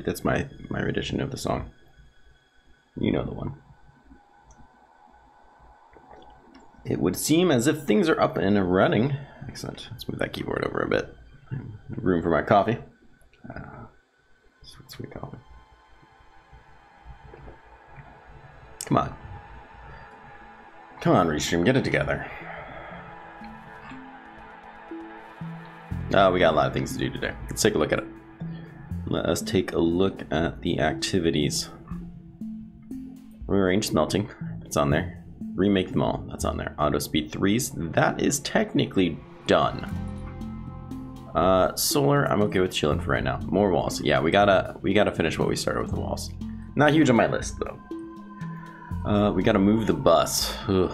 That's my rendition of the song. You know the one. It would seem as if things are up and running. Excellent. Let's move that keyboard over a bit. Room for my coffee. Sweet, sweet coffee. Come on. Come on, Restream, get it together. We got a lot of things to do today. Let's take a look at it. Let us take a look at the activities. Rearrange smelting. It's on there. Remake them all. That's on there. Auto speed 3s. That is technically done. Solar. I'm okay with chilling for right now. More walls. Yeah, we gotta finish what we started with the walls. Not huge on my list though. We gotta move the bus. Ugh.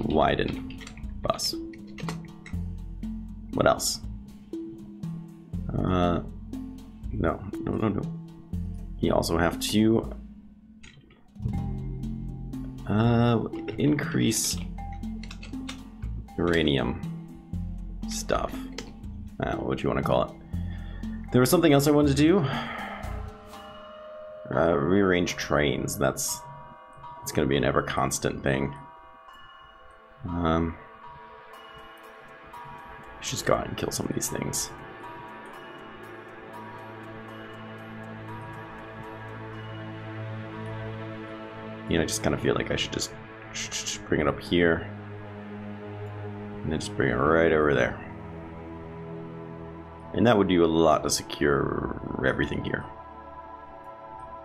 Widen bus. What else? No. You also have to increase uranium stuff. What would you want to call it? There was something else I wanted to do. Rearrange trains. It's going to be an ever constant thing. Let's just go out and kill some of these things. You know, I just kind of feel like I should just bring it up here. And then just bring it right over there. And that would do a lot to secure everything here.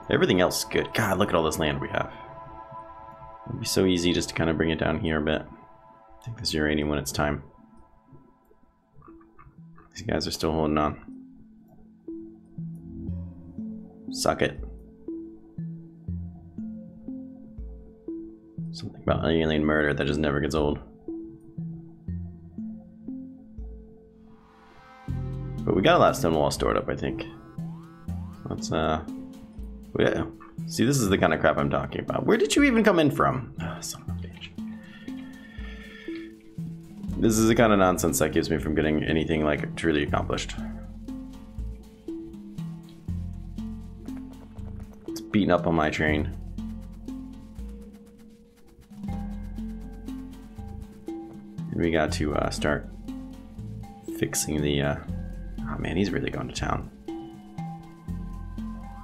Everything else is good. God, look at all this land we have. It'd be so easy just to kind of bring it down here a bit. Take this uranium when it's time. These guys are still holding on. Suck it. Something about alien murder that just never gets old. But we got a lot of stone wall stored up, I think. Let's, yeah. See, this is the kind of crap I'm talking about. Where did you even come in from? Oh, son of a bitch. This is the kind of nonsense that keeps me from getting anything, like, truly accomplished. It's beating up on my train. And we got to start fixing the, oh man, he's really going to town.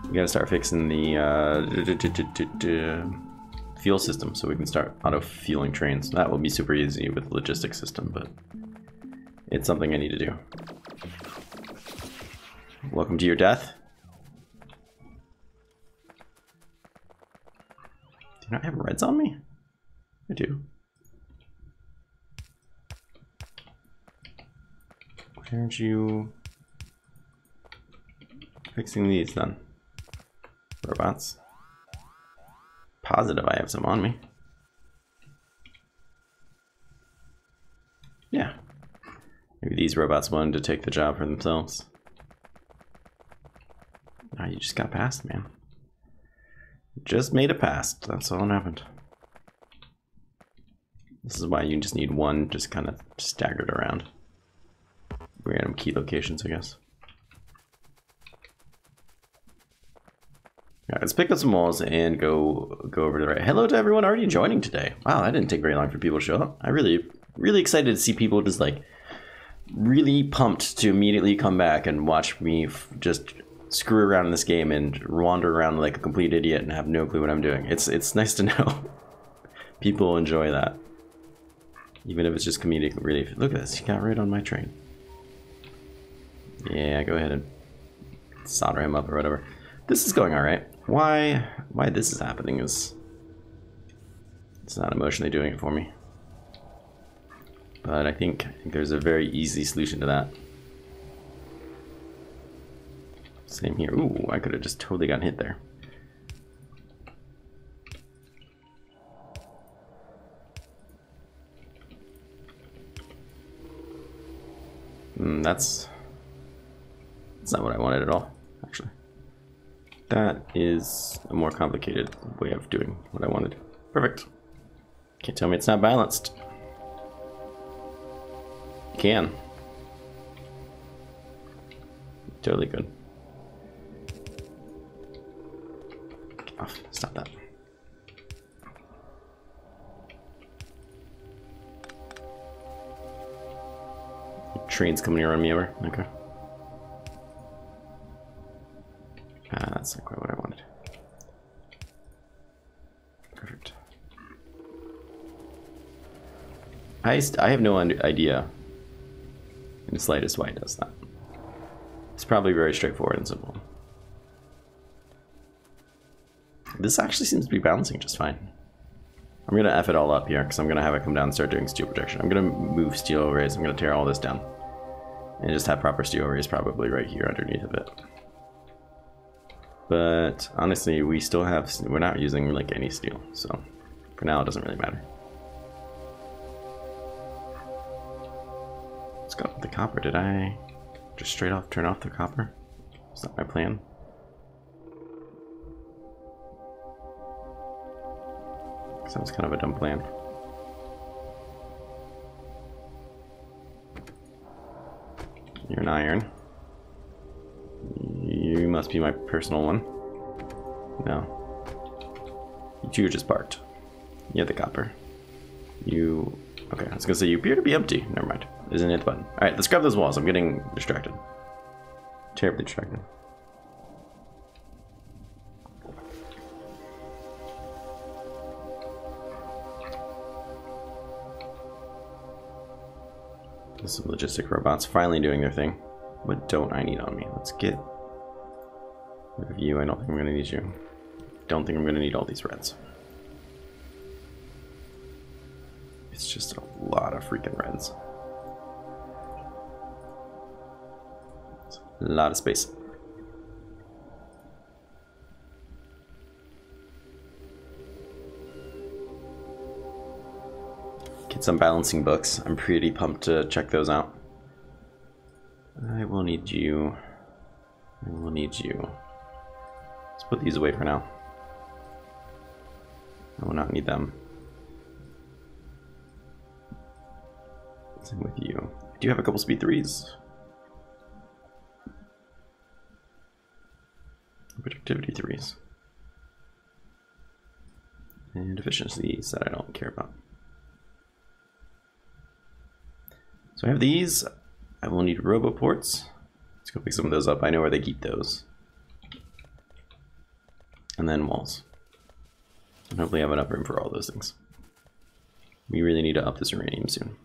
We gotta start fixing the fuel system so we can start auto-fueling trains. That will be super easy with the logistics system, but it's something I need to do. Welcome to your death. Do you not have reds on me? I do. Why aren't you fixing these then? Robots. Positive I have some on me. Yeah. Maybe these robots wanted to take the job for themselves. Ah, you just got past, man. Just made it past. That's all that happened. This is why you just need one just kind of staggered around. Random key locations, I guess. Alright, let's pick up some walls and go over to the right. Hello to everyone already joining today. Wow, that didn't take very long for people to show up. I really excited to see people just like really pumped to immediately come back and watch me just screw around in this game and wander around like a complete idiot and have no clue what I'm doing. It's nice to know people enjoy that. Even if it's just comedic relief. Look at this, he got right on my train. Yeah, go ahead and solder him up or whatever. This is going alright. Why this is happening is it's not emotionally doing it for me. But I think there's a very easy solution to that. Same here. Ooh, I could have just totally gotten hit there. That's not what I wanted at all, actually. That is a more complicated way of doing what I wanted. Perfect. Can't tell me it's not balanced. You can. Totally good. Get off. Stop that. Train's coming around me over. Okay. That's not quite what I wanted. Perfect. I have no idea in the slightest why it does that. It's probably very straightforward and simple. This actually seems to be balancing just fine. I'm gonna F it all up here because I'm gonna have it come down and start doing steel protection. I'm gonna move steel arrays. I'm gonna tear all this down and just have proper steel arrays probably right here underneath of it. But honestly, we still have, we're not using like any steel, so for now it doesn't really matter. Let's go with the copper. Did I just straight off turn off the copper? Is that my plan? Sounds kind of a dumb plan. You're an iron. You must be my personal one. No. You two are just parked. You have the copper. You... Okay, I was gonna say you appear to be empty. Never mind. Isn't it the button? Alright, let's grab those walls. I'm getting distracted. Terribly distracted. Some logistic robots finally doing their thing. What don't I need on me? Let's get rid of you. I don't think I'm gonna need you. Don't think I'm gonna need all these reds. It's just a lot of freaking reds. It's a lot of space. Get some balancing books. I'm pretty pumped to check those out. I will need you. I will need you. Let's put these away for now. I will not need them. Same with you. I do have a couple speed 3s. Productivity 3s. And efficiencies that I don't care about. So I have these. I will need roboports. Let's go pick some of those up. I know where they keep those. And then walls. And hopefully I have enough room for all those things. We really need to up this uranium soon.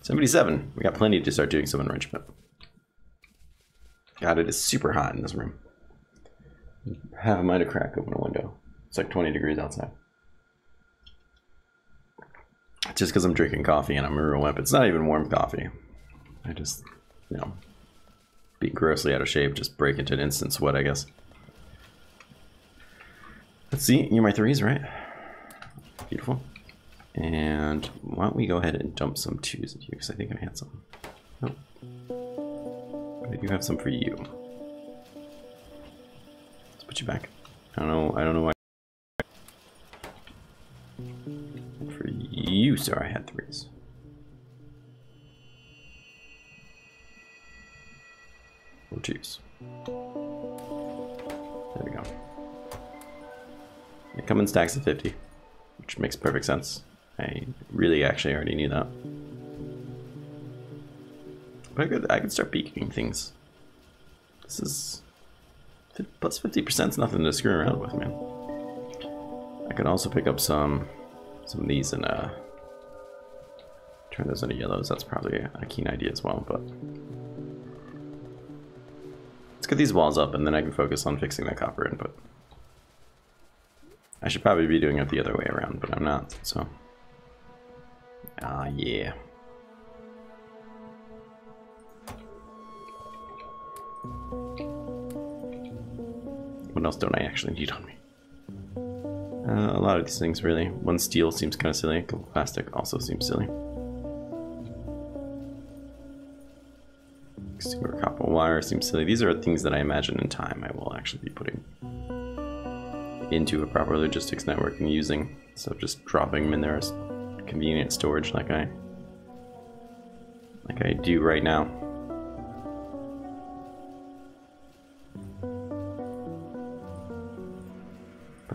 77. We got plenty to start doing some enrichment. God, it is super hot in this room. Have a mind to crack open a window. It's like 20 degrees outside. Just because I'm drinking coffee and I'm a real wimp. It's not even warm coffee. I just, you know, be grossly out of shape, just break into an instant sweat, I guess. Let's see, you're my 3s, right? Beautiful. And why don't we go ahead and dump some 2s into you, because I think I had some. Nope. But I do have some for you. Let's put you back. I don't know why. For you, sir, I had 3s. Or 2s. There we go. They come in stacks of 50, which makes perfect sense. I really actually already knew that. But I could start peeking things. This is plus 50% is nothing to screw around with, man. I could also pick up some of these and turn those into yellows. That's probably a keen idea as well, but let's get these walls up and then I can focus on fixing that copper input. I should probably be doing it the other way around, but I'm not, so. Yeah. What else don't I actually need on me? A lot of these things, really. One steel seems kind of silly, a couple plastic also seems silly. Silver copper wire seems silly. These are things that I imagine in time I will actually be putting into a proper logistics network and using, so just dropping them in there as convenient storage like I do right now.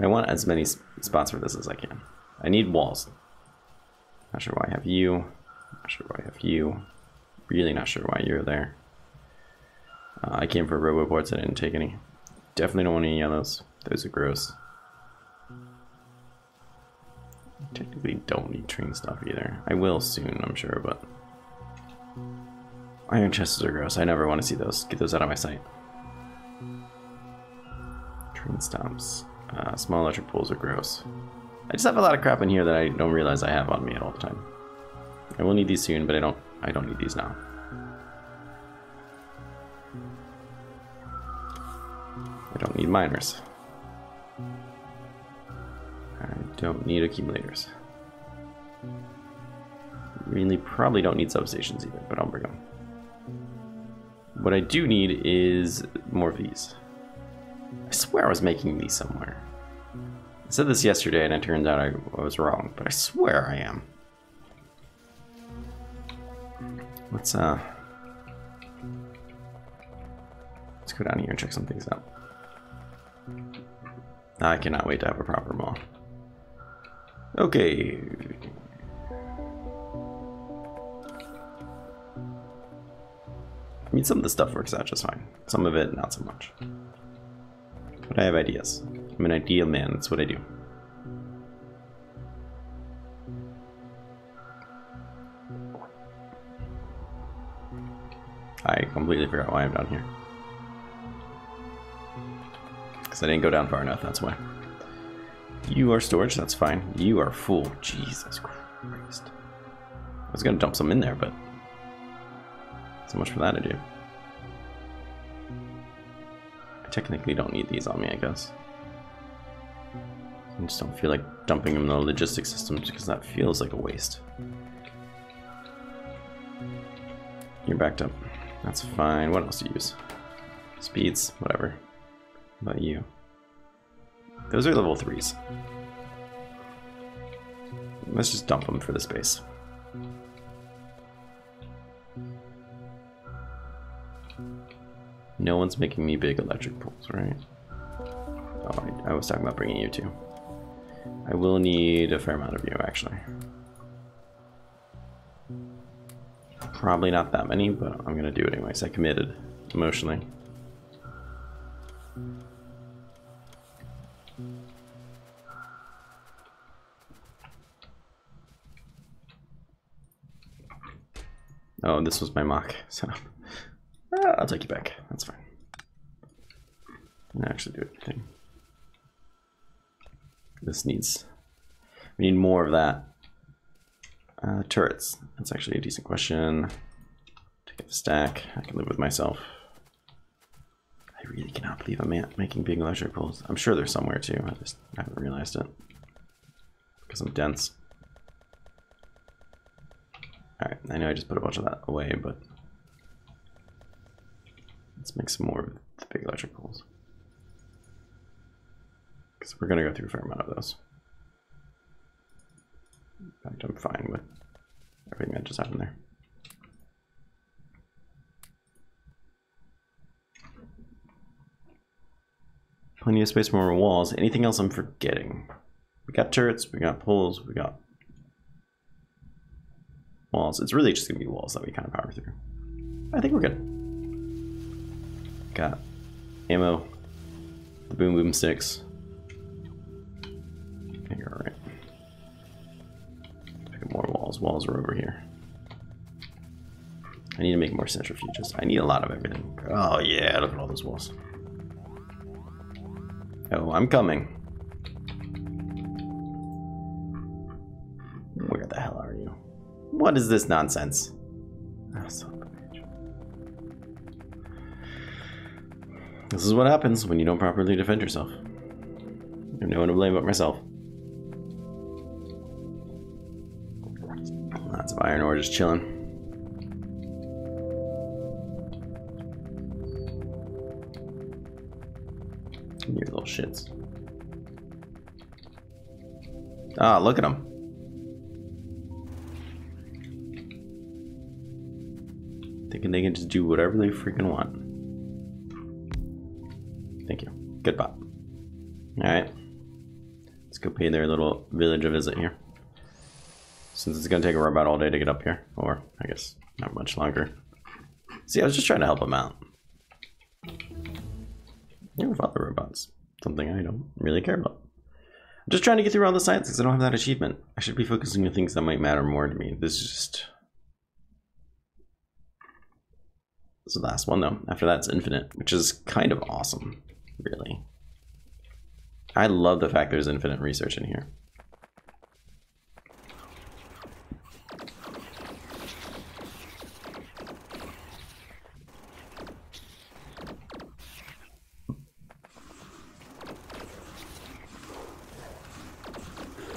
But I want as many spots for this as I can. I need walls. Not sure why I have you. Not sure why I have you. Really not sure why you're there. I came for roboports, I didn't take any. Definitely don't want any yellows. Those are gross. Technically don't need train stuff either. I will soon, I'm sure, but... Iron chests are gross. I never want to see those. Get those out of my sight. Train stops. Small electric poles are gross. I just have a lot of crap in here that I don't realize I have on me at all the time. I will need these soon, but I don't need these now. I don't need miners. I don't need accumulators. Really probably don't need substations either, but I'll bring them. What I do need is more of these. I swear I was making these somewhere. I said this yesterday and it turns out I was wrong, but I swear I am. Let's go down here and check some things out. I cannot wait to have a proper mall. Okay. I mean, some of the stuff works out just fine. Some of it, not so much. But I have ideas. I'm an idea man, that's what I do. I completely forgot why I'm down here. Because I didn't go down far enough, that's why. You are storage, that's fine. You are full. Jesus Christ. I was gonna dump some in there, but so much for that I do. I technically don't need these on me, I guess. I just don't feel like dumping them in the logistics systems because that feels like a waste. You're backed up. That's fine. What else to use? Speeds, whatever. How about you? Those are level 3s. Let's just dump them for the space. No one's making me big electric poles, right? Oh, I was talking about bringing you too. I will need a fair amount of you, actually. Probably not that many, but I'm gonna do it anyways. I committed emotionally. Oh, this was my mock setup. I'll take you back. That's fine. I actually do everything. This needs. We need more of that. Turrets. That's actually a decent question. Take up the stack. I can live with myself. I really cannot believe I'm making big electric poles. I'm sure there's somewhere too. I just haven't realized it because I'm dense. Alright, I know I just put a bunch of that away, but let's make some more of the big electric poles. Because we're going to go through a fair amount of those. In fact, I'm fine with everything that just happened there. Plenty of space for more walls. Anything else I'm forgetting? We got turrets, we got poles, we got walls. It's really just going to be walls that we kind of power through. I think we're good. Got ammo, the boom boom sticks. Okay, you're alright. Pick up more walls. Walls are over here. I need to make more centrifuges. I need a lot of everything. Oh yeah, look at all those walls. Oh, I'm coming. Where the hell are you? What is this nonsense? Oh, son of a bitch. This is what happens when you don't properly defend yourself. I have no one to blame but myself. Lots of iron ore just chilling. You little shits. Ah, look at them. Thinking they can just do whatever they freaking want. Thank you. Good bot. Alright. go pay their little village a visit here. Since it's gonna take about all day to get up here, or I guess not much longer. See, I was just trying to help them out. You're other robots. Something I don't really care about. I'm just trying to get through all the sites because I don't have that achievement. I should be focusing on things that might matter more to me. This is just... This is the last one though. After that's infinite, which is kind of awesome, really. I love the fact there's infinite research in here.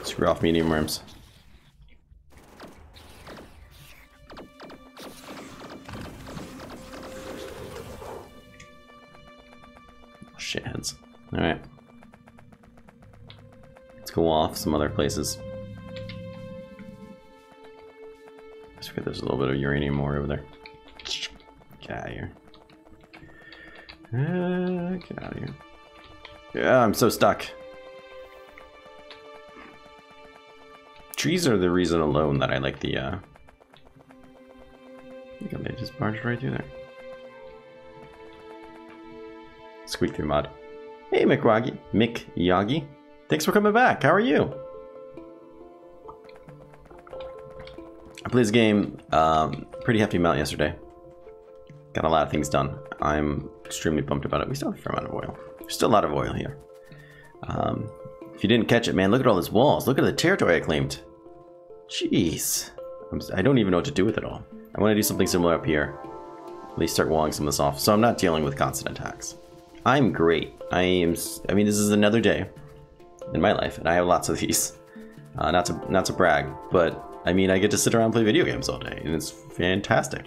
Screw off medium worms. Shitheads. Alright. Let's go off some other places. I forget there's a little bit of uranium ore over there. Get out of here. Get out of here. Yeah, I'm so stuck. Trees are the reason alone that I like the, they just barged right through there. Squeak through mud. Hey, Mick Yagi. Thanks for coming back. How are you? I played this game pretty hefty amount yesterday. Got a lot of things done. I'm extremely pumped about it. We still have a fair amount of oil. There's still a lot of oil here. If you didn't catch it, man, look at all these walls. Look at the territory I claimed. Jeez. I don't even know what to do with it all. I want to do something similar up here. At least start walling some of this off. So I'm not dealing with constant attacks. I'm great. I mean, this is another day in my life, and I have lots of these. Not to brag, but I mean, I get to sit around and play video games all day, and it's fantastic.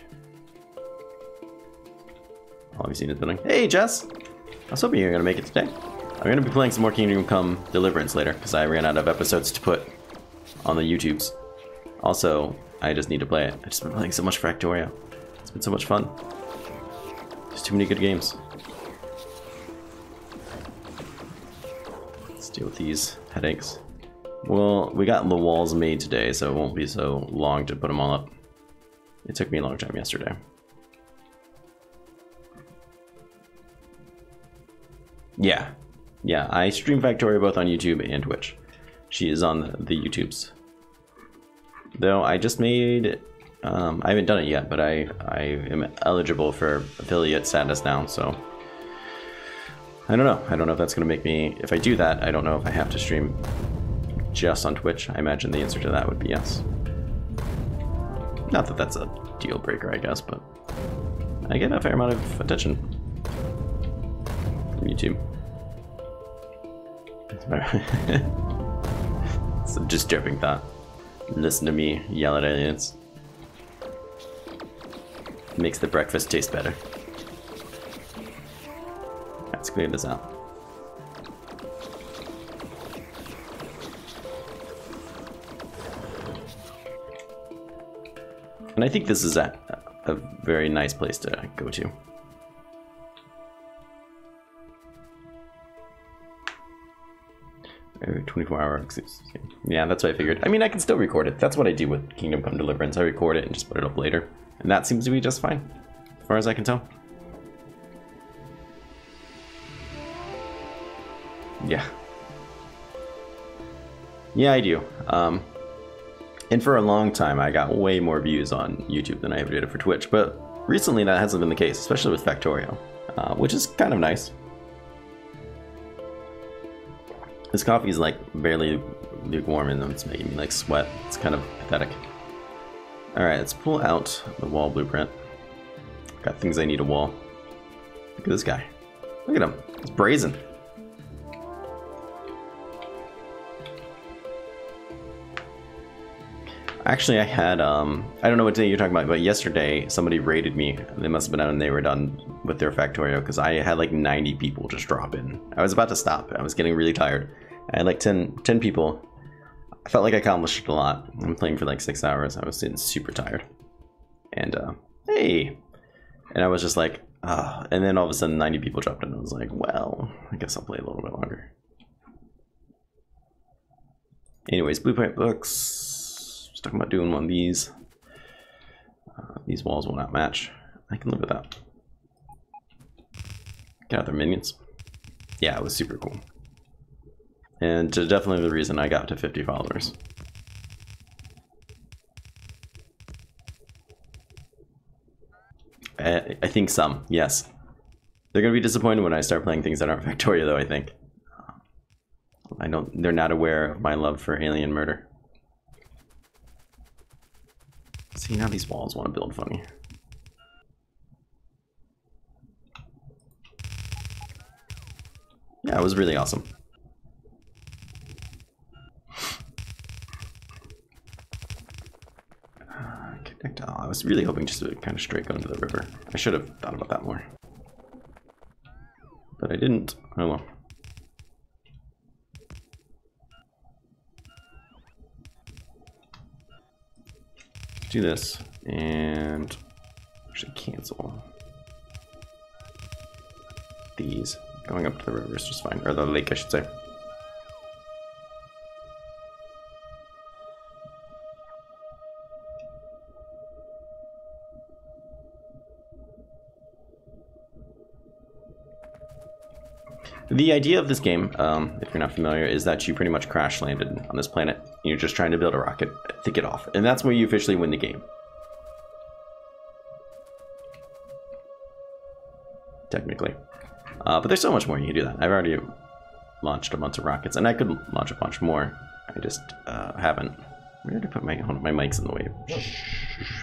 All you've seen is building. Hey, Jess! I was hoping you were going to make it today. I'm going to be playing some more Kingdom Come Deliverance later, because I ran out of episodes to put on the YouTubes. Also, I just need to play it. I've just been playing so much Factorio. It's been so much fun. There's too many good games. Let's deal with these headaches. Well, we got the walls made today, so it won't be so long to put them all up. It took me a long time yesterday. Yeah. Yeah, I stream Factorio both on YouTube and Twitch. She is on the YouTubes. Though I just made... I haven't done it yet, but I am eligible for affiliate status now, so... I don't know. I don't know if that's going to make me... If I do that, I don't know if I have to stream just on Twitch. I imagine the answer to that would be yes. Not that that's a deal breaker, I guess, but... I get a fair amount of attention from YouTube. It's a disturbing thought. Listen to me yell at aliens. Makes the breakfast taste better. Let's clear this out. And I think this is a very nice place to go to. 24-hour exclusive. Yeah, that's what I figured. I mean, I can still record it. That's what I do with Kingdom Come Deliverance. I record it and just put it up later. And that seems to be just fine, as far as I can tell. Yeah. Yeah, I do. And for a long time, I got way more views on YouTube than I ever did for Twitch. But recently, that hasn't been the case, especially with Factorio, which is kind of nice. This coffee is like barely lukewarm and it's making me like sweat. It's kind of pathetic. Alright, let's pull out the wall blueprint. Got things I need to wall. Look at this guy. Look at him. He's brazen. Actually, I had, I don't know what day you're talking about, but yesterday somebody raided me. They must have been out and they were done with their Factorio because I had like 90 people just drop in. I was about to stop. I was getting really tired. I had like 10 people. I felt like I accomplished a lot. I'm playing for like 6 hours. I was getting super tired. And, hey! And I was just like, and then all of a sudden 90 people dropped in. I was like, well, I guess I'll play a little bit longer. Anyways, blueprint books. Just talking about doing one of these. These walls will not match. I can live with that. Got their minions. Yeah, it was super cool. And definitely the reason I got to 50 followers. I think some, yes. They're gonna be disappointed when I start playing things that aren't Factorio, though. I think. They're not aware of my love for alien murder. See, now these walls want to build funny. Yeah, it was really awesome. Connect. Oh, I was really hoping just to kind of straight go into the river. I should have thought about that more. But I didn't. Oh well. Do this and actually cancel these. Going up to the river is just fine, or the lake, I should say. The idea of this game, if you're not familiar, is that you pretty much crash landed on this planet. You're just trying to build a rocket to get off, and that's where you officially win the game. Technically. But there's so much more you can do that. I've already launched a bunch of rockets, and I could launch a bunch more. I just haven't. Where did I put my... Hold on, my mic's in the way.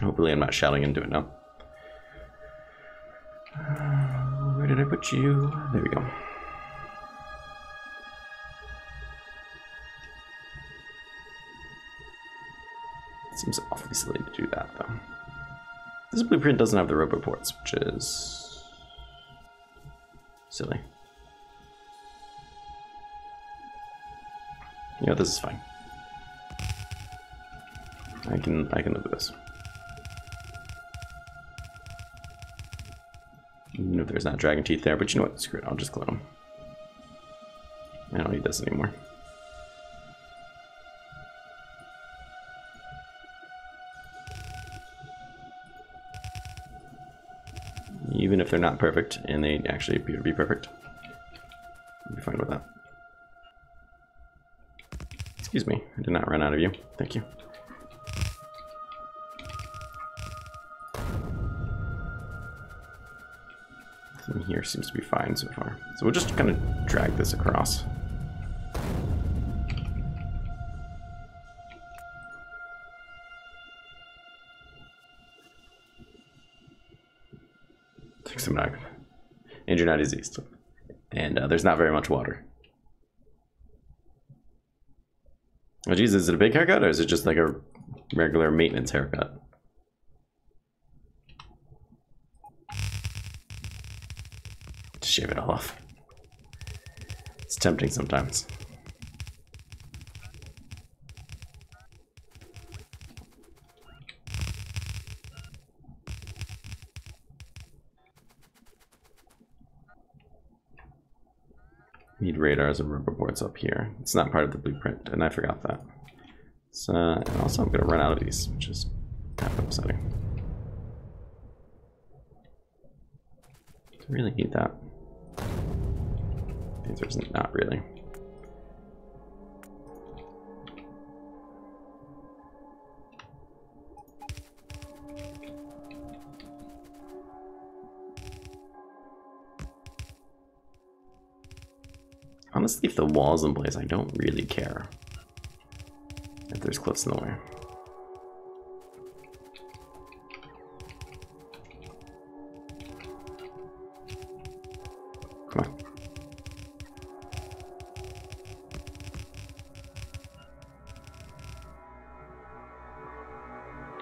Hopefully I'm not shouting into it now. Where did I put you? There we go. Seems awfully silly to do that, though. This blueprint doesn't have the robo ports, which is silly. You know, this is fine. I can live with this. Even if there's not dragon teeth there, but you know what? Screw it, I'll just clone them. I don't need this anymore. Even if they're not perfect, and they actually appear to be perfect, I'll be fine with that. Excuse me, I did not run out of you. Thank you. Nothing here seems to be fine so far. So we'll just kind of drag this across. And you're not diseased. And there's not very much water. Oh geez, is it a big haircut or is it just like a regular maintenance haircut? Just shave it all off. It's tempting sometimes. Need radars and rubber boards up here. It's not part of the blueprint, and I forgot that. So, and also I'm gonna run out of these, which is kind of upsetting. Do I really need that? The answer is not really. Honestly, if the wall's in place, I don't really care if there's cliffs in the way. Come on.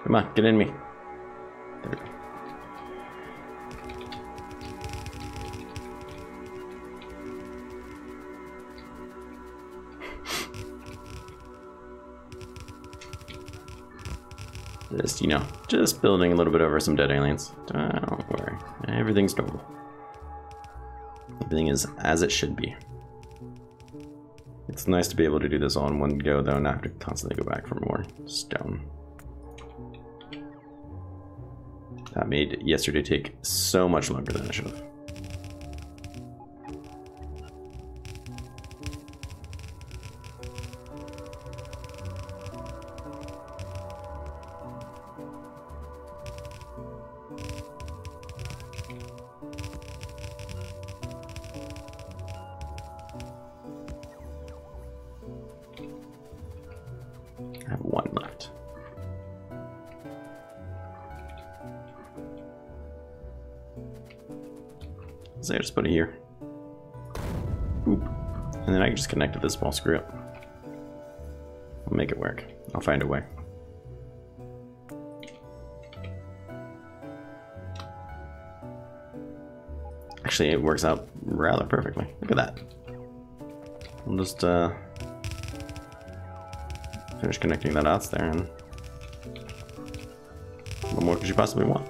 Come on, get in me. There we go. Just, you know, just building a little bit over some dead aliens. Don't worry. Everything's normal. Everything is as it should be. It's nice to be able to do this all in one go, though, not have to constantly go back for more stone. That made yesterday take so much longer than I should have. I have one left. So I just put it here. Boop. And then I can just connect to this wall, screw it. I'll make it work. I'll find a way. Actually, it works out rather perfectly. Look at that. I'll just finish connecting the dots there, and what more could you possibly want?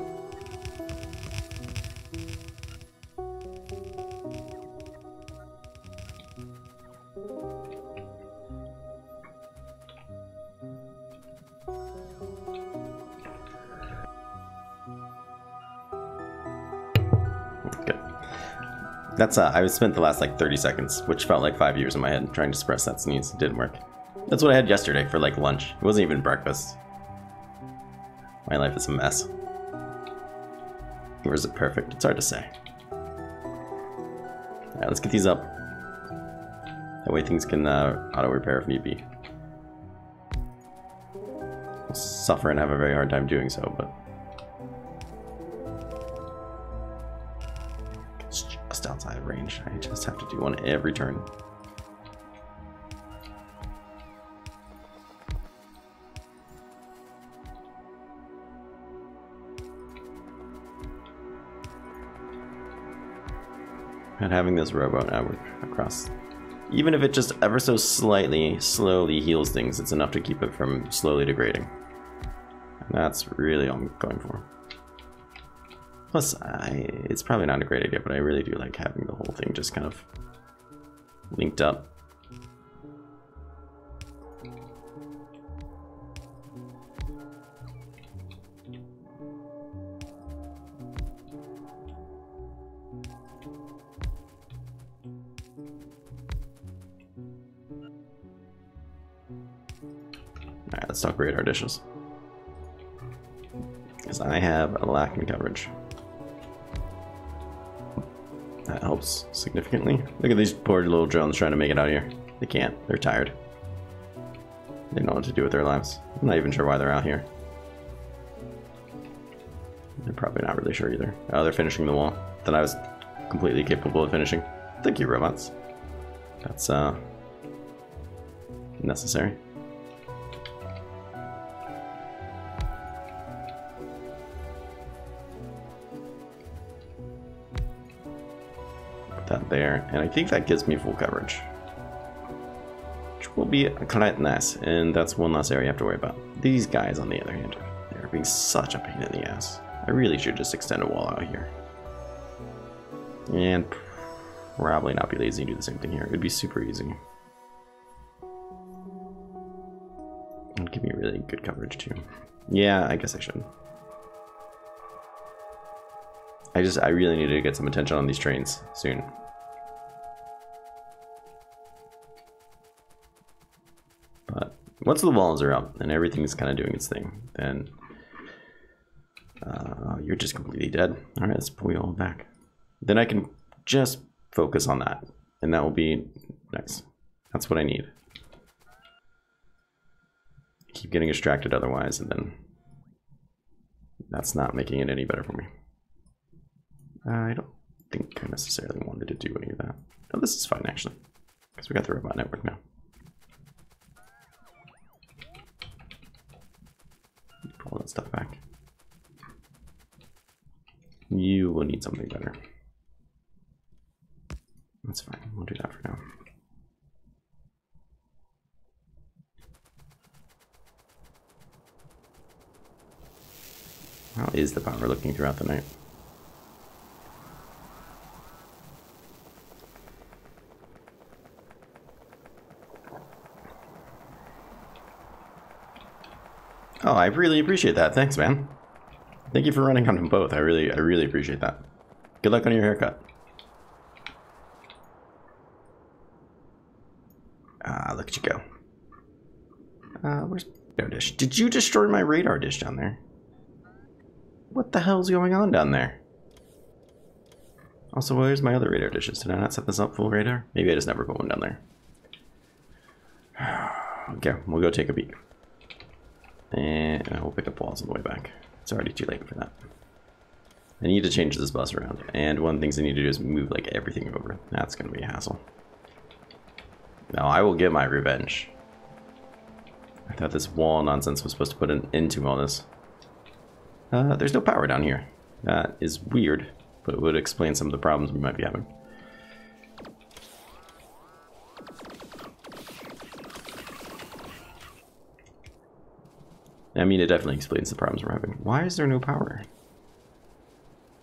Good. That's I spent the last like 30 seconds, which felt like 5 years in my head, trying to suppress that sneeze. It didn't work. That's what I had yesterday for like lunch. It wasn't even breakfast. My life is a mess. Or is it perfect? It's hard to say. Alright, let's get these up. That way things can auto repair if need be. I'll suffer and have a very hard time doing so, but it's just outside of range. I just have to do one every turn. And having this rowboat network across, even if it just ever so slowly heals things, it's enough to keep it from slowly degrading. And that's really all I'm going for. Plus, it's probably not a great idea, but I really do like having the whole thing just kind of linked up. Alright, let's talk radar dishes. Because I have a lack in coverage. That helps significantly. Look at these poor little drones trying to make it out here. They can't. They're tired. They don't know what to do with their lives. I'm not even sure why they're out here. They're probably not really sure either. Oh, they're finishing the wall that I was completely capable of finishing. Thank you, robots. That's necessary. That there, and I think that gives me full coverage, which will be quite nice, and that's one less area I have to worry about. These guys, on the other hand, they're being such a pain in the ass. I really should just extend a wall out here, and probably not be lazy and do the same thing here. It'd be super easy. It'd give me really good coverage too. Yeah, I guess I should. I really need to get some attention on these trains soon. But once the walls are up and everything's kind of doing its thing, then you're just completely dead. All right, let's pull you all back. Then I can just focus on that, and that will be nice. That's what I need. Keep getting distracted otherwise, and then that's not making it any better for me. I don't think I necessarily wanted to do any of that. Oh, this is fine actually, because we got the robot network now. Pull that stuff back. You will need something better. That's fine. We'll do that for now. How is the power looking throughout the night? Oh, I really appreciate that. Thanks, man. Thank you for running on them both. I really appreciate that. Good luck on your haircut. Ah, look at you go. Where's radar dish? Did you destroy my radar dish down there? What the hell's going on down there? Also, where's my other radar dishes? Did I not set this up full radar? Maybe I just never put one down there. Okay, we'll go take a peek. And we'll pick up walls on the way back. It's already too late for that. I need to change this bus around. And one of the things I need to do is move like everything over. That's going to be a hassle. Now I will get my revenge. I thought this wall nonsense was supposed to put an end to all this. There's no power down here. That is weird, but it would explain some of the problems we might be having. I mean, it definitely explains the problems we're having. Why is there no power?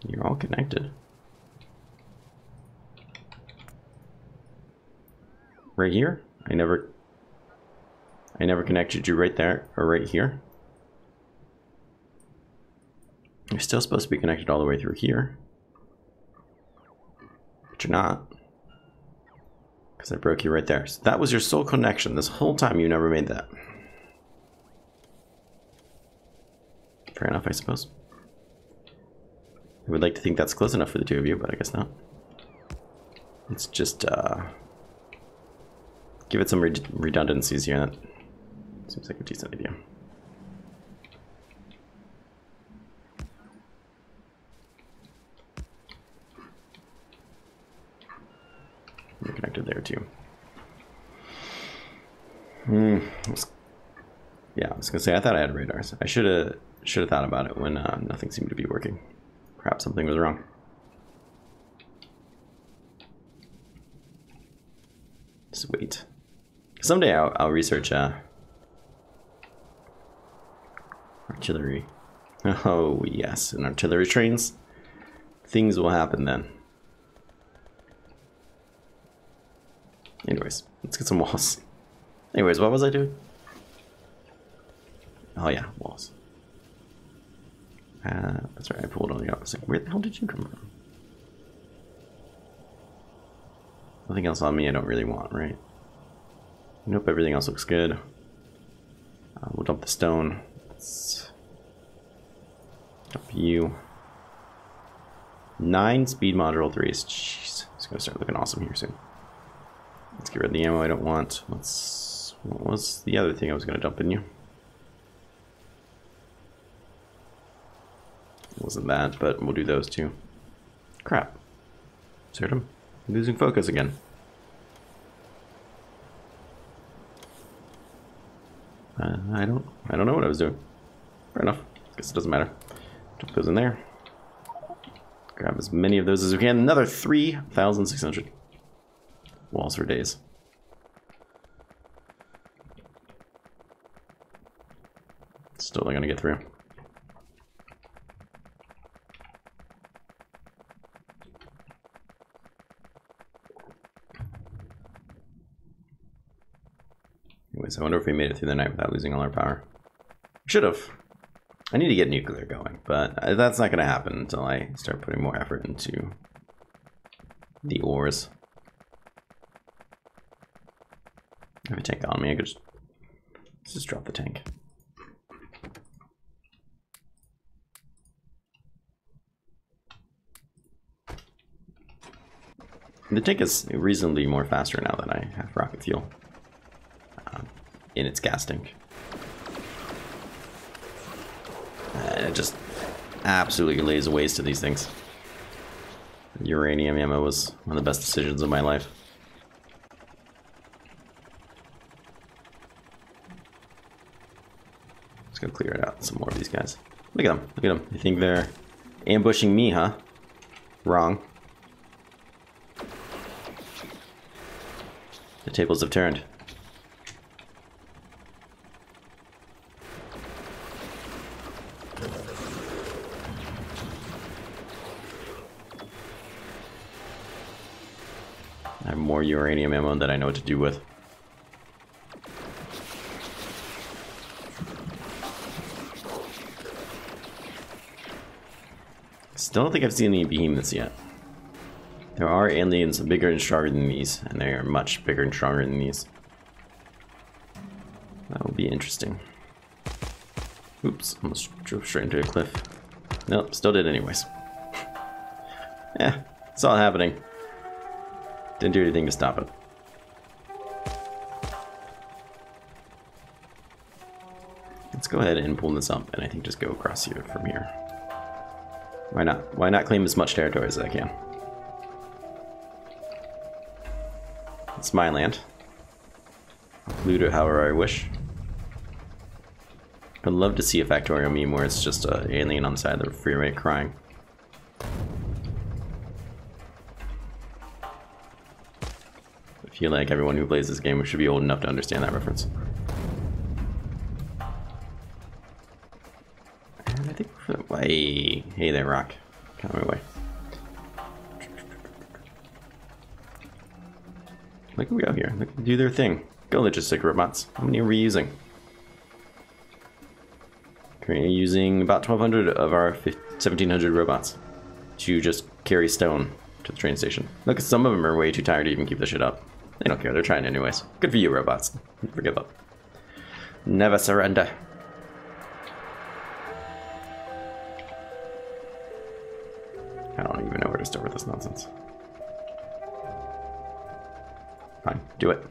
You're all connected. Right here? I never connected you right there or right here. You're still supposed to be connected all the way through here. But you're not. Because I broke you right there. So that was your sole connection. This whole time you never made that. Fair enough, I suppose. I would like to think that's close enough for the two of you, but I guess not. Let's just give it some redundancies here. That seems like a decent idea. You're connected there too. Yeah, I was gonna say I thought I had radars. I should have thought about it when nothing seemed to be working. Perhaps something was wrong. Just wait. Someday I'll research artillery. Oh yes, and artillery trains. Things will happen then. Anyways, let's get some walls. Anyways, what was I doing? Oh yeah, walls. That's right, I pulled on you. I was like, where the hell did you come from? Nothing else on me I don't really want, right? Nope, everything else looks good. We'll dump the stone. Let's dump you. 9 speed module 3s. Jeez, it's gonna start looking awesome here soon. Let's get rid of the ammo I don't want. What was the other thing I was gonna dump in you? It wasn't that, but we'll do those too. Crap. Insert him. Losing focus again. I don't know what I was doing. Fair enough. Guess it doesn't matter. Dump those in there. Grab as many of those as we can. Another 3,600 walls for days. Still not gonna get through. Anyways, I wonder if we made it through the night without losing all our power. Should have. I need to get nuclear going, but that's not going to happen until I start putting more effort into the ores. I have a tank on me. I could just drop the tank. The tank is reasonably more faster now that I have rocket fuel in its gas tank. And it just absolutely lays waste to these things. Uranium ammo was one of the best decisions of my life. Let's go clear it out. Some more of these guys. Look at them. Look at them. You think they're ambushing me, huh? Wrong. The tables have turned. I have more uranium ammo than I know what to do with. Still don't think I've seen any behemoths yet. There are aliens bigger and stronger than these, and they are much bigger and stronger than these. That will be interesting. Oops, almost drove straight into a cliff. Nope, still did anyways. Yeah, it's all happening. Didn't do anything to stop it. Let's go ahead and pull this up, and I think just go across here from here. Why not? Why not claim as much territory as I can? It's my land. I'll loot it however I wish. I'd love to see a Factorio meme where it's just an alien on the side of the freeway crying. I feel like everyone who plays this game should be old enough to understand that reference. And I think hey there, Rock. Come my way. Look who we go here. Look, do their thing. Go logistic robots. How many are we using? Currently using about 1,200 of our 1,700 robots to just carry stone to the train station. Look, some of them are way too tired to even keep the shit up. They don't care. They're trying anyways. Good for you, robots. Never give up. Never surrender. I don't even know where to start with this nonsense. Fine, do it.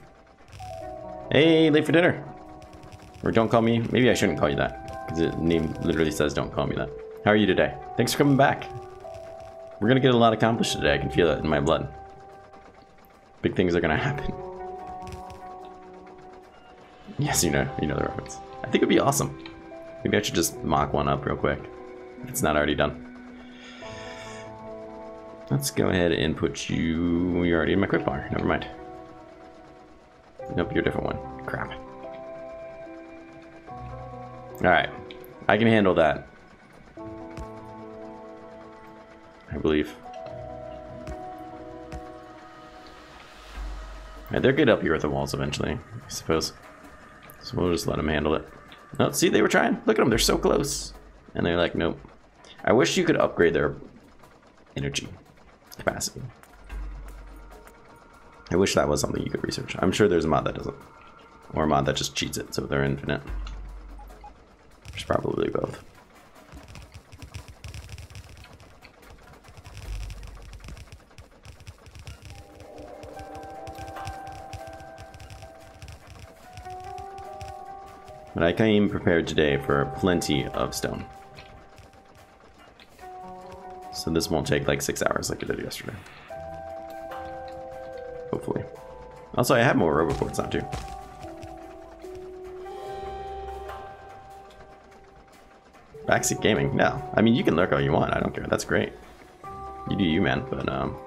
Hey, late for dinner. Or don't call me. Maybe I shouldn't call you that, because the name literally says don't call me that. How are you today? Thanks for coming back. We're gonna get a lot accomplished today. I can feel it in my blood. Big things are gonna happen. Yes, you know the reference. I think it'd be awesome. Maybe I should just mock one up real quick, if it's not already done. Let's go ahead and put you... You're already in my quick bar. Never mind. Nope, you're a different one. Crap. Alright. I can handle that. I believe. Alright, they'll get up here with the walls eventually, I suppose. So we'll just let them handle it. Oh, see, they were trying. Look at them, they're so close. And they're like, nope. I wish you could upgrade their energy capacity. I wish that was something you could research. I'm sure there's a mod that doesn't. Or a mod that just cheats it so they're infinite. There's probably both. But I came prepared today for plenty of stone. So this won't take like 6 hours like it did yesterday. Hopefully. Also, I have more roboports now too. Backseat gaming? No. I mean, you can lurk all you want. I don't care. That's great. You do you, man. But, no.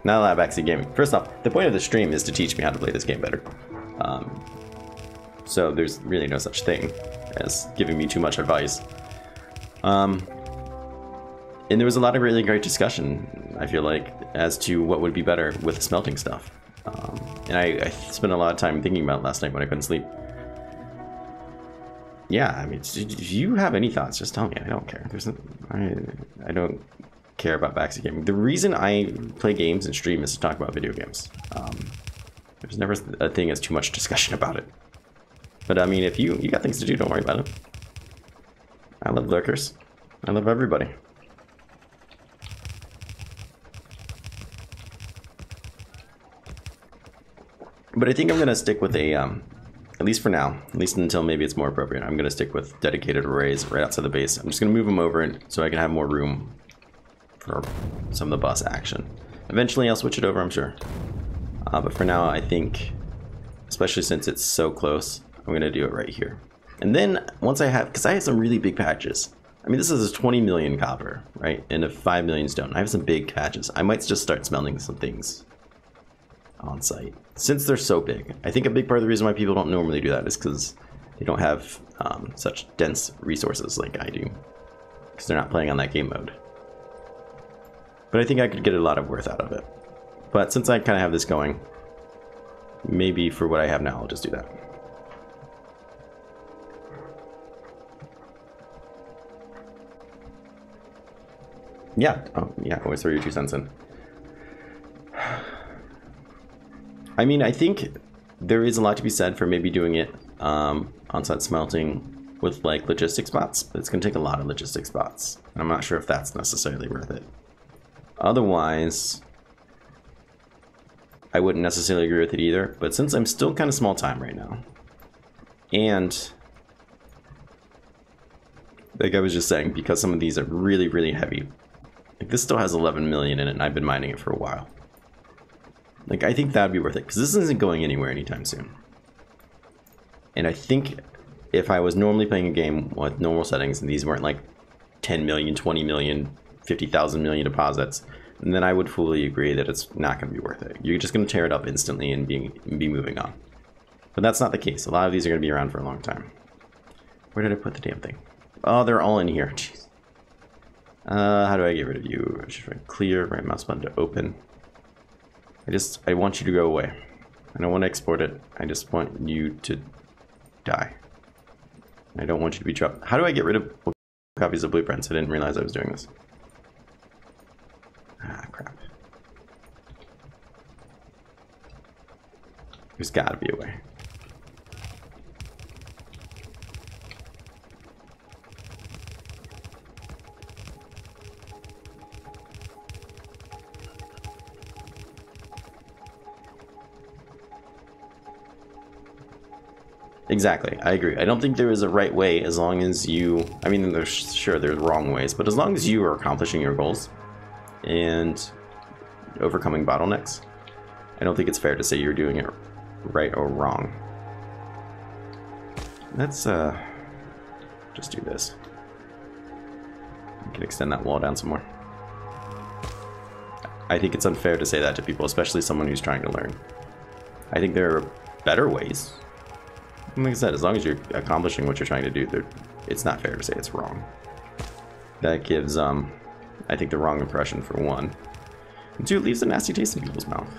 Not a lot of backseat gaming. First off, the point of the stream is to teach me how to play this game better. So there's really no such thing as giving me too much advice. And there was a lot of really great discussion, I feel like, as to what would be better with smelting stuff. And I spent a lot of time thinking about it last night when I couldn't sleep. Yeah, I mean, if you have any thoughts, just tell me. I don't care. I don't care about backseat gaming. The reason I play games and stream is to talk about video games. There's never a thing as too much discussion about it. But I mean, if you got things to do, don't worry about it. I love lurkers. I love everybody. But I think I'm gonna stick with a, at least for now, at least until maybe it's more appropriate, I'm gonna stick with dedicated arrays right outside the base. I'm just gonna move them over so I can have more room for some of the bus action. Eventually I'll switch it over, I'm sure. But for now, I think, especially since it's so close, I'm gonna do it right here. And then once I have, because I have some really big patches. I mean, this is a 20 million copper, right? And a 5 million stone. I have some big patches. I might just start smelting some things on site. Since they're so big, I think a big part of the reason why people don't normally do that is because they don't have such dense resources like I do. Because they're not playing on that game mode. But I think I could get a lot of worth out of it. But since I kind of have this going, maybe for what I have now, I'll just do that. Yeah, oh, yeah, always throw your 2 cents in. I mean, I think there is a lot to be said for maybe doing it on-site smelting with like logistics spots, but it's gonna take a lot of logistics spots, and I'm not sure if that's necessarily worth it. Otherwise, I wouldn't necessarily agree with it either, but since I'm still kind of small time right now, and like I was just saying, because some of these are really, really heavy, like this still has 11 million in it, and I've been mining it for a while. Like, I think that'd be worth it, because this isn't going anywhere anytime soon. And I think if I was normally playing a game with normal settings, and these weren't like 10 million, 20 million, 50,000 million deposits, and then I would fully agree that it's not going to be worth it. You're just going to tear it up instantly and be moving on. But that's not the case. A lot of these are going to be around for a long time. Where did I put the damn thing? Oh, they're all in here. Jeez. How do I get rid of you? Should I clear? Right mouse button to open. I want you to go away. I don't want to export it. I just want you to die. I don't want you to be dropped. How do I get rid of copies of blueprints? I didn't realize I was doing this. Ah, crap. There's gotta be a way. Exactly, I agree. I don't think there is a right way as long as you... I mean, there's wrong ways, but as long as you are accomplishing your goals and overcoming bottlenecks, I don't think it's fair to say you're doing it right or wrong. Let's just do this. We can extend that wall down some more. I think it's unfair to say that to people, especially someone who's trying to learn. I think there are better ways. Like I said, as long as you're accomplishing what you're trying to do, it's not fair to say it's wrong. That gives, I think, the wrong impression, for one. And two, it leaves a nasty taste in people's mouth.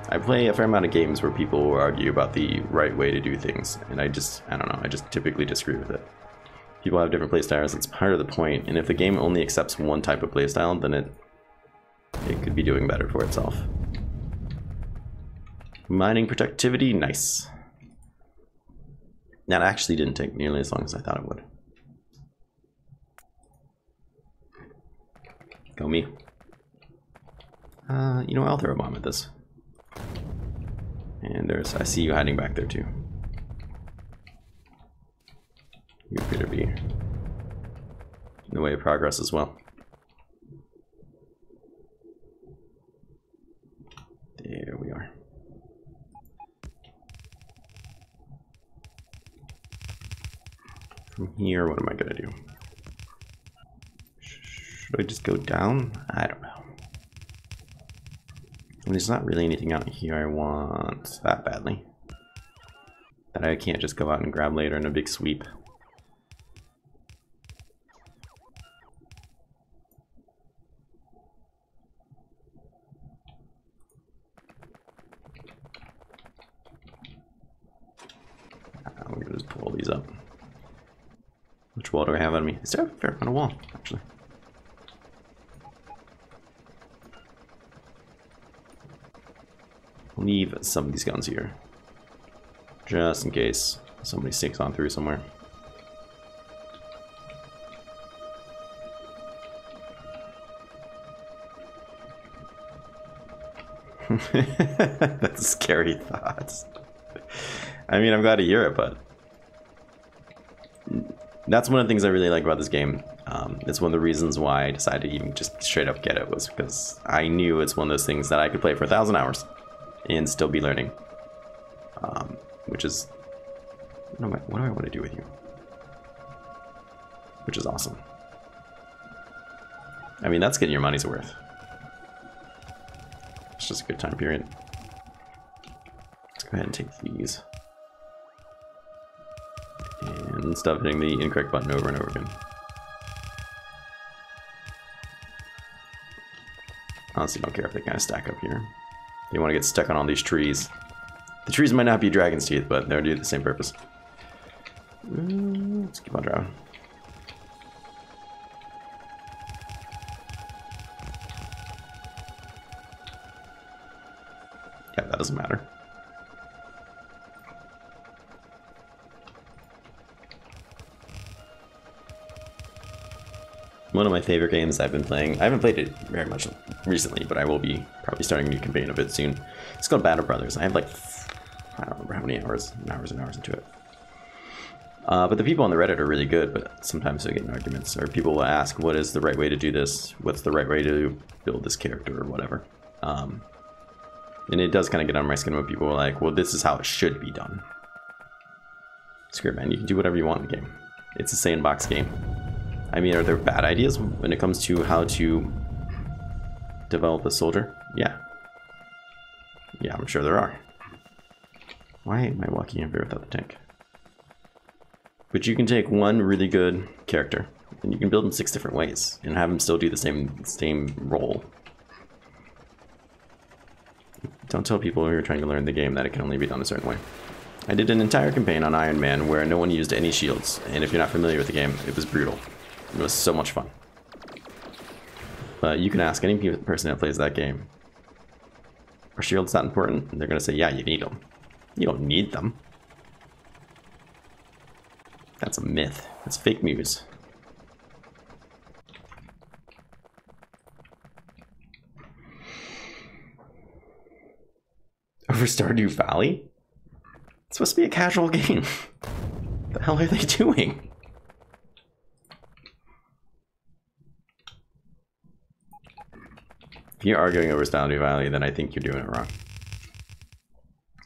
I play a fair amount of games where people will argue about the right way to do things, and I don't know, I just typically disagree with it. People have different playstyles, it's part of the point, and if the game only accepts one type of playstyle, then it could be doing better for itself. Mining productivity, nice. That actually didn't take nearly as long as I thought it would. Go me. You know, I'll throw a bomb at this. And I see you hiding back there too. You appear to be in the way of progress as well. There we are. From here, what am I gonna do? Should I just go down? I don't know. I mean, there's not really anything out here I want that badly that I can't just go out and grab later in a big sweep. I'm gonna just pull all these up. Which wall do I have on me? Is there a fair amount of wall, actually? Leave some of these guns here, just in case somebody sneaks on through somewhere. That's scary thoughts. I mean, I'm glad to hear it, but that's one of the things I really like about this game. It's one of the reasons why I decided to even just straight up get it, was because I knew it's one of those things that I could play for 1,000 hours and still be learning. Which is, what do I want to do with you? Which is awesome. I mean, that's getting your money's worth. It's just a good time period. Let's go ahead and take these. And stop hitting the incorrect button over and over again. Honestly, don't care if they kind of stack up here. They want to get stuck on all these trees. The trees might not be dragon's teeth, but they'll do the same purpose. Let's keep on driving. Yeah, that doesn't matter. One of my favorite games I've been playing. I haven't played it very much recently, but I will be probably starting a new campaign of it soon. It's called Battle Brothers. I have like, I don't remember how many hours and hours and hours into it. But the people on the Reddit are really good, but sometimes they get in arguments, or people will ask, what is the right way to do this? What's the right way to build this character or whatever? And it does kind of get on my skin when people are like, well, this is how it should be done. Screw it, man. You can do whatever you want in the game. It's a sandbox game. I mean, are there bad ideas when it comes to how to develop a soldier? Yeah. Yeah, I'm sure there are. Why am I walking in here without the tank? But you can take one really good character, and you can build him 6 different ways, and have him still do the same role. Don't tell people who are trying to learn the game that it can only be done a certain way. I did an entire campaign on Iron Man where no one used any shields, and if you're not familiar with the game, it was brutal. It was so much fun. But you can ask any person that plays that game, are shields that important? And they're going to say, yeah, you need them. You don't need them. That's a myth. That's fake news. Over Stardew Valley? It's supposed to be a casual game. What the hell are they doing? If you're arguing over Stardew Valley, then I think you're doing it wrong.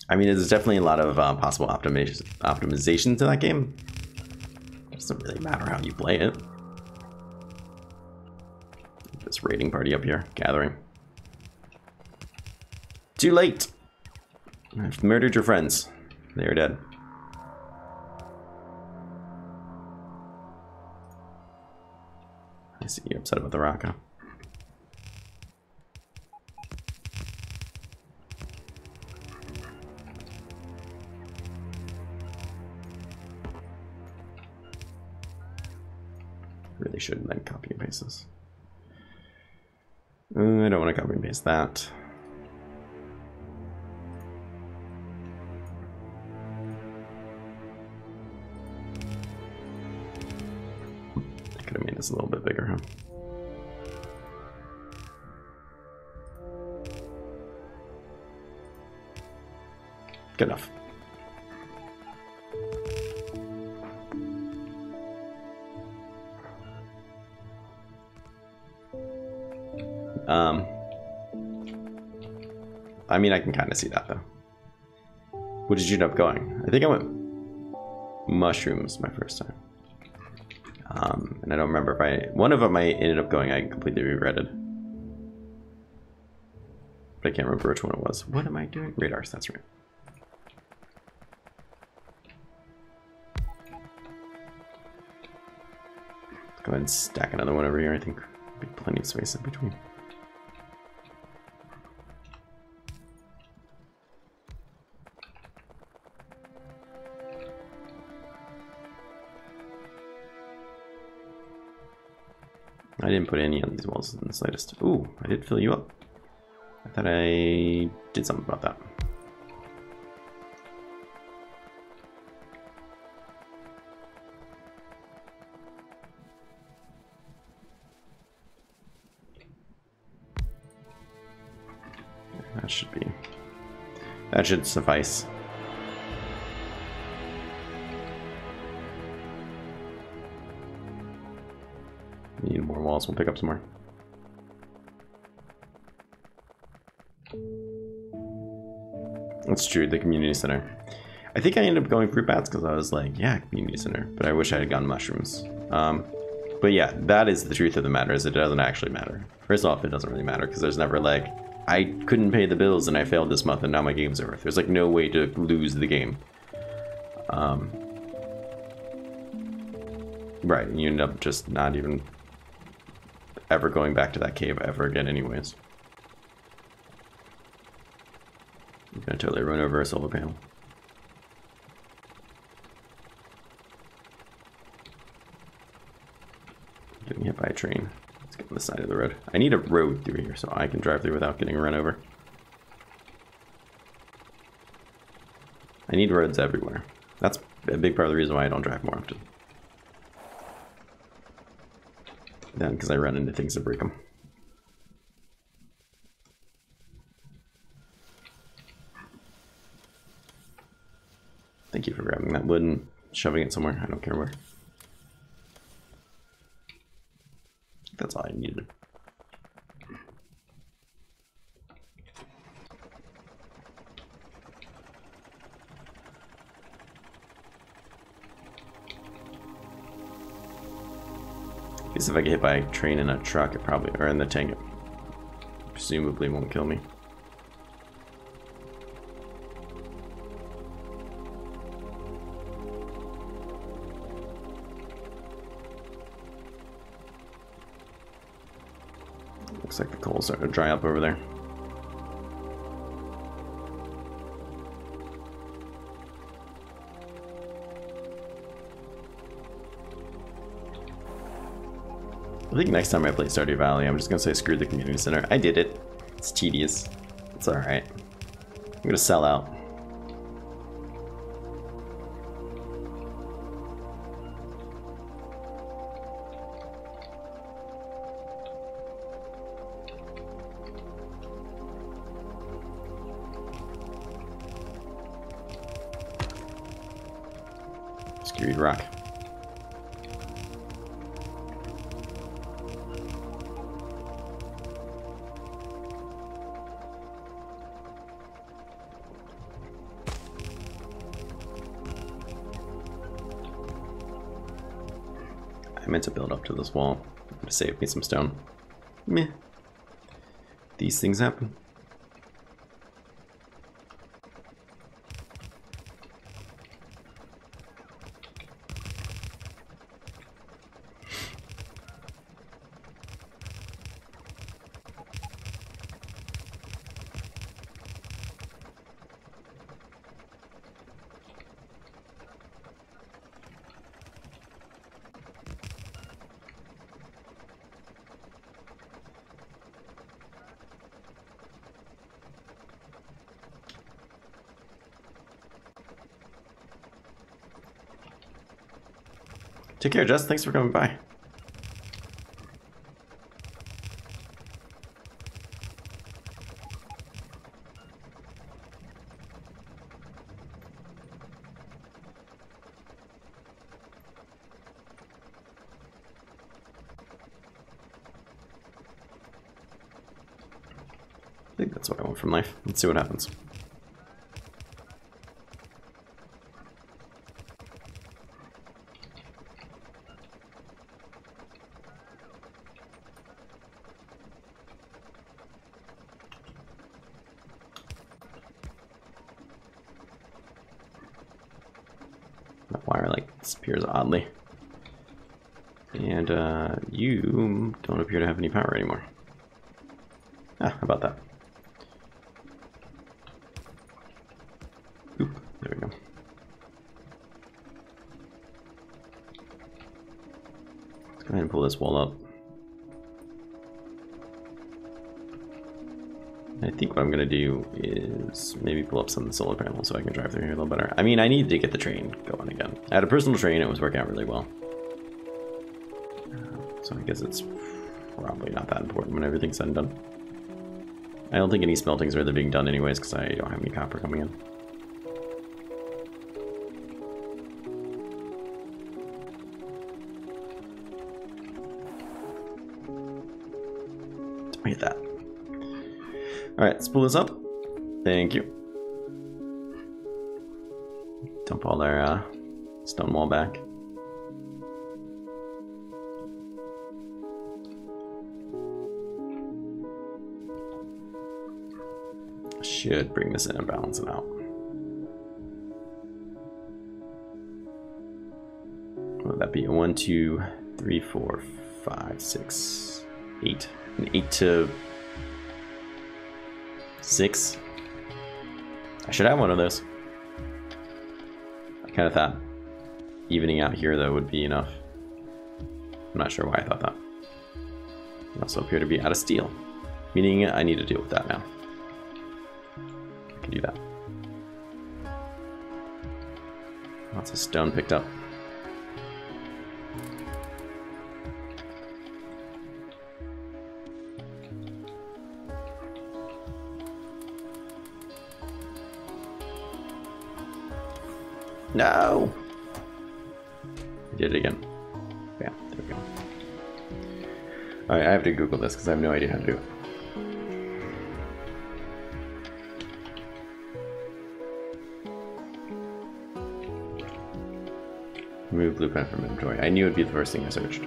I mean, there's definitely a lot of possible optimization to that game. It doesn't really matter how you play it. This raiding party up here, gathering. Too late! I've murdered your friends. They are dead. I see you're upset about the rock, huh? Really shouldn't then copy and paste this. I don't want to copy and paste that. I could have made this a little bit bigger, huh? Good enough. I mean, I can kind of see that though. What did you end up going? I think I went mushrooms my first time. And I don't remember if one of them I ended up going, I completely regretted. But I can't remember which one it was. What am I doing? Radars, that's right. Let's go ahead and stack another one over here. I think there'll be plenty of space in between. I didn't put any on these walls in the slightest. Ooh, I did fill you up. I thought I did something about that. That should suffice. Need more walls, we'll pick up some more. That's true, the community center. I think I ended up going fruit bats because I was like, yeah, community center, but I wish I had gone mushrooms. But yeah, that is the truth of the matter, is it doesn't actually matter. First off, it doesn't really matter because there's never like, I couldn't pay the bills and I failed this month and now my game's over. There's like no way to lose the game. Right, and you end up just not even ever going back to that cave ever again anyways. I'm gonna totally run over a solar panel. Getting hit by a train. Let's get on the side of the road. I need a road through here so I can drive through without getting run over. I need roads everywhere. That's a big part of the reason why I don't drive more often. Then because I run into things that break them. Thank you for grabbing that wood and shoving it somewhere. I don't care where. That's all I needed. I guess if I get hit by a train in a truck, it probably, or in the tank, it presumably won't kill me. Looks like the coal's starting to dry up over there. I think next time I play Stardew Valley, I'm just gonna say screw the community center. I did it. It's tedious. It's alright. I'm gonna sell out. Screwed rock. I meant to build up to this wall to save me some stone. Meh. These things happen. Take care, Jess. Thanks for coming by. I think that's what I want from life. Let's see what happens. That wire like disappears oddly. And you don't appear to have any power anymore. Ah, how about that? Oop, there we go. Let's go ahead and pull this wall up. I think what I'm gonna do is maybe pull up some solar panels so I can drive through here a little better. I mean, I need to get the train going again. I had a personal train, it was working out really well. So I guess it's probably not that important when everything's said and done. I don't think any smelting's really being done anyways because I don't have any copper coming in. I hit that. Alright, let's pull this up. Thank you. Dump all their stone wall back. Should bring this in and balance it out. What would that be? 1, 2, 3, 4, 5, 6, 8. An 8 to 6. I should have one of those. I kind of thought evening out here though would be enough. I'm not sure why I thought that. I also appear to be out of steel, meaning I need to deal with that now. I can do that. Lots of stone picked up. No! I did it again. Yeah, there we go. Alright, I have to Google this because I have no idea how to do it. Remove blueprint from inventory. I knew it would be the first thing I searched.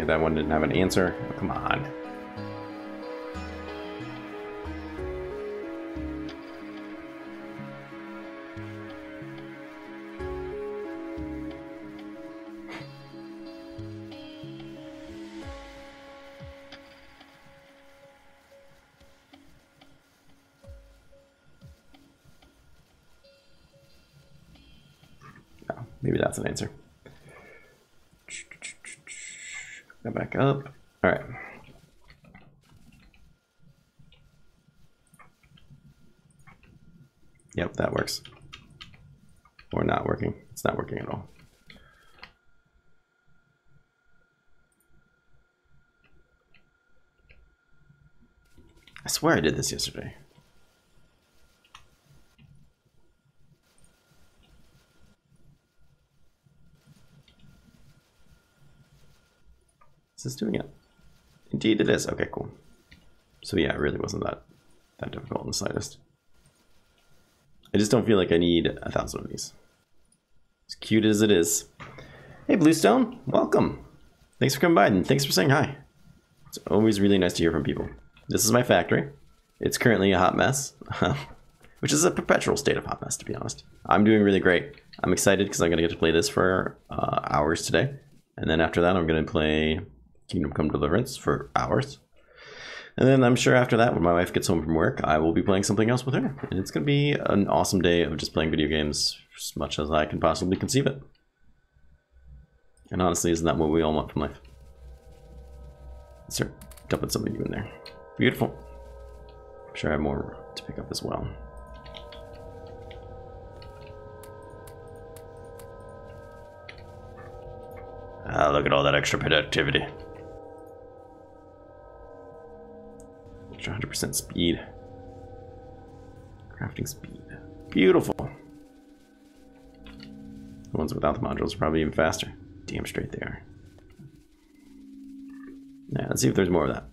That one didn't have an answer. Oh, come on. Oh, maybe that's an answer. Go back up. All right. Yep, that works. Or not working. It's not working at all. I swear I did this yesterday. Is this doing it? Indeed it is. Okay, cool. So yeah, it really wasn't that difficult in the slightest. I just don't feel like I need 1,000 of these. As cute as it is. Hey Bluestone, welcome. Thanks for coming by and thanks for saying hi. It's always really nice to hear from people. This is my factory. It's currently a hot mess, which is a perpetual state of hot mess, to be honest. I'm doing really great. I'm excited because I'm gonna get to play this for hours today. And then after that, I'm gonna play Kingdom Come Deliverance for hours. And then I'm sure after that, when my wife gets home from work, I will be playing something else with her. And it's going to be an awesome day of just playing video games as much as I can possibly conceive it. And honestly, isn't that what we all want from life? Let's start dumping some of you in there. Beautiful. I'm sure I have more to pick up as well. Ah, look at all that extra productivity. 100% speed. Crafting speed. Beautiful. The ones without the modules are probably even faster. Damn straight they are. Yeah, let's see if there's more of that.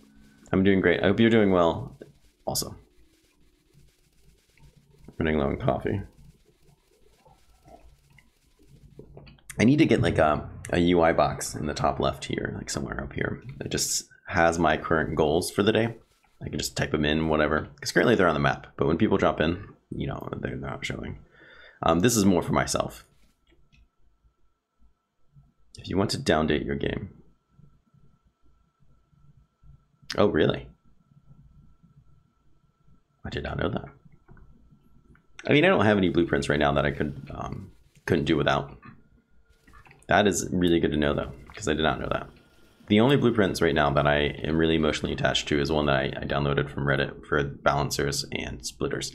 I'm doing great. I hope you're doing well also. Running low on coffee. I need to get like a UI box in the top left here, like somewhere up here. It just has my current goals for the day. I can just type them in, whatever. Because currently they're on the map, but when people drop in, you know, they're not showing. This is more for myself. If you want to downdate your game. Oh, really? I did not know that. I mean, I don't have any blueprints right now that I couldn't do without. That is really good to know, though, because I did not know that. The only blueprints right now that I am really emotionally attached to is one that I downloaded from Reddit for balancers and splitters.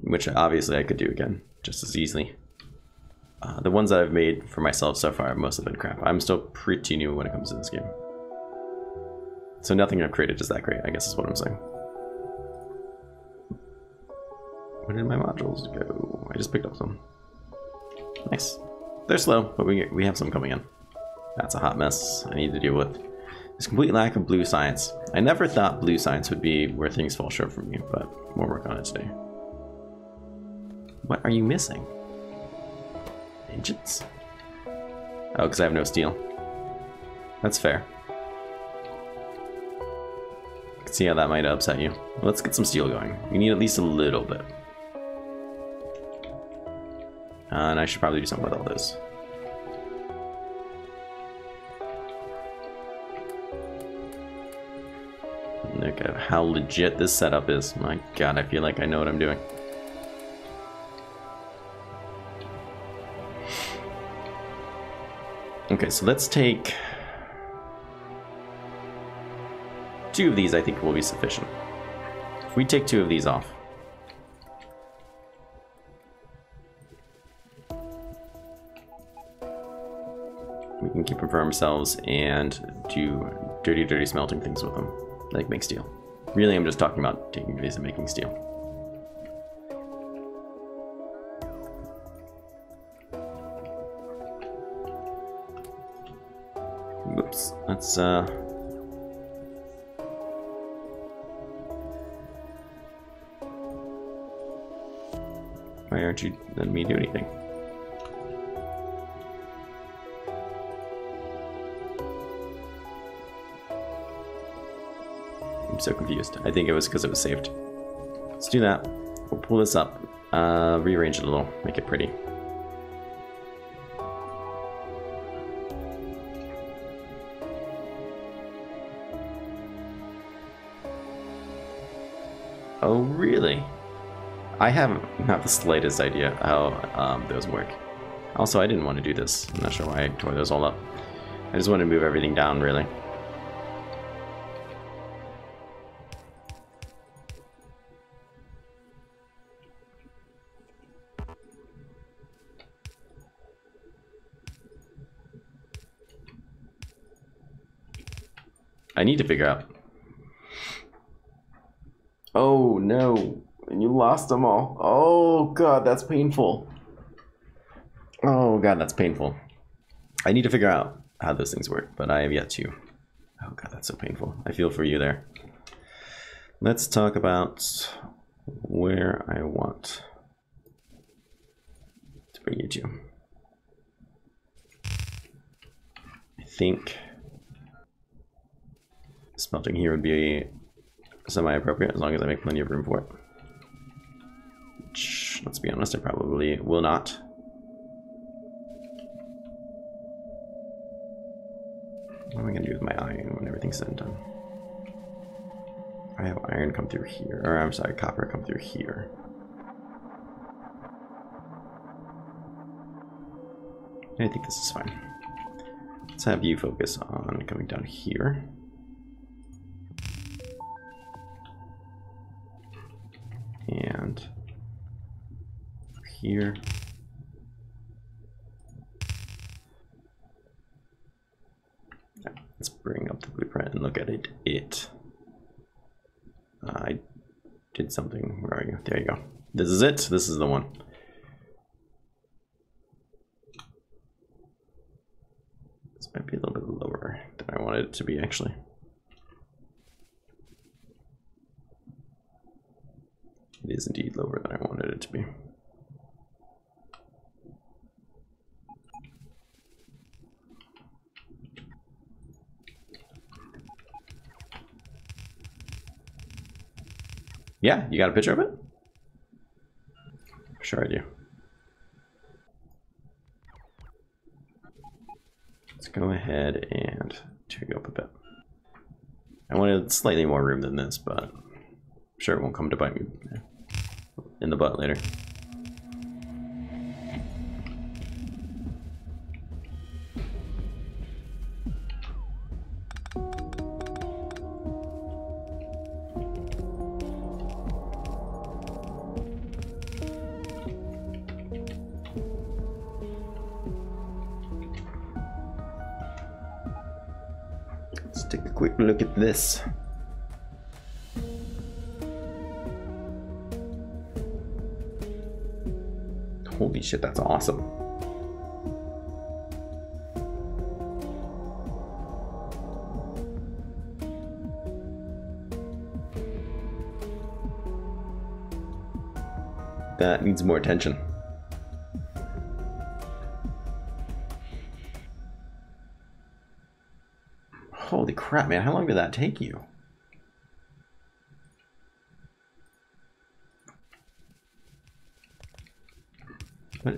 Which obviously I could do again, just as easily. The ones that I've made for myself so far have mostly been crap. I'm still pretty new when it comes to this game. So nothing I've created is that great, I guess is what I'm saying. Where did my modules go? I just picked up some. Nice. They're slow, but we have some coming in. That's a hot mess I need to deal with. This complete lack of blue science. I never thought blue science would be where things fall short for me, but we'll work on it today. What are you missing? Engines? Oh, because I have no steel. That's fair. See how that might upset you. Let's get some steel going. We need at least a little bit. And I should probably do something with all this. Look at how legit this setup is. My god, I feel like I know what I'm doing. Okay, so let's take 2 of these. I think will be sufficient. If we take 2 of these off, we can keep them for ourselves and do dirty smelting things with them, like make steel. Really, I'm just talking about taking these and making steel. Whoops, let's why aren't you letting me do anything? I'm so confused. I think it was because it was saved. Let's do that. We'll pull this up, rearrange it a little, make it pretty. Oh, really? I have not the slightest idea how those work. Also, I didn't want to do this. I'm not sure why I tore those all up. I just want to move everything down, really. I need to figure out. Oh no, and you lost them all. Oh god, that's painful. Oh god, that's painful. I need to figure out how those things work, but I have yet to. Oh god, that's so painful. I feel for you there. Let's talk about where I want to bring you to. I think smelting here would be semi-appropriate as long as I make plenty of room for it. Which, let's be honest, I probably will not. What am I gonna do with my iron when everything's said and done? I have iron come through here, or I'm sorry, copper come through here. I think this is fine. Let's have you focus on coming down here. And here. Let's bring up the blueprint and look at it. I did something. Where are you? There you go. This is it. This is the one. This might be a little bit lower than I wanted it to be, actually. It is indeed lower than I wanted it to be. Yeah, you got a picture of it? Sure I do. Let's go ahead and take you up a bit. I wanted slightly more room than this, but I'm sure it won't come to bite me in the butt later. Let's take a quick look at this. Holy shit, that's awesome. That needs more attention. Holy crap, man, how long did that take you?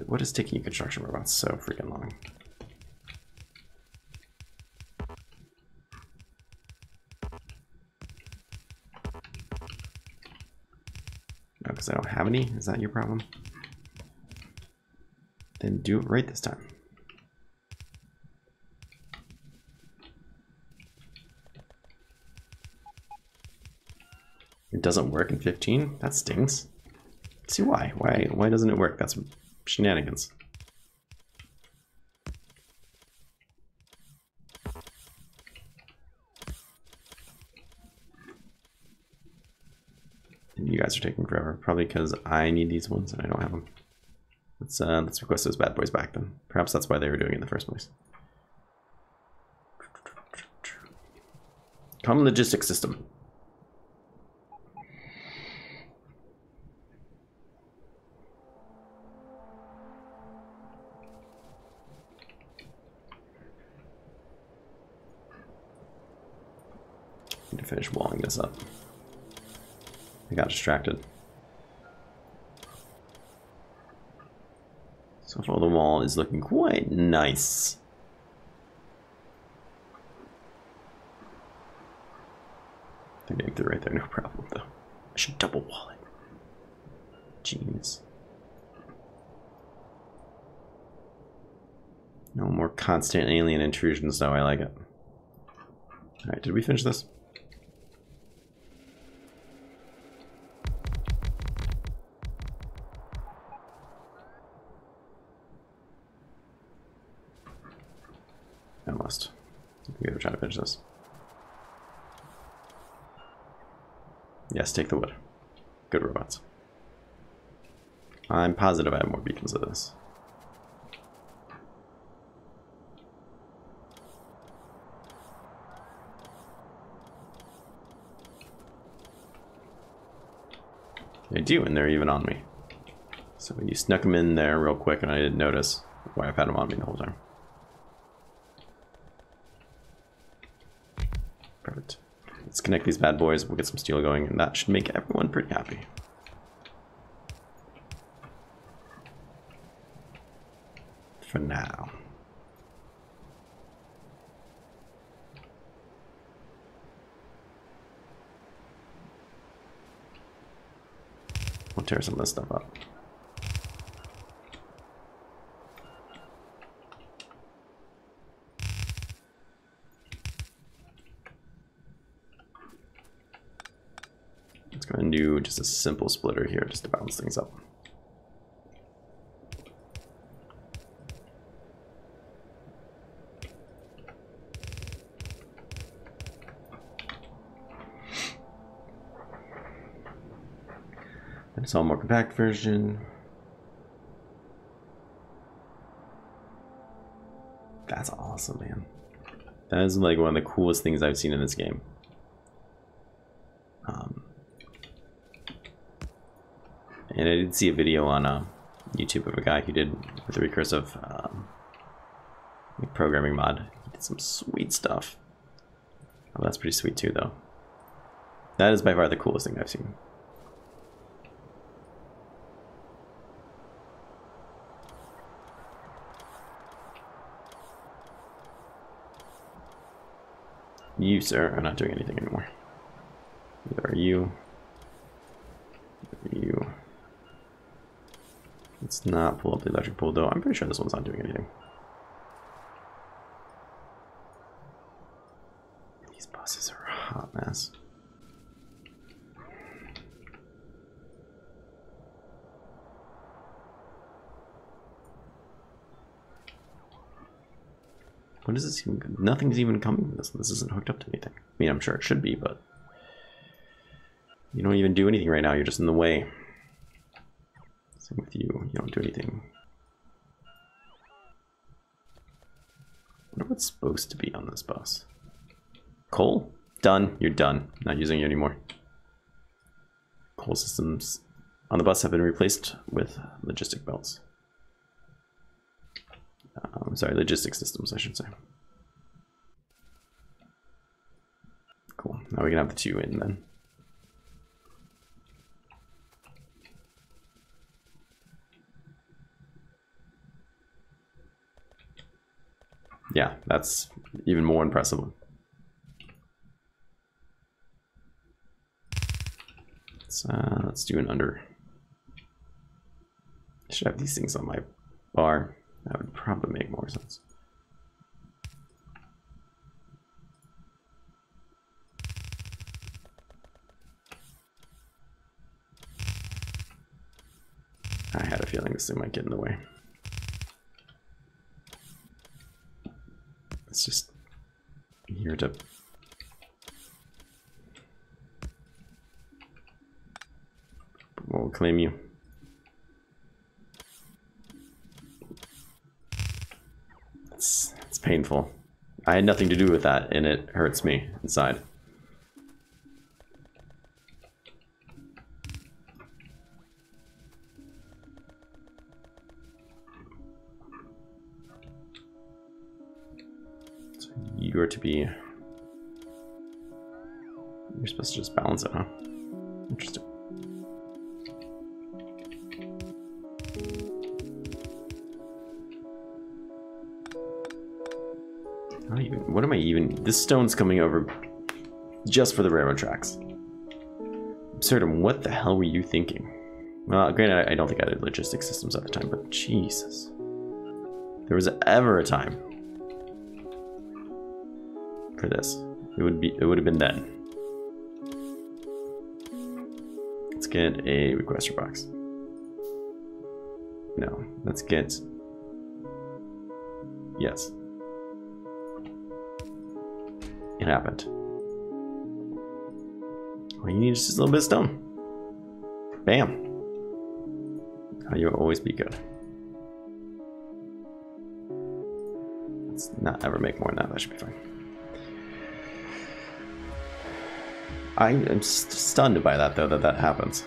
What is taking you construction robots so freaking long? No, because I don't have any? Is that your problem? Then do it right this time. It doesn't work in 15? That stings. Let's see why. Why doesn't it work? That's shenanigans. You guys are taking forever. Probably because I need these ones and I don't have them. Let's request those bad boys back then. Perhaps that's why they were doing it in the first place. Common logistics system. Need to finish walling this up. I got distracted. So far the wall is looking quite nice. They're getting through right there, no problem though. I should double wall it. Genius. No more constant alien intrusions though, I like it. Alright, did we finish this? Almost. We were trying to finish this. Yes, take the wood. Good robots. I'm positive I have more beacons of this. I do, and they're even on me. So you snuck them in there real quick, and I didn't notice why I've had them on me the whole time. Perfect. Let's connect these bad boys, we'll get some steel going, and that should make everyone pretty happy. For now. We'll tear some of this stuff up. Let's go ahead and do just a simple splitter here just to balance things up. And it's all more compact version. That's awesome, man. That is like one of the coolest things I've seen in this game. And I did see a video on YouTube of a guy who did with a recursive programming mod. He did some sweet stuff. Oh, that's pretty sweet too, though. That is by far the coolest thing I've seen. You, sir, are not doing anything anymore. Neither are you. Neither are you. Let's not pull up the electric pool, though. I'm pretty sure this one's not doing anything. These buses are a hot mess. What is this even? Nothing's even coming from this. This isn't hooked up to anything. I mean, I'm sure it should be, but you don't even do anything right now. You're just in the way. Same with you. You don't do anything. I wonder what's supposed to be on this bus. Coal? Done. You're done. Not using you anymore. Coal systems on the bus have been replaced with logistic belts. Sorry, logistics systems, I should say. Cool. Now we can have the two in then. Yeah, that's even more impressive. Let's do an under. I should have these things on my bar. That would probably make more sense. I had a feeling this thing might get in the way. It's just here to... We'll claim you. It's painful. I had nothing to do with that, and it hurts me inside. So you are to be... You're supposed to just balance it, huh? Interesting. What am I even... This stone's coming over just for the railroad tracks. Absurdum, what the hell were you thinking? Well, granted, I don't think I had logistic systems at the time, but Jesus. There was ever a time for this. It would have been then. Let's get a requester box. No, let's get... Yes. It happened. All you need is just a little bit of stone. Bam. You'll always be good. Let's not ever make more than that. That should be fine. I am stunned by that, though, that happens.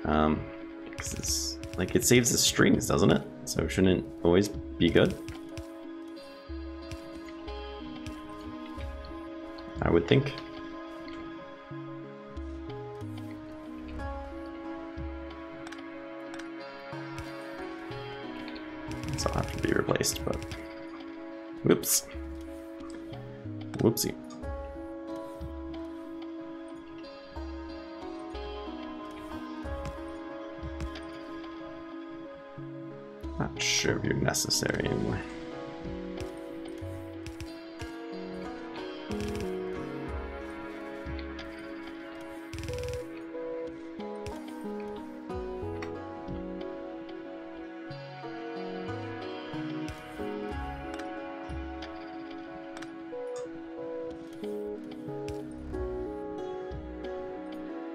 Because it's like it saves the strings, doesn't it? So shouldn't it always be good? I would think. This will have to be replaced, but whoops. Whoopsie. Not sure if you're necessary anymore.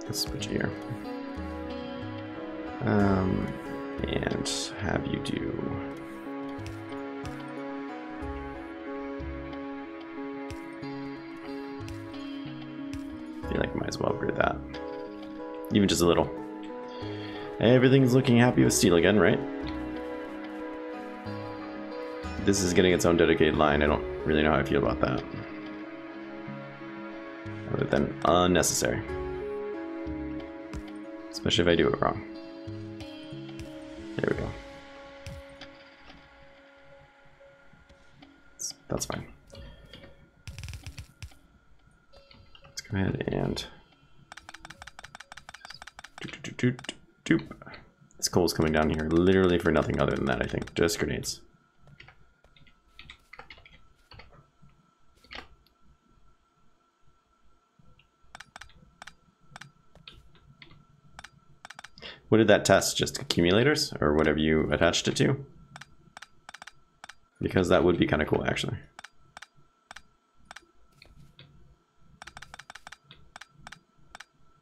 Let's switch here. And have you do... I feel like I might as well upgrade that. Even just a little. Everything's looking happy with steel again, right? This is getting its own dedicated line. I don't really know how I feel about that. Other than unnecessary. Especially if I do it wrong. There we go. That's fine. Let's go ahead and... This coal's coming down here literally for nothing other than that, I think. Just grenades. What did that test? Just accumulators or whatever you attached it to? Because that would be kind of cool, actually.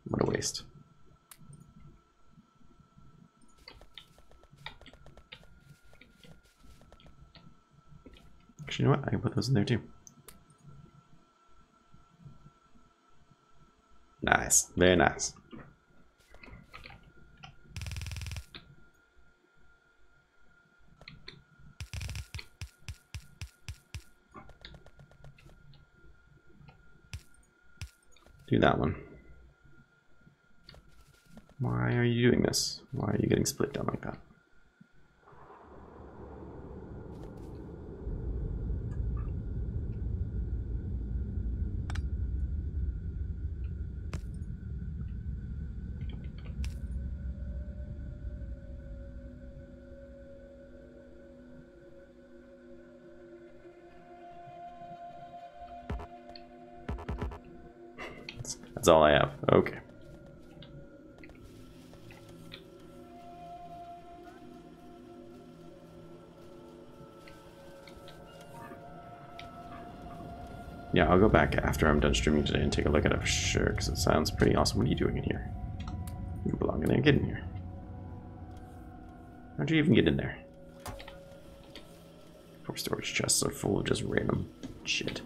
What a waste. Actually, you know what? I can put those in there too. Nice. Very nice. Do that one. Why are you doing this? Why are you getting split down like that? That's all I have. Okay. Yeah, I'll go back after I'm done streaming today and take a look at it for sure, because it sounds pretty awesome. What are you doing in here? You belong in there. Get in here. How'd you even get in there? 4 storage chests are full of just random shit.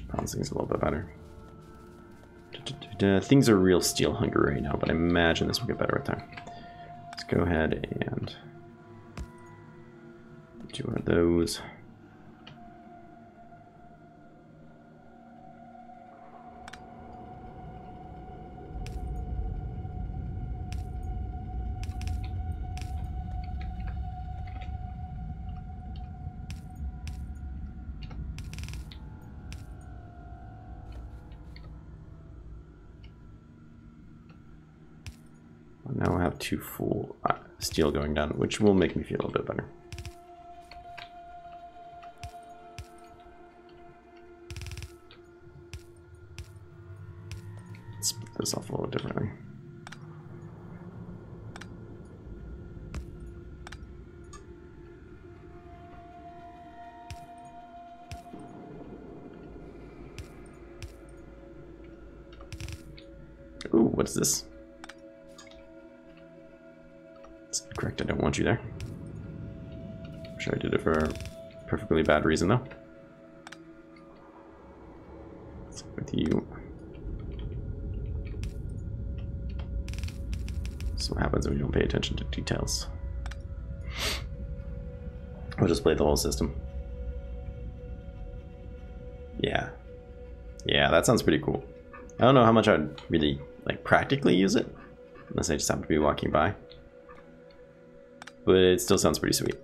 Balance things a little bit better. Things are real steel hungry right now, but I imagine this will get better with time. Let's go ahead and do one of those. Now I have 2 full steel going down, which will make me feel a little bit better. Let's split this off a little differently. Ooh, what's this? Correct, I don't want you there. I'm sure I did it for a perfectly bad reason though. What's up with you? So what happens when you don't pay attention to details? I'll just play the whole system. Yeah. Yeah, that sounds pretty cool. I don't know how much I'd really like practically use it, unless I just happen to be walking by. But it still sounds pretty sweet.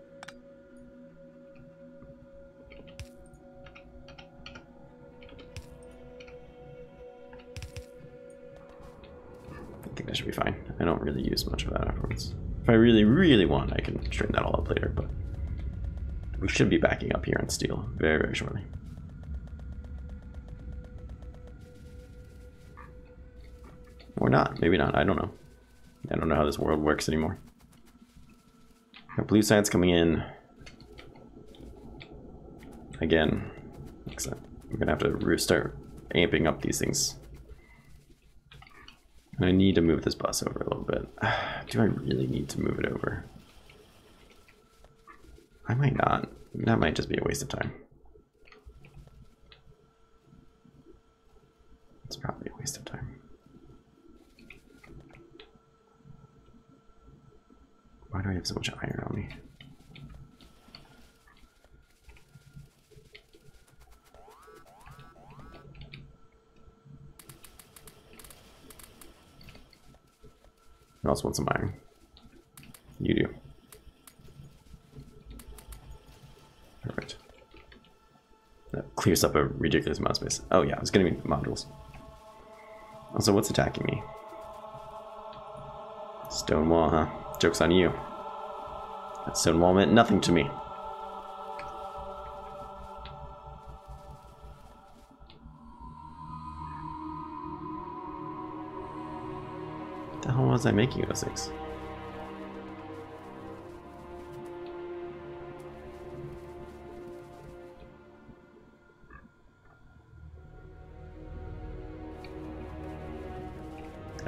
I think that should be fine. I don't really use much of that afterwards. If I really, really want, I can straighten that all up later, but we should be backing up here on steel very, very shortly. Or not, maybe not, I don't know. I don't know how this world works anymore. Got blue science coming in. Again, we're gonna have to start amping up these things. And I need to move this bus over a little bit. Do I really need to move it over? I might not. That might just be a waste of time. It's probably a waste of time. Why do I have so much iron on me? Who else wants some iron? You do. Perfect. That clears up a ridiculous amount of space. Oh yeah, it's gonna be modules. Also, what's attacking me? Stone wall, huh? Joke's on you. That stone wall meant nothing to me. What the hell was I making those things?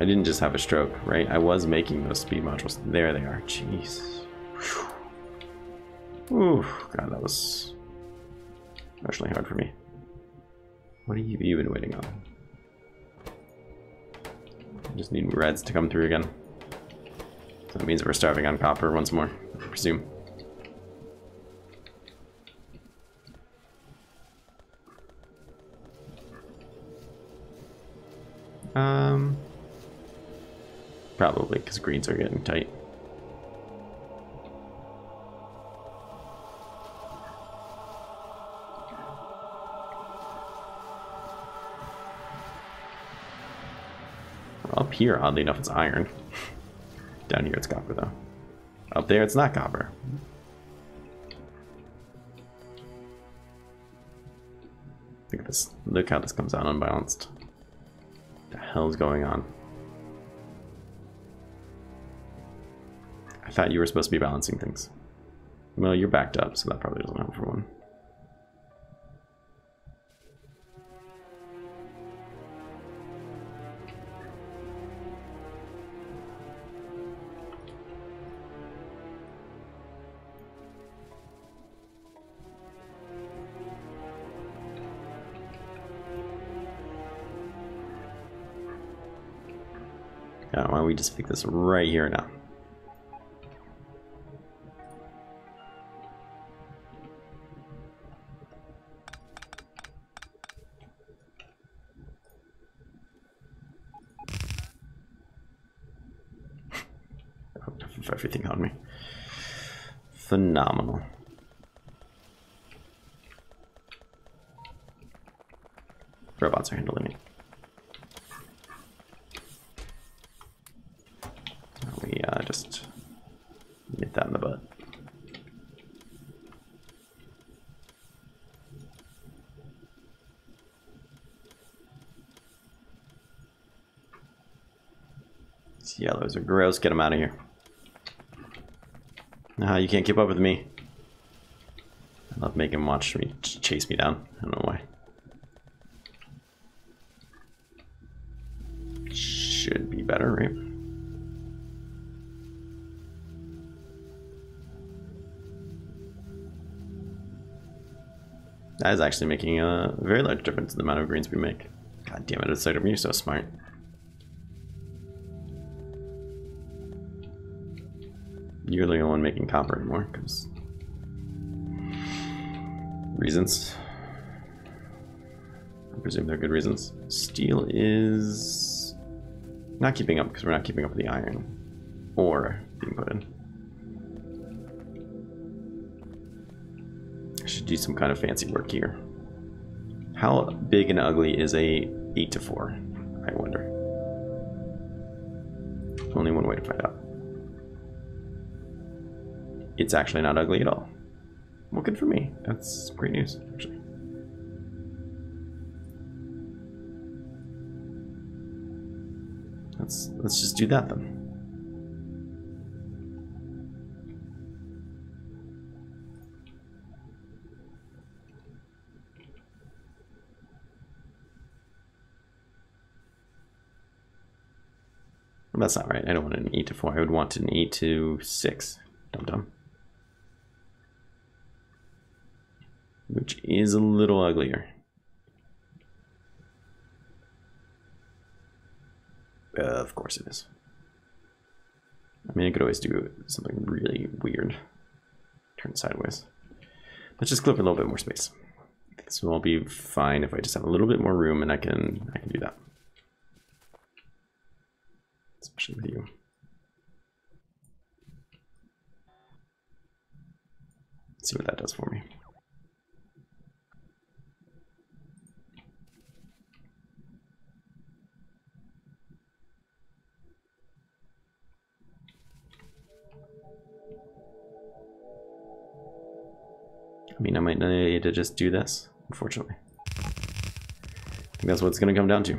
I didn't just have a stroke, right? I was making those speed modules. There they are. Jeez. Ooh, God, that was emotionally hard for me. What have you been waiting on? I just need reds to come through again. So that means we're starving on copper once more, I presume. Probably, because greens are getting tight. Up here, oddly enough, it's iron. Down here, it's copper, though. Up there, it's not copper. Look at this. Look how this comes out unbalanced. What the hell's going on? I thought you were supposed to be balancing things. Well, you're backed up, so that probably doesn't help for one. Yeah, why don't we just fix this right here now? Everything on me. Phenomenal. Robots are handling it. We just nip that in the butt. These yellows are gross. Get them out of here. You can't keep up with me. I love making him watch me chase me down. I don't know why. Should be better, right? That is actually making a very large difference in the amount of greens we make. God damn it, it's you're so smart. You're the only one making copper anymore, because reasons. I presume they're good reasons. Steel is not keeping up because we're not keeping up with the iron or being put in. I should do some kind of fancy work here. How big and ugly is a 8-4? I wonder. Only one way to find out. It's actually not ugly at all. Well, good for me. That's great news, actually. Let's just do that then. Well, that's not right. I don't want an 8-4. I would want an 8-6. Dum-dum. Which is a little uglier. Of course it is. I mean, I could always do something really weird. Turn it sideways. Let's just clip a little bit more space. This will all be fine if I just have a little bit more room, and I can do that. Especially with you. Let's see what that does for me. I mean, I might need to just do this, unfortunately. I think that's what it's going to come down to.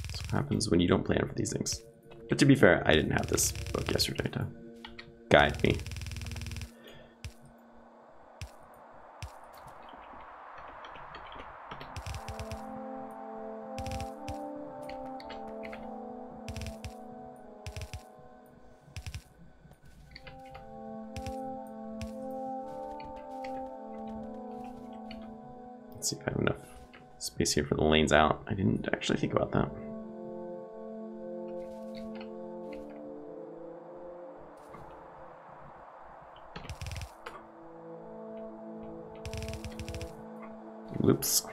That's what happens when you don't plan for these things. But to be fair, I didn't have this book yesterday to guide me. Let's see if I have enough space here for the lanes out. I didn't actually think about that. Whoops.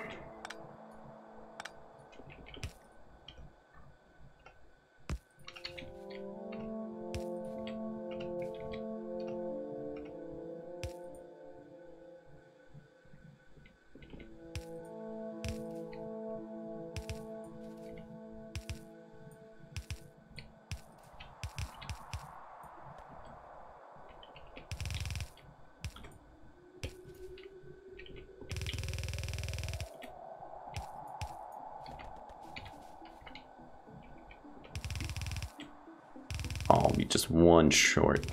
be just one short.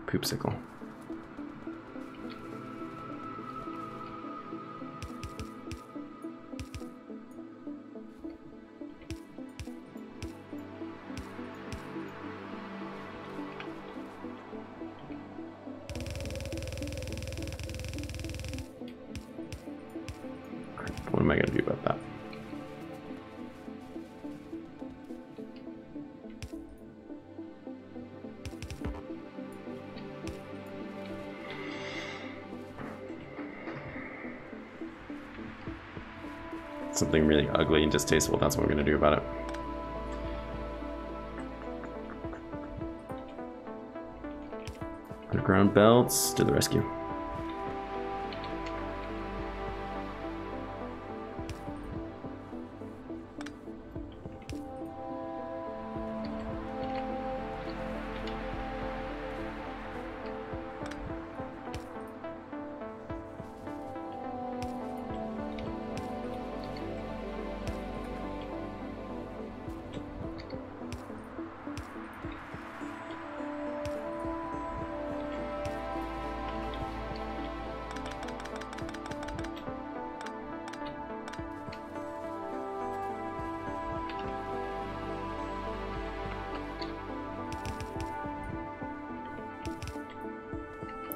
Poopsicle. What am I going to do about that? Something really ugly and distasteful, that's what we're going to do about it. Underground belts to the rescue.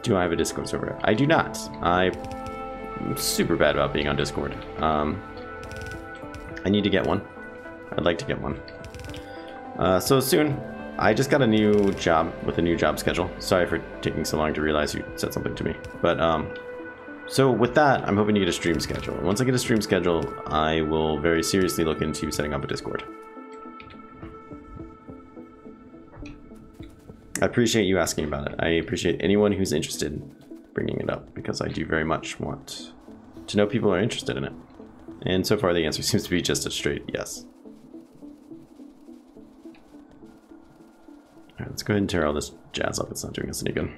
Do I have a Discord server? I do not. I'm super bad about being on Discord. I need to get one. I'd like to get one. So soon. I just got a new job with a new job schedule. Sorry for taking so long to realize you said something to me. But so with that, I'm hoping to get a stream schedule. And once I get a stream schedule, I will very seriously look into setting up a Discord. I appreciate you asking about it. I appreciate anyone who's interested in bringing it up, because I do very much want to know people are interested in it. And so far the answer seems to be just a straight yes. Alright, let's go ahead and tear all this jazz up. It's not doing us any good.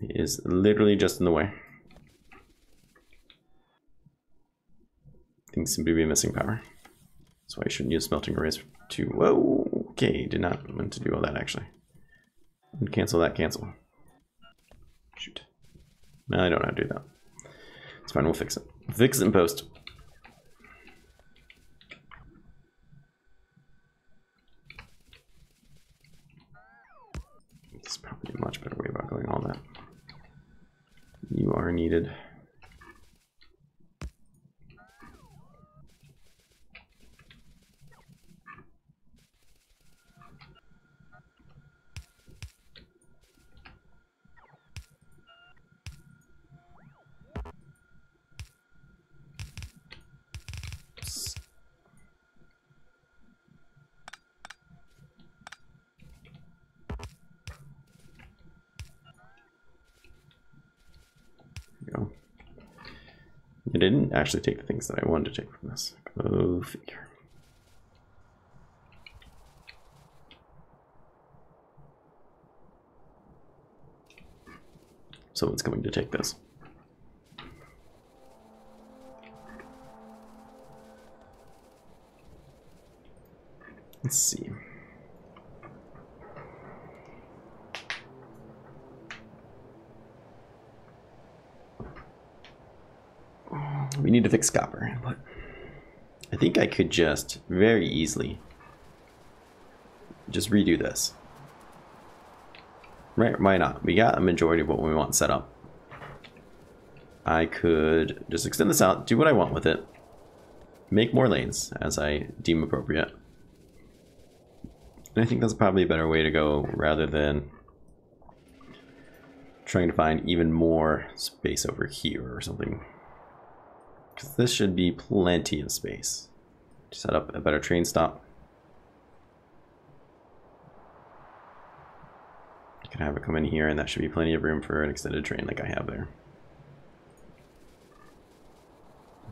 It is literally just in the way. Things seem to be missing power. That's why you shouldn't use smelting arrays to... Whoa! Okay, did not meant to do all that, actually. And cancel that, cancel. Shoot. No, I don't know how to do that. It's fine, we'll fix it. Fix it in post. This is probably a much better way about going all that. You are needed. Go. It didn't actually take the things that I wanted to take from this. Go figure. Someone's coming to take this. Let's see. We need to fix copper, but I think I could just very easily just redo this. Right, why not? We got a majority of what we want set up. I could just extend this out, do what I want with it, make more lanes as I deem appropriate. And I think that's probably a better way to go rather than trying to find even more space over here or something. Because this should be plenty of space to set up a better train stop. You can have it come in here, and that should be plenty of room for an extended train like I have there.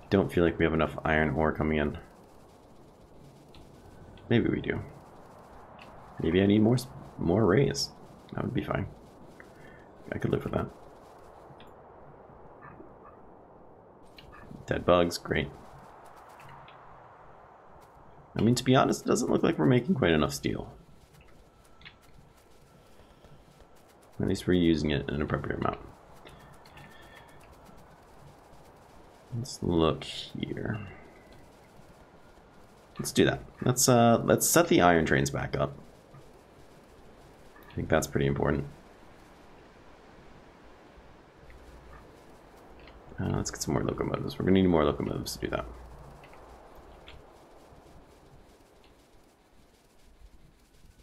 Don't feel like we have enough iron ore coming in. Maybe we do. Maybe I need more arrays. That would be fine. I could live with that. Dead bugs, great. I mean, to be honest, it doesn't look like we're making quite enough steel. At least we're using it in an appropriate amount. Let's look here. Let's do that. Let's set the iron trains back up. I think that's pretty important. Let's get some more locomotives. We're gonna need more locomotives to do that.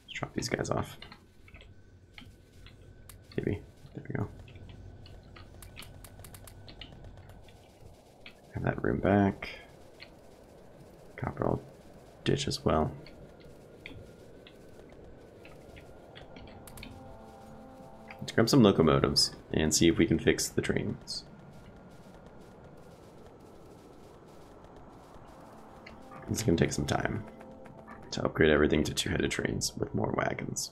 Let's drop these guys off. Maybe. There we go. Have that room back. Copper all ditch as well. Let's grab some locomotives and see if we can fix the trains. It's going to take some time to upgrade everything to two-headed trains with more wagons.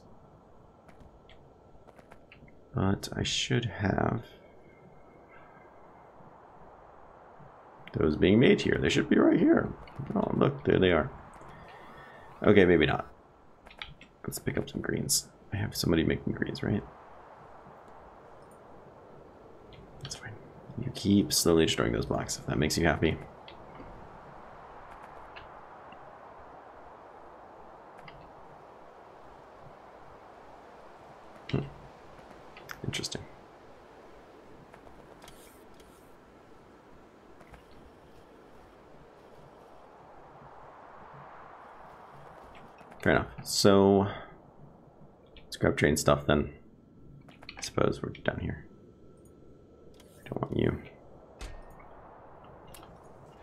But I should have those being made here. They should be right here. Oh, look, there they are. Okay, maybe not. Let's pick up some greens. I have somebody making greens, right? That's fine. You keep slowly destroying those blocks if that makes you happy. Interesting. Fair enough. So let's grab train stuff then. I suppose we're down here. I don't want you.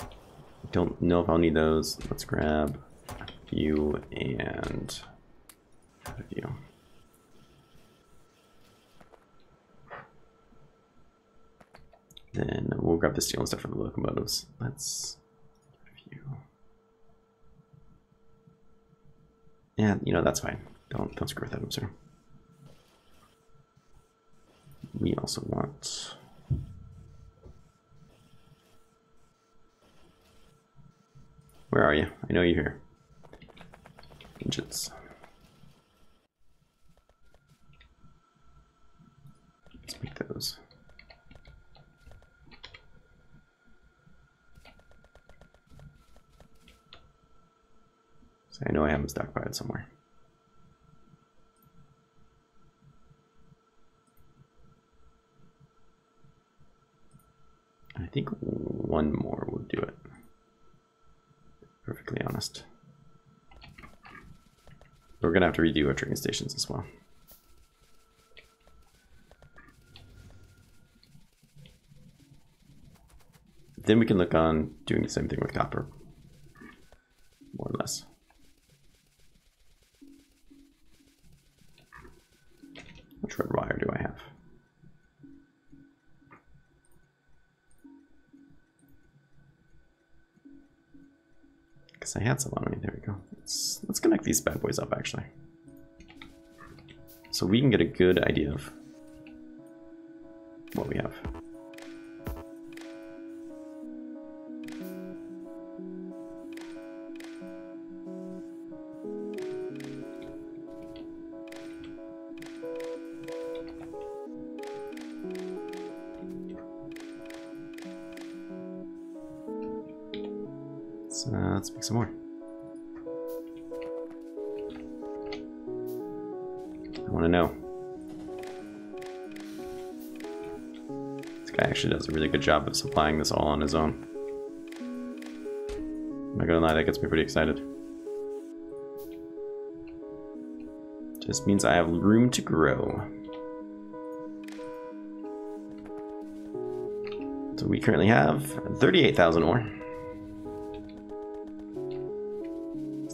I don't know if I'll need those. Let's grab you and you. Then we'll grab the steel and stuff for the locomotives. Let's view. Yeah, you know, that's fine. Don't screw with that, I'm sorry. We also want where are you? I know you're here. Engines. Let's make those. I know I have them stockpiled somewhere. I think one more would do it. Perfectly honest. We're gonna have to redo our train stations as well. Then we can look on doing the same thing with copper, more or less. Which red wire do I have? Because I had some on me. There we go. Let's connect these bad boys up, actually. So we can get a good idea of what we have. Let's make some more. I want to know. This guy actually does a really good job of supplying this all on his own. I'm not gonna lie, that gets me pretty excited. Just means I have room to grow. So we currently have 38,000 ore.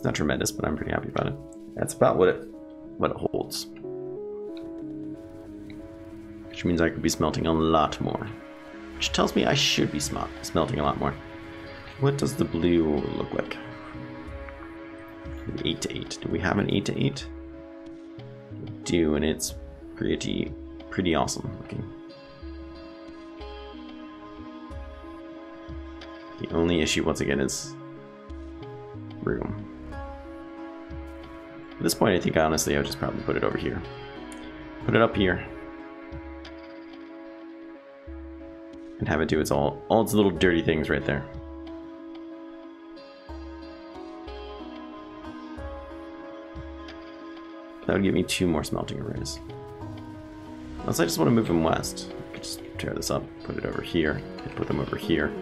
Not tremendous, but I'm pretty happy about it. That's about what it holds. Which means I could be smelting a lot more. Which tells me I should be smelting a lot more. What does the blue look like? 8 to 8. Do we have an 8 to 8? We do, and it's pretty awesome looking. The only issue, once again, is room. At this point, I think, honestly, I would just probably put it over here. Put it up here. And have it do all its little dirty things right there. That would give me 2 more smelting arrays. Unless I just want to move them west. I could just tear this up, put it over here, and put them over here.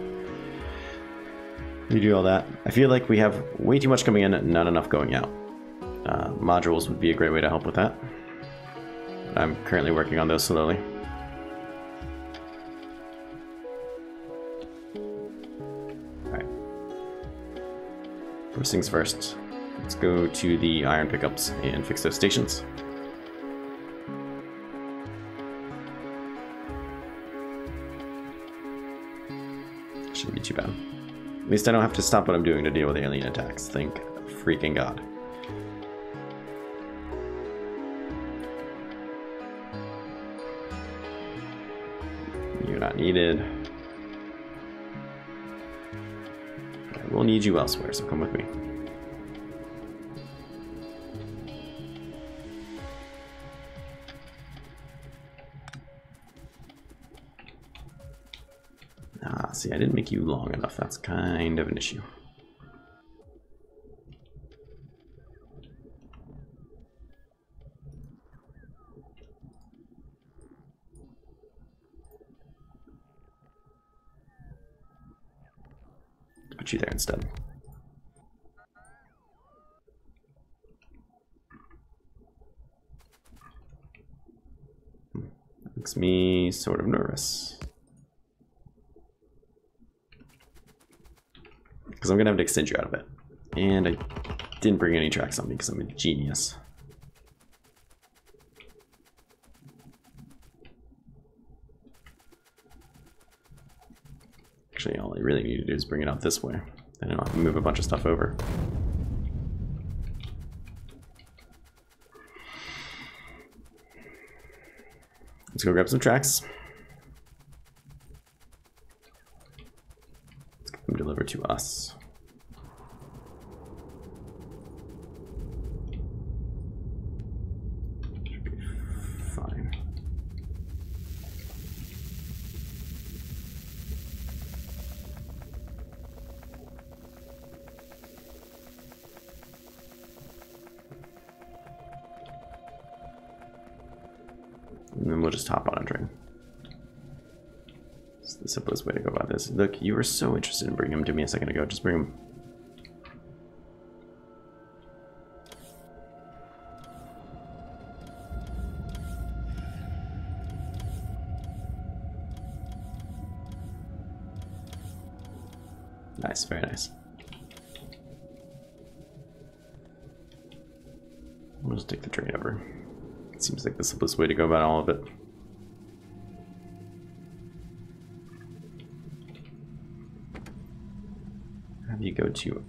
You do all that. I feel like we have way too much coming in, not enough going out. Modules would be a great way to help with that. I'm currently working on those slowly. Alright. First things first. Let's go to the iron pickups and fix those stations. Shouldn't be too bad. At least I don't have to stop what I'm doing to deal with alien attacks. Thank freaking God. You're not needed. I will need you elsewhere, so come with me. See, I didn't make you long enough. That's kind of an issue. Put you there instead. Makes me sort of nervous. Because I'm going to have to extend you out of it. And I didn't bring any tracks on me because I'm a genius. Actually, all I really need to do is bring it out this way. Then I don't have to move a bunch of stuff over. Let's go grab some tracks. Let's get them delivered to us. Should be fine. And then we'll just hop on a train. It's the simplest way to go about this. Look, you were so interested in bringing him to me a second ago. Just bring him. Nice, very nice. We'll just take the train over. Seems like the simplest way to go about all of it. Have you go to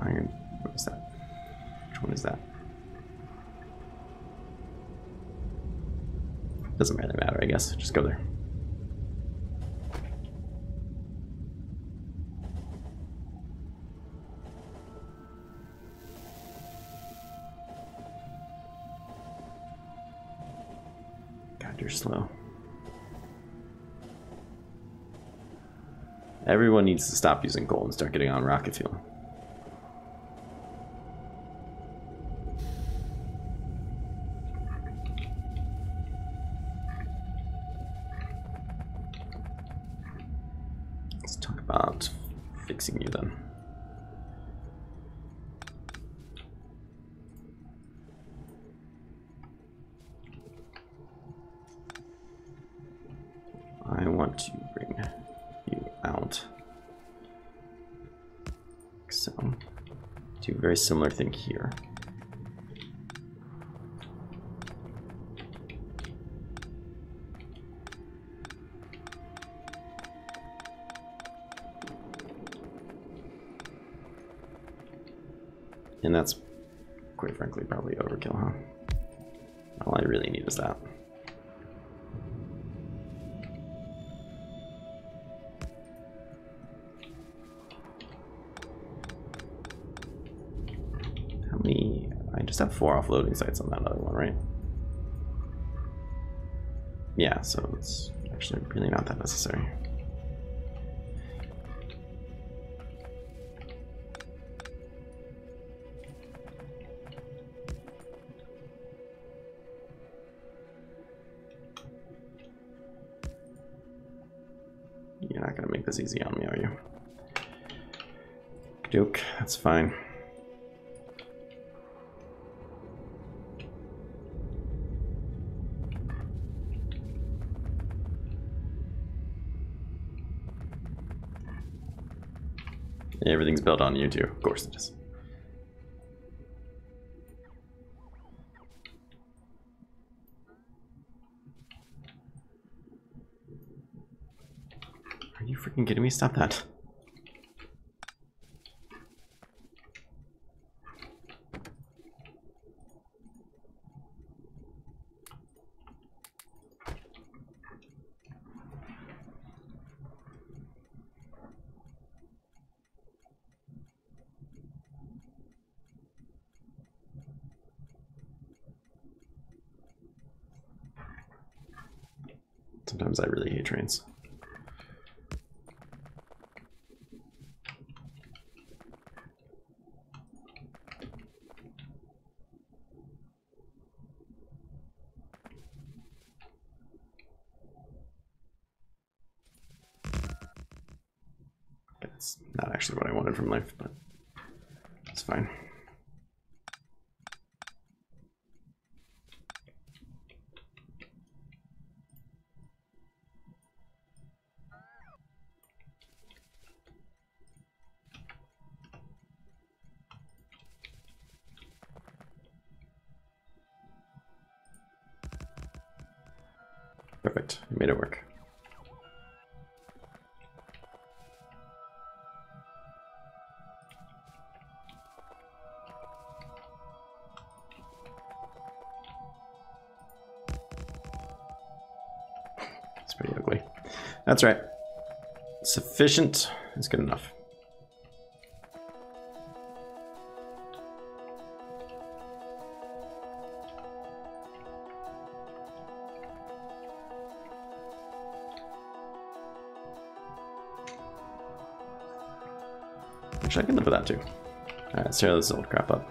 iron? What is that? Which one is that? Doesn't really matter, I guess. Just go there. You're slow. Everyone needs to stop using coal and start getting on rocket fuel. Let's talk about fixing you then. I want to bring you out. So, do a very similar thing here. And that's, quite frankly, probably overkill, huh? All I really need is that. have 4 offloading sites on that other one, right? Yeah, so it's actually really not that necessary. You're not gonna make this easy on me, are you? Joke, that's fine. Everything's built on you too. Of course it is. Are you freaking kidding me? Stop that. Sometimes I really hate trains. That's not actually what I wanted from life, but it's fine. Perfect. You made it work. It's pretty ugly. That's right. Sufficient is good enough. Actually, I can live with that too. Alright, let's tear this old crap up.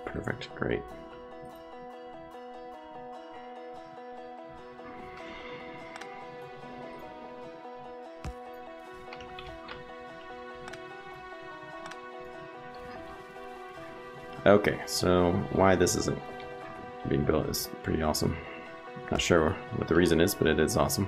Perfect, great. Okay, so why this isn't being built is pretty awesome. Not sure what the reason is, but it is awesome.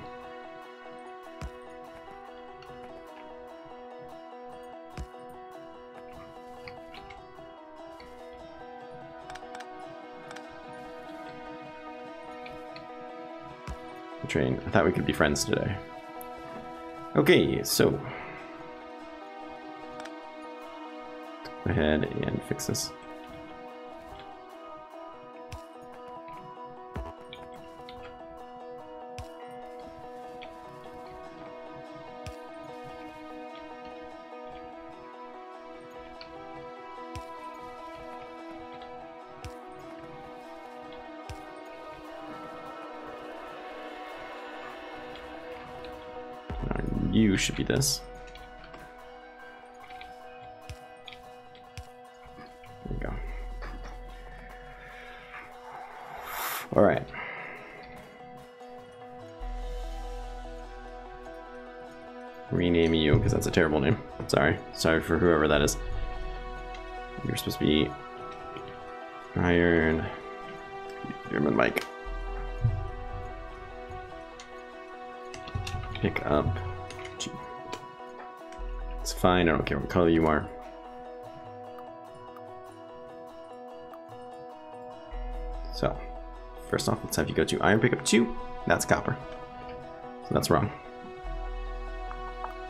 The train. I thought we could be friends today. Okay, so go ahead and fix this. You should be this. There you go. All right. Rename you because that's a terrible name. Sorry for whoever that is. You're supposed to be Iron German Mike. Pick up. It's fine, I don't care what color you are. So, first off, let's have you go to iron pickup 2. That's copper. So that's wrong.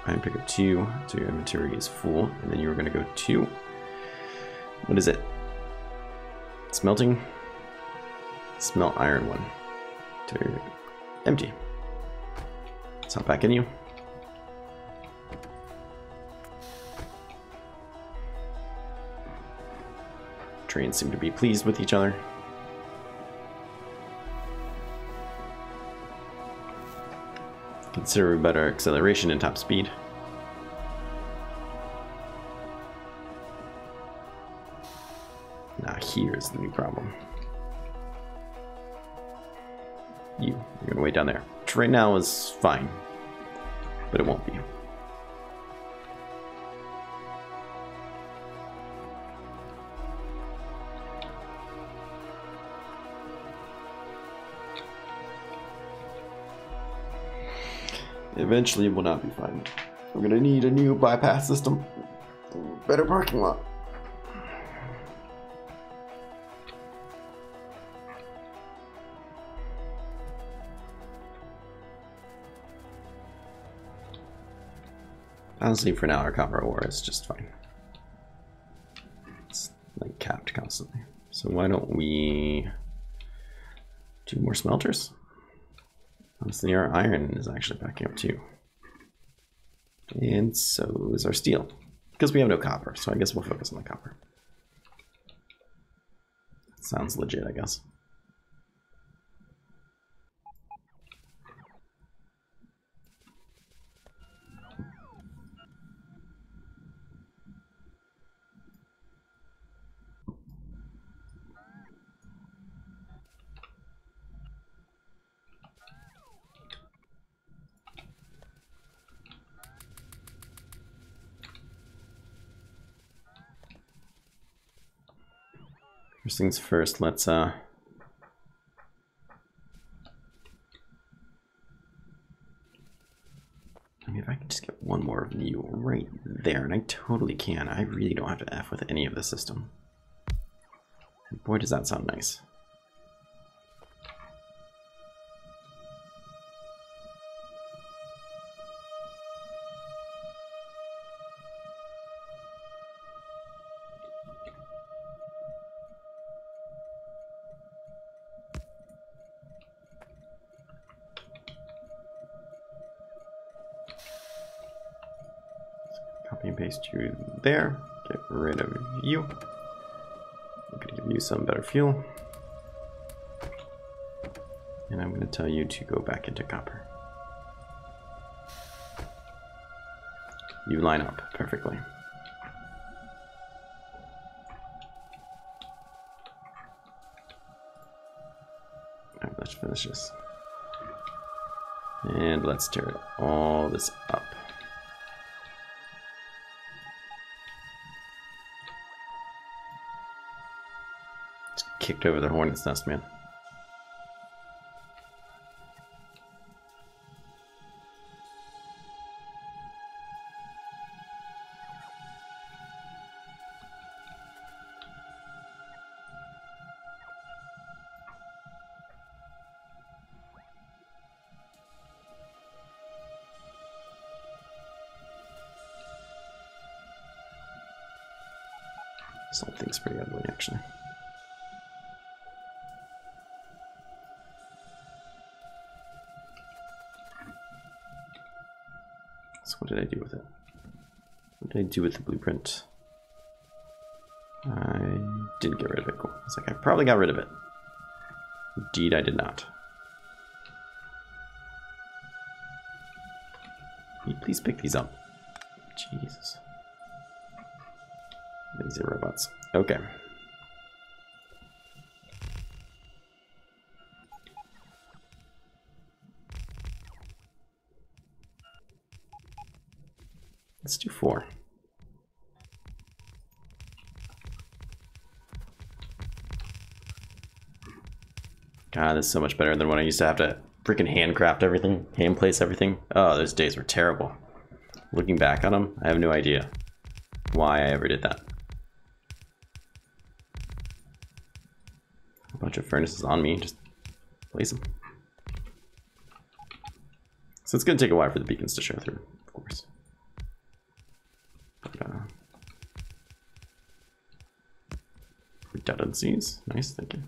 iron picker 2, so your inventory is full, and then you're going to go to, what is it? Smelting? Smelt iron 1. To empty. Let's hop back in you. Trains seem to be pleased with each other. Considerably better acceleration and top speed. Now here's the new problem. You're gonna wait down there. Which right now is fine, but it won't be. Eventually it will not be fine. We're gonna need a new bypass system. Better parking lot. Honestly, for now, our copper ore is just fine. It's like capped constantly. So why don't we do more smelters? Honestly, our iron is actually backing up too. And so is our steel. Because we have no copper, so I guess we'll focus on the copper. Sounds legit, I guess. First things first, let's I mean, if I could just get one more view right there, and I totally can. I really don't have to F with any of the system. And boy, does that sound nice. Copy and paste you there. Get rid of you. I'm going to give you some better fuel. And I'm going to tell you to go back into copper. You line up perfectly. Alright, let's finish this. And let's tear all this up. Kicked over the hornet's nest, man. Something's pretty ugly, actually. So what did I do with it? What did I do with the blueprint? I didn't get rid of it. Cool. It's like I probably got rid of it. Indeed, I did not. Can you please pick these up? Jesus. These are robots. Okay. Let's do 4. God, this is so much better than when I used to have to freaking handcraft everything, hand place everything. Oh, those days were terrible. Looking back on them, I have no idea why I ever did that. A bunch of furnaces on me, just place them. So it's gonna take a while for the beacons to show through, of course. redundancies. Nice, thank you.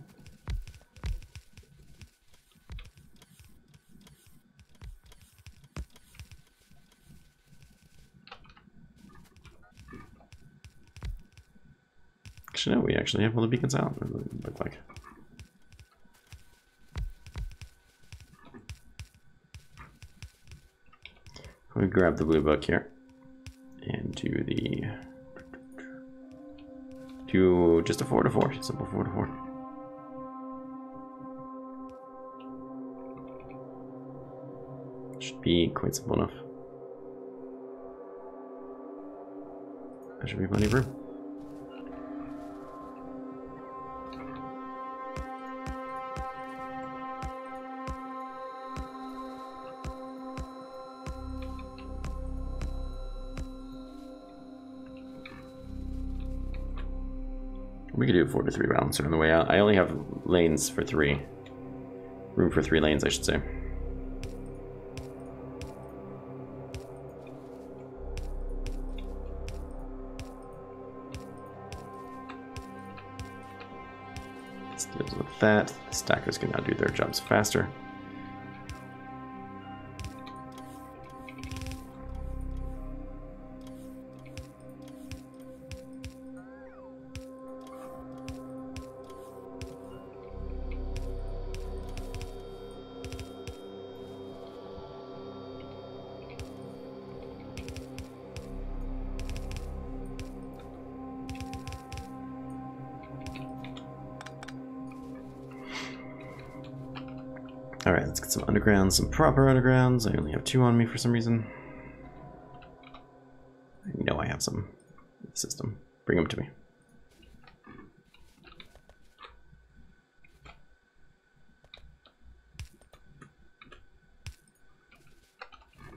Actually, no, we actually have all the beacons out. What does it look like? We grab the blue book here and do just a 4 to 4, simple 4 to 4. Should be quite simple enough. There should be plenty of room. We could do 4 to 3 rounds on the way out. I only have lanes for 3. Room for 3 lanes, I should say. This deals with that. The stackers can now do their jobs faster. Alright, let's get some undergrounds, some proper undergrounds. I only have 2 on me for some reason. I know I have some in the system. Bring them to me.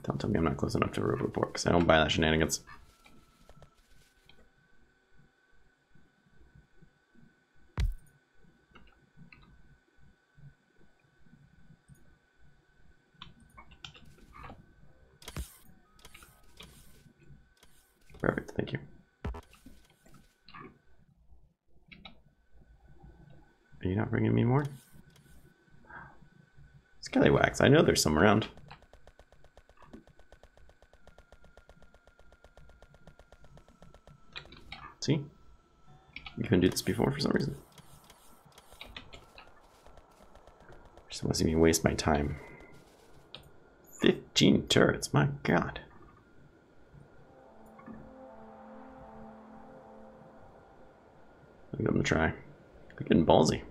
Don't tell me I'm not close enough to a road report, because I don't buy that shenanigans. Perfect, thank you. Are you not bringing me more? Scallywags, I know there's some around. See? You couldn't do this before for some reason. Just want to see me waste my time. 15 turrets, my god. I'm gonna try. They're getting ballsy.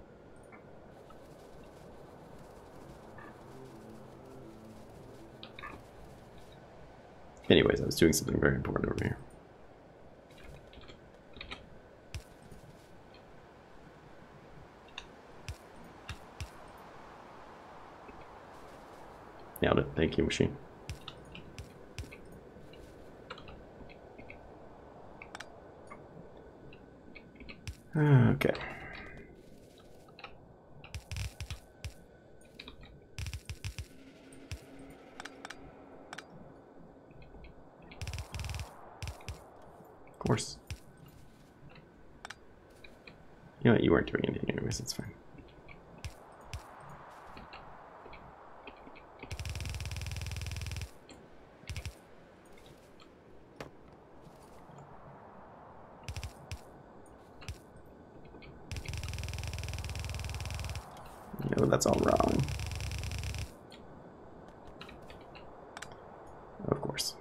Anyways, I was doing something very important over here. Nailed it. Thank you, machine. Okay. Of course. You know what? You weren't doing anything anyways. It's fine. No, that's all wrong. Of course.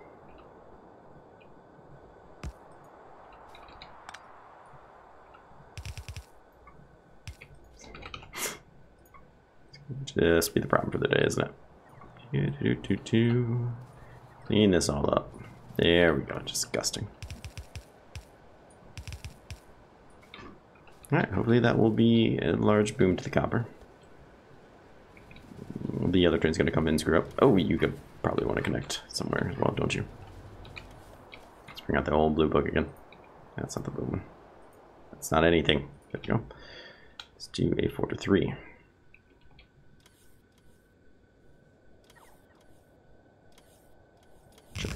Just be the problem for the day, isn't it? Clean this all up. There we go. Disgusting. Alright, hopefully that will be a large boom to the copper. The other train's going to come in and screw up. Oh, you could probably want to connect somewhere as well, don't you? Let's bring out the old blue book again. That's not the blue one. That's not anything. There you go. Let's do a 4 to 3. Sure.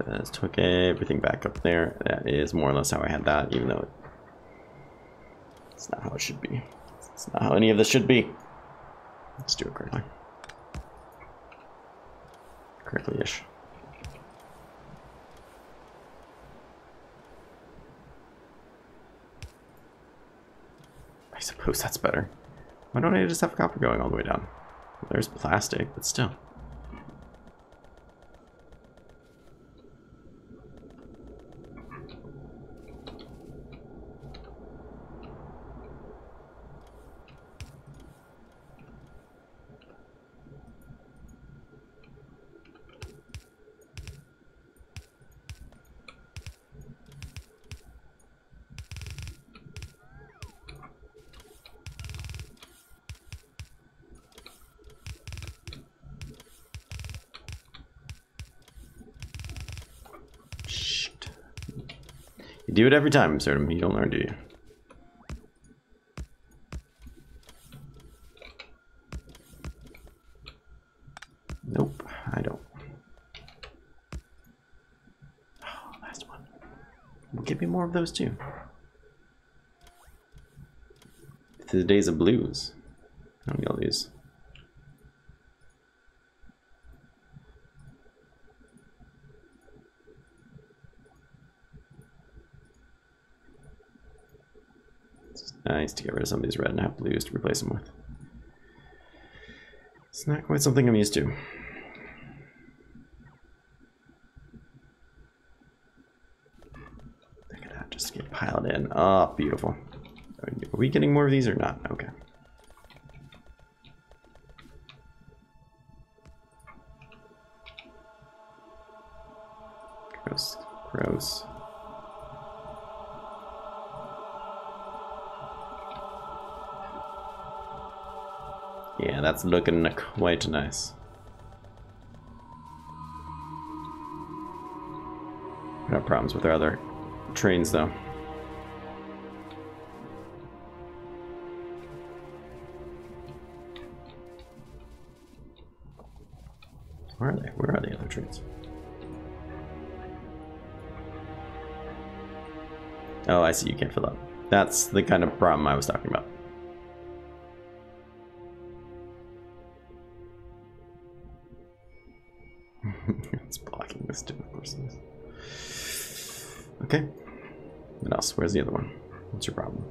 Just hook everything back up there. That is more or less how I had that, even though it's not how it should be. It's not how any of this should be. Let's do it correctly. Correctly-ish. I suppose that's better. Why don't I just have copper going all the way down? Well, there's plastic, but still. You do it every time, Serdum. You don't learn, do you? Nope, I don't. Oh, last one. Give me more of those too. To the days of blues. I don't need all these. Nice to get rid of some of these red and have blues to replace them with. It's not quite something I'm used to. Look at that, just get piled in. Oh, beautiful. Are we getting more of these or not? Okay. Gross, gross. Yeah, that's looking quite nice. We have problems with our other trains, though. Where are they? Where are the other trains? Oh, I see. You can't fill up. That's the kind of problem I was talking about. It's blocking this to horses. Okay. What else? Where's the other one? What's your problem?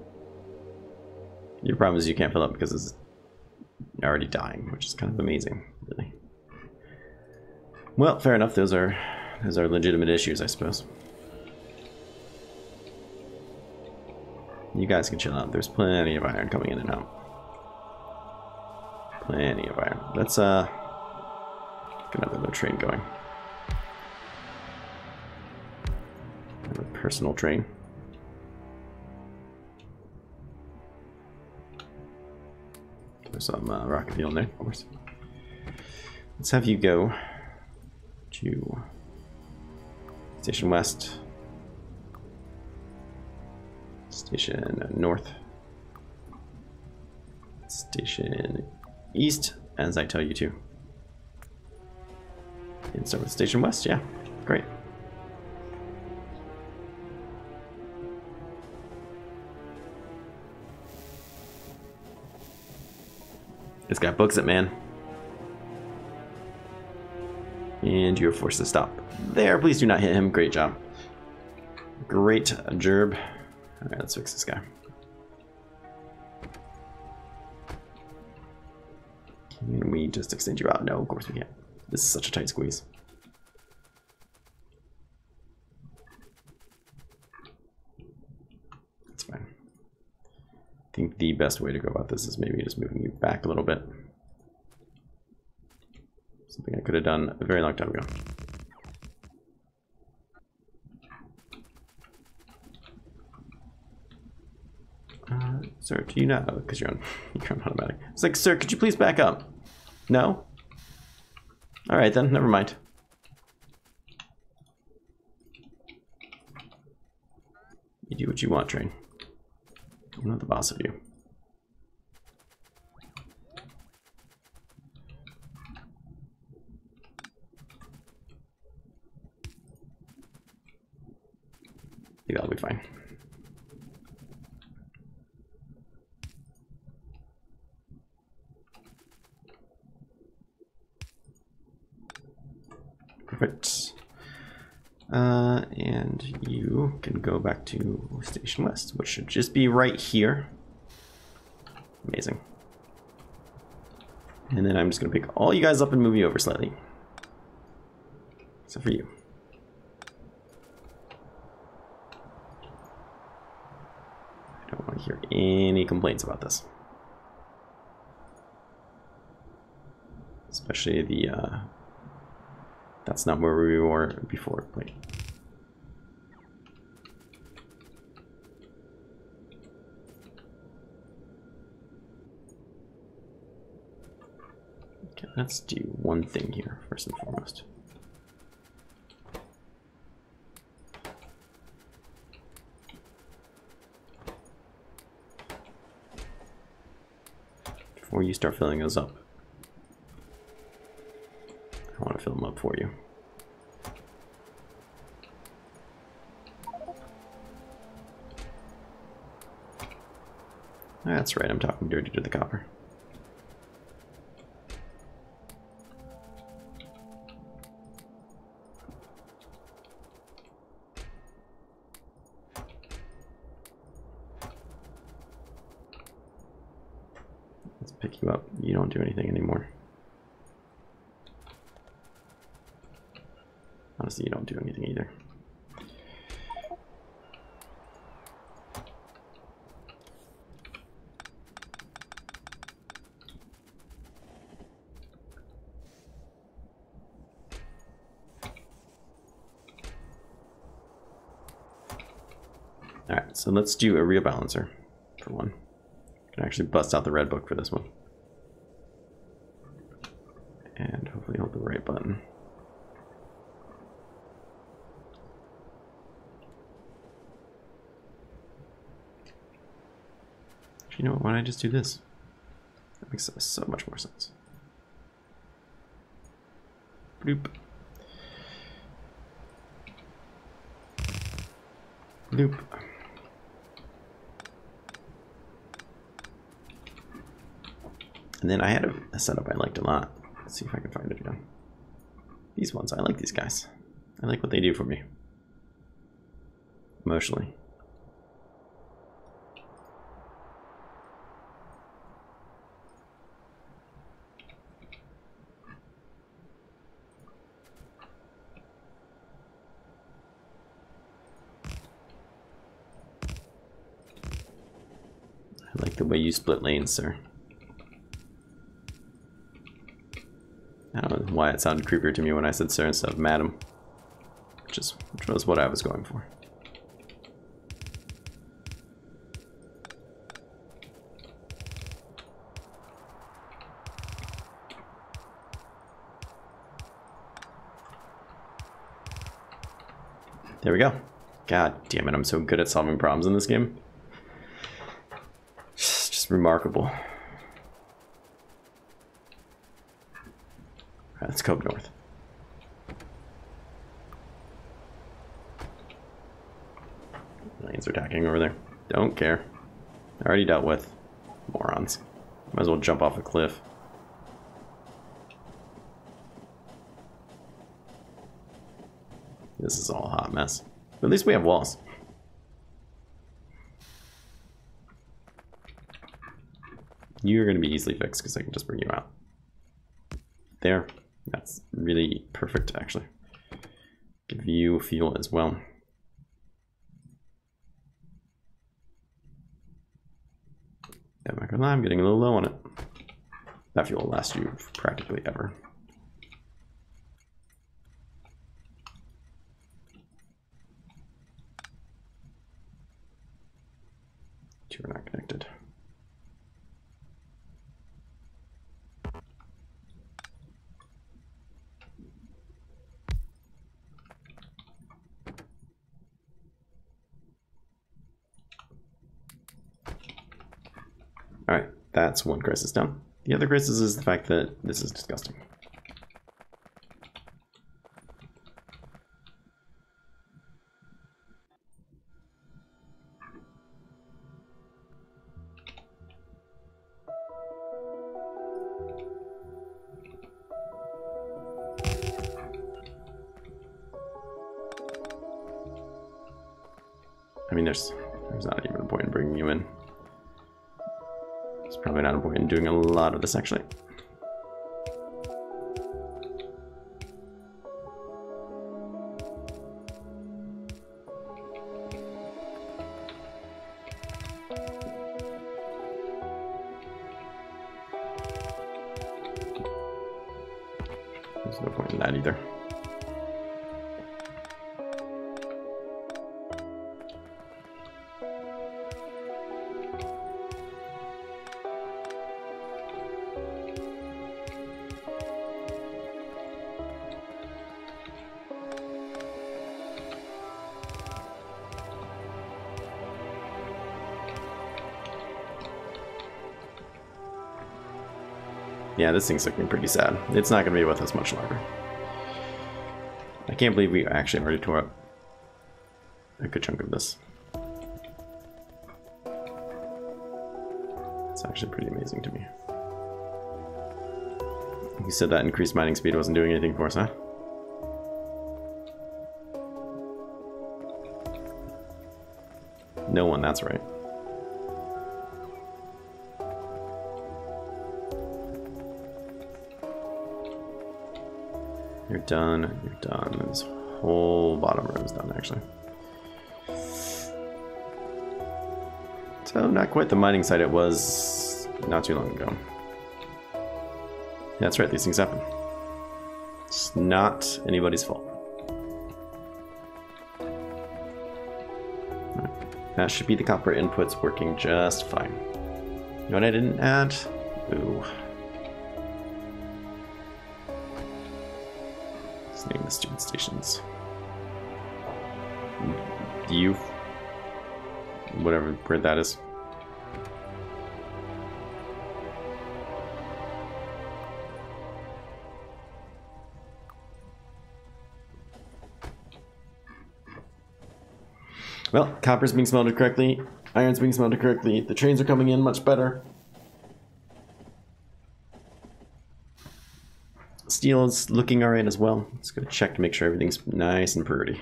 Your problem is you can't fill up because it's already dying, which is kind of amazing, really. Well, fair enough. Those are legitimate issues, I suppose. You guys can chill out. There's plenty of iron coming in and out. Plenty of iron. Let's get another train going. A personal train. There's some rocket fuel in there, of course. Let's have you go to Station West, Station North, Station East, as I tell you to. And start with Station West, yeah, great. It's got books it, man. And you're forced to stop. There, please do not hit him. Great job. Great gerb. Alright, let's fix this guy. Can we just extend you out? No, of course we can't. This is such a tight squeeze. That's fine. I think the best way to go about this is maybe just moving you back a little bit. Something I could have done a very long time ago. Sir, do you not? Oh, because you're on automatic. It's like, sir, could you please back up? No? All right, then. Never mind. You do what you want, train. I'm not the boss of you. think that'll be fine. Perfect. And you can go back to Station West, which should just be right here. Amazing. And then I'm just going to pick all you guys up and move you over slightly. Except for you. I don't want to hear any complaints about this. Especially the, that's not where we were before. Wait. Okay, let's do one thing here, first and foremost. Before you start filling those up, I want to fill them up for you. That's right, I'm talking dirty to the copper. Let's pick you up. You don't do anything anymore. Honestly, you don't do anything either. Alright, so let's do a rebalancer for one. Can actually bust out the red book for this one. And hopefully hold the right button. You know what, why don't I just do this? That makes so much more sense. Bloop. Bloop. And then I had a setup I liked a lot. Let's see if I can find it again. These ones, I like these guys. I like what they do for me. Emotionally. I like the way you split lanes, sir. I don't know why it sounded creepier to me when I said sir instead of madam. Which was what I was going for. There we go. God damn it, I'm so good at solving problems in this game. Just remarkable. Alright, let's go up north. Lanes are attacking over there. Don't care. Already dealt with. Morons. Might as well jump off a cliff. This is all a hot mess. But at least we have walls. You're going to be easily fixed because I can just bring you out. There. That's really perfect, actually. Give you fuel as well. I'm not gonna lie, I'm getting a little low on it. That fuel will last you practically ever. Two are not connected. Alright, that's one crisis down. The other crisis is the fact that this is disgusting. mean, there's not even a point in bringing you in. It's probably not a point in doing a lot of this, actually. There's no point in that either. Yeah, this thing's looking pretty sad. It's not going to be with us much longer. I can't believe we actually already tore up a good chunk of this. It's actually pretty amazing to me. You said that increased mining speed wasn't doing anything for us, huh? No one, that's right. You're done, you're done. This whole bottom row is done, actually. So, not quite the mining site it was not too long ago. That's right, these things happen. It's not anybody's fault. Right. That should be the copper inputs working just fine. You know what I didn't add? Ooh. Name the student stations. You, whatever where that is. Well, copper's being smelted correctly, iron's being smelted correctly, the trains are coming in much better. Steel is looking alright as well. Let's go check to make sure everything's nice and pretty.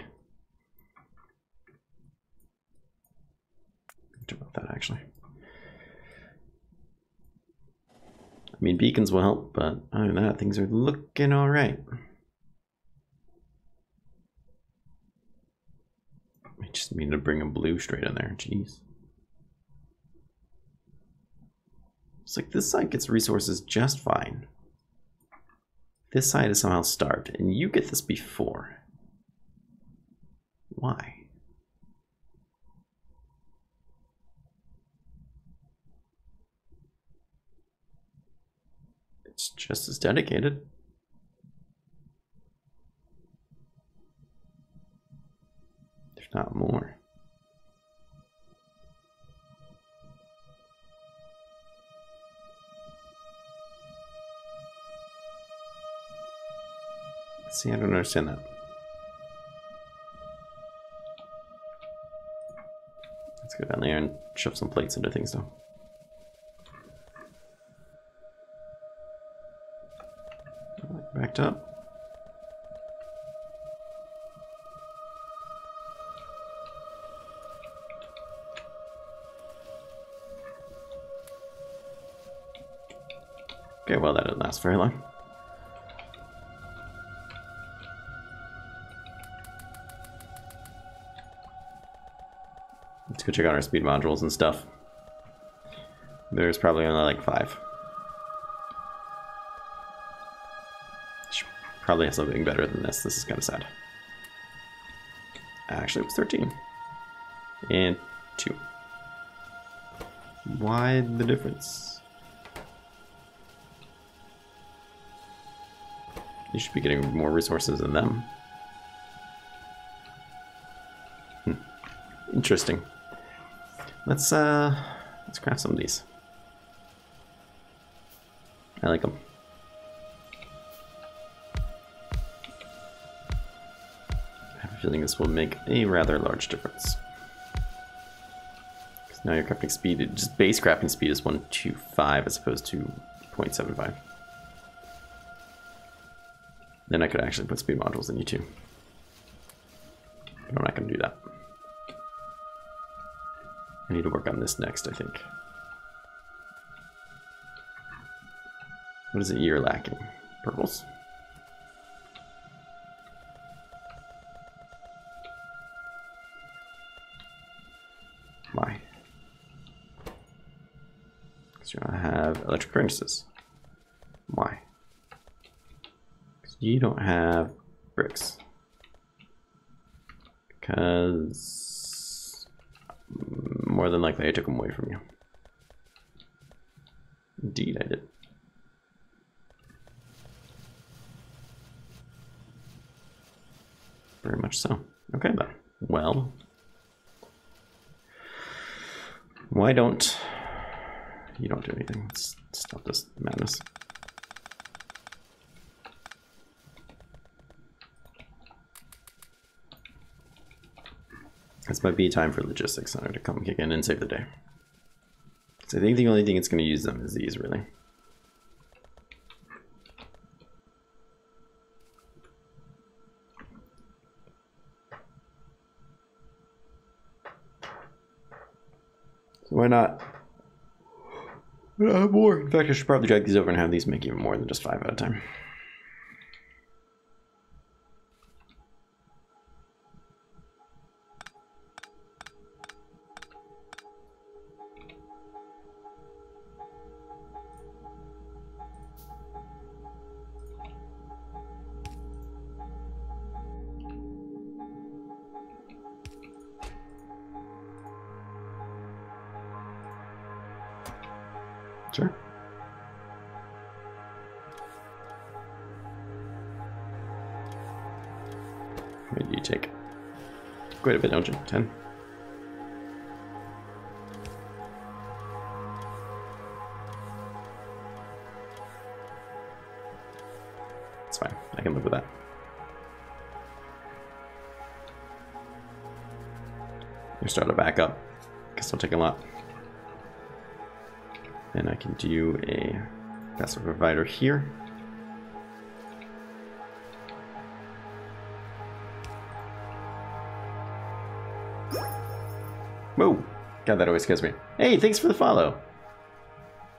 About that actually. I mean, beacons will help, but other than that, things are looking alright. I just need to bring a blue straight in there. Jeez. It's like this side gets resources just fine. This side is somehow starved, and you get this before. Why? It's just as dedicated. If not more. See, I don't understand that. Let's go down there and shove some plates into things though. Backed up. Okay, well that didn't last very long. Let's go check out our speed modules and stuff. There's probably only like 5. Should probably have something better than this. This is kind of sad. Actually, it was 13. And 2. Why the difference? You should be getting more resources than them. Interesting. Let's craft some of these. I like them. I have a feeling this will make a rather large difference. Because now your crafting speed, just base crafting speed is 125 as opposed to 0.75. Then I could actually put speed modules in you too. But I'm not going to do that. I need to work on this next, I think. What is it you're lacking? Purples? Why? Because you don't have electric furnaces. Why? Because you don't have bricks. Because more than likely I took them away from you. Indeed I did. Very much so. Okay then. Well, why don't you don't do anything? Let's stop this madness. This might be time for logistics center to come kick in and save the day. So I think the only thing it's going to use them is these, really. So why not? More. In fact, I should probably drag these over and have these make even more than just 5 at a time. Sure. What do you take? Quite a bit, don't you? 10? It's fine. I can live with that. You start to back up. Guess I'll take a lot. And I can do a passive provider here. Whoa! God, that always scares me. Hey, thanks for the follow.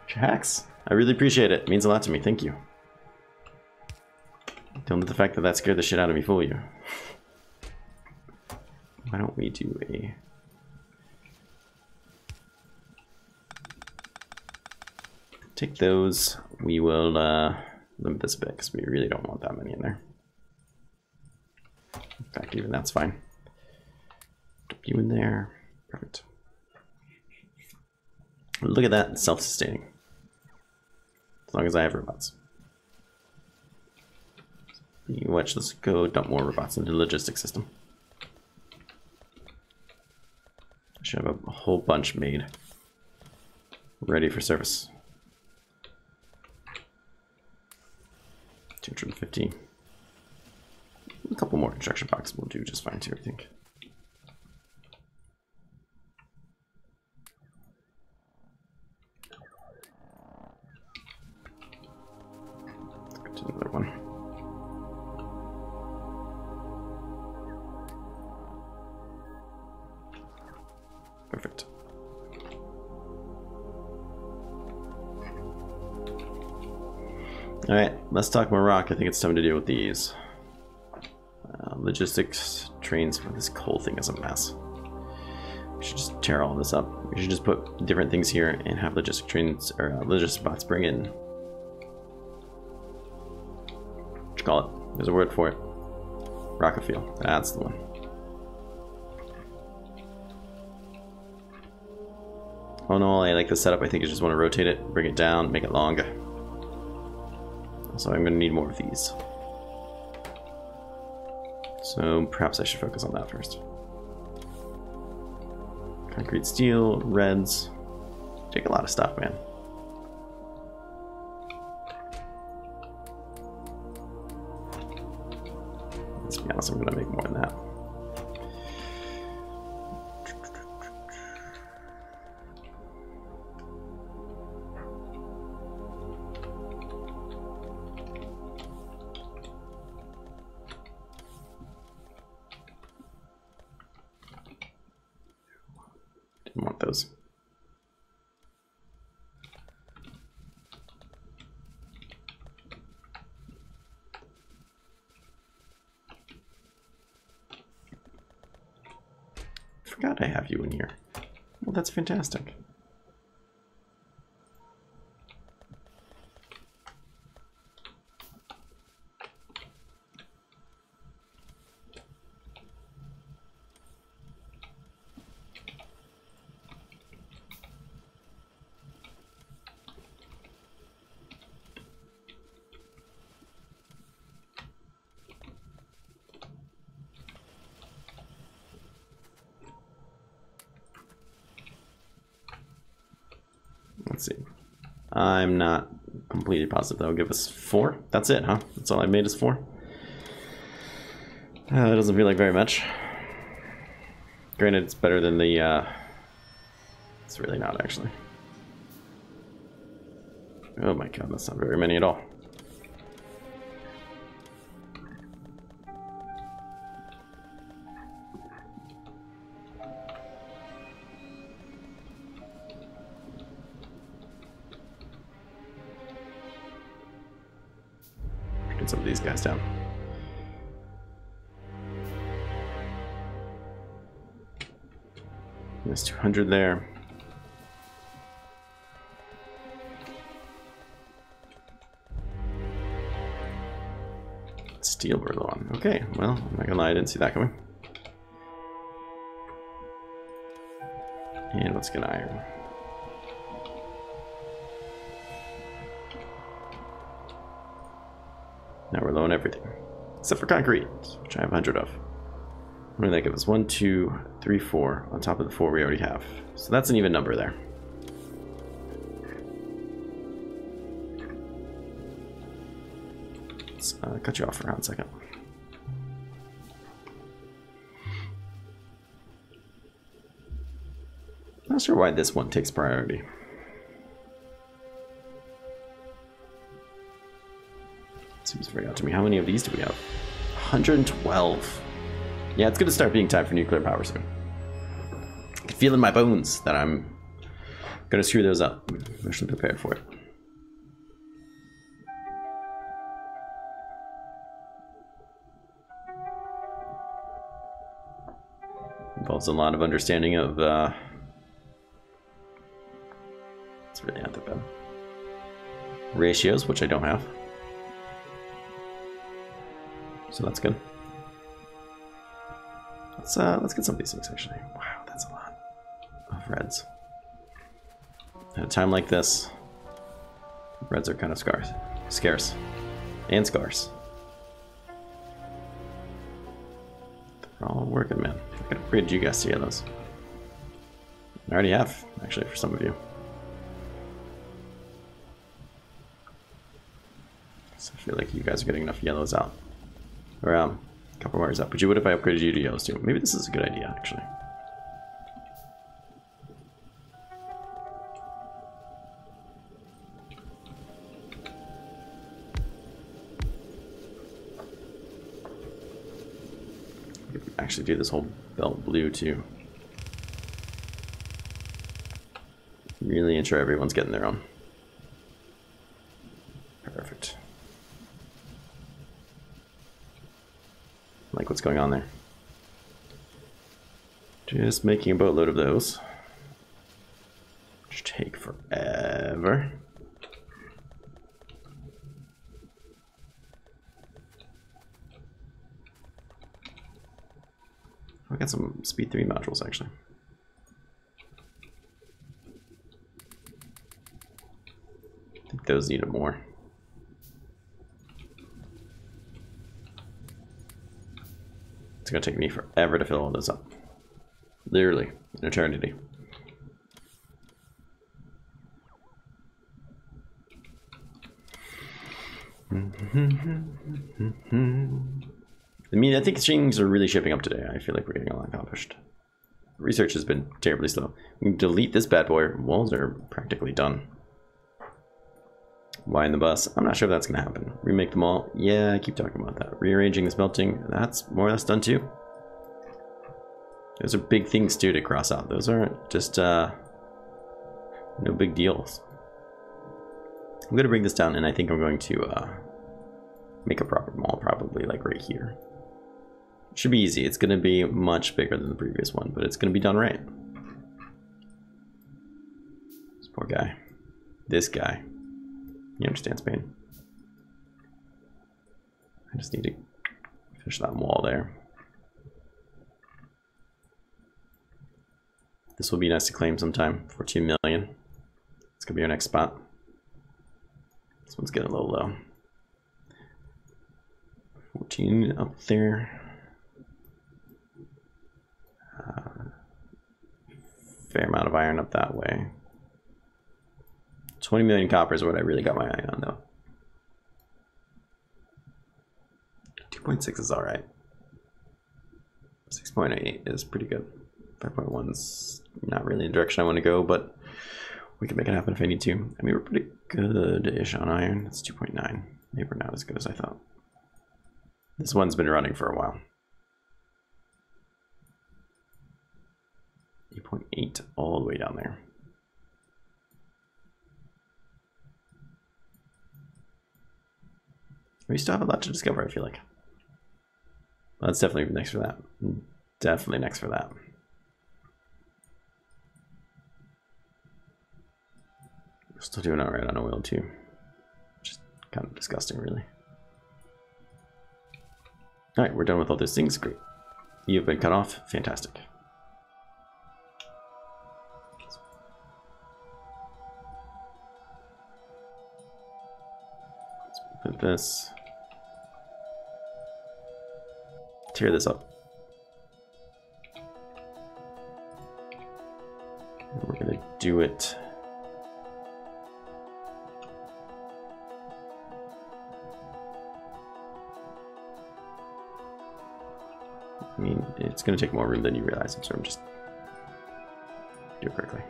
Jax, I really appreciate it. It means a lot to me. Thank you. Don't let the fact that that scared the shit out of me fool you. Why don't we do a... Take those. We will limit this a bit because we really don't want that many in there. In fact, even that's fine. Put you in there. Perfect. Look at that, self-sustaining. As long as I have robots. You watch, let's go dump more robots into the logistics system. I should have a whole bunch made. Ready for service. 250. A couple more construction boxes will do just fine too, I think. Let's go to another one. Perfect. Alright, let's talk more rock. I think it's time to deal with these. Logistics trains for this coal thing is a mess. We should just tear all this up. We should just put different things here and have logistic trains, or logistic bots bring in. What you call it? There's a word for it. Rockafield. That's the one. Oh no, I like the setup. I think I just want to rotate it, bring it down, make it longer. So I'm going to need more of these. So perhaps I should focus on that first. Concrete, steel, reds. Take a lot of stuff, man. Let's be honest, I'm going to make more than that. those. Forgot I have you in here. Well, that's fantastic. Let's see. I'm not completely positive that'll give us 4. That's it, huh? That's all I made is 4. That doesn't feel like very much. Granted, it's better than the, it's really not, actually. Oh my god, that's not very many at all. Get some of these guys down. There's 200 there. Steel we're low on. Okay, well, I'm not gonna lie, I didn't see that coming. And let's get iron. Now we're low on everything. Except for concrete, which I have 100 of. What did that give us? 1, 2, 3, 4 on top of the 4 we already have. So that's an even number there. Let's cut you off for around a second. Not sure why this one takes priority. Seems very odd to me. How many of these do we have? 112. Yeah, it's going to start being time for nuclear power soon. I can feel in my bones that I'm going to screw those up. I should prepare for it. Involves a lot of understanding of it's really not that bad. Ratios, which I don't have. So that's good. Let's get some of these things actually. Wow, that's a lot of reds. At a time like this, reds are kind of scarce, and scarce. They're all working, man. I could upgrade you guys to yellows. I already have, actually, for some of you. So I feel like you guys are getting enough yellows out. Or a couple wires up. But you would if I upgraded you to yellows too. Maybe this is a good idea, actually. Actually do this whole belt blue too. Really ensure everyone's getting their own. Perfect. Like what's going on there. Just making a boatload of those. Which take forever. I got some speed 3 modules actually. I think those need it more. It's gonna take me forever to fill all this up. Literally, an eternity. I mean, I think things are really shipping up today. I feel like we're getting a lot accomplished. Research has been terribly slow. We can delete this bad boy. Walls are practically done. Why in the bus? I'm not sure if that's going to happen. Remake them all? Yeah, I keep talking about that. Rearranging the smelting? That's more or less done too. Those are big things too to cross out. Those aren't just no big deals. I'm gonna bring this down, and I think I'm going to make a proper mall, probably like right here. Should be easy. It's gonna be much bigger than the previous one, but it's gonna be done right. This poor guy. This guy. He understands pain. I just need to finish that wall there. This will be nice to claim sometime. 14 million. It's gonna be our next spot. This one's getting a little low. 14 up there. Fair amount of iron up that way. 20 million copper is what I really got my eye on, though. 2.6 is all right. 6.8 is pretty good. 5.1 is not really the direction I want to go, but we can make it happen if I need to. I mean, we're pretty good-ish on iron. It's 2.9. Maybe we're not as good as I thought. This one's been running for a while. 8.8 all the way down there. We still have a lot to discover, I feel like. Well, that's definitely next for that. Definitely next for that. We're still doing all right on oil too. Just kind of disgusting, really. All right, we're done with all those things. Great. You've been cut off. Fantastic. Put this. Tear this up. And we're gonna do it. I mean, it's gonna take more room than you realize, so I'm just do it quickly.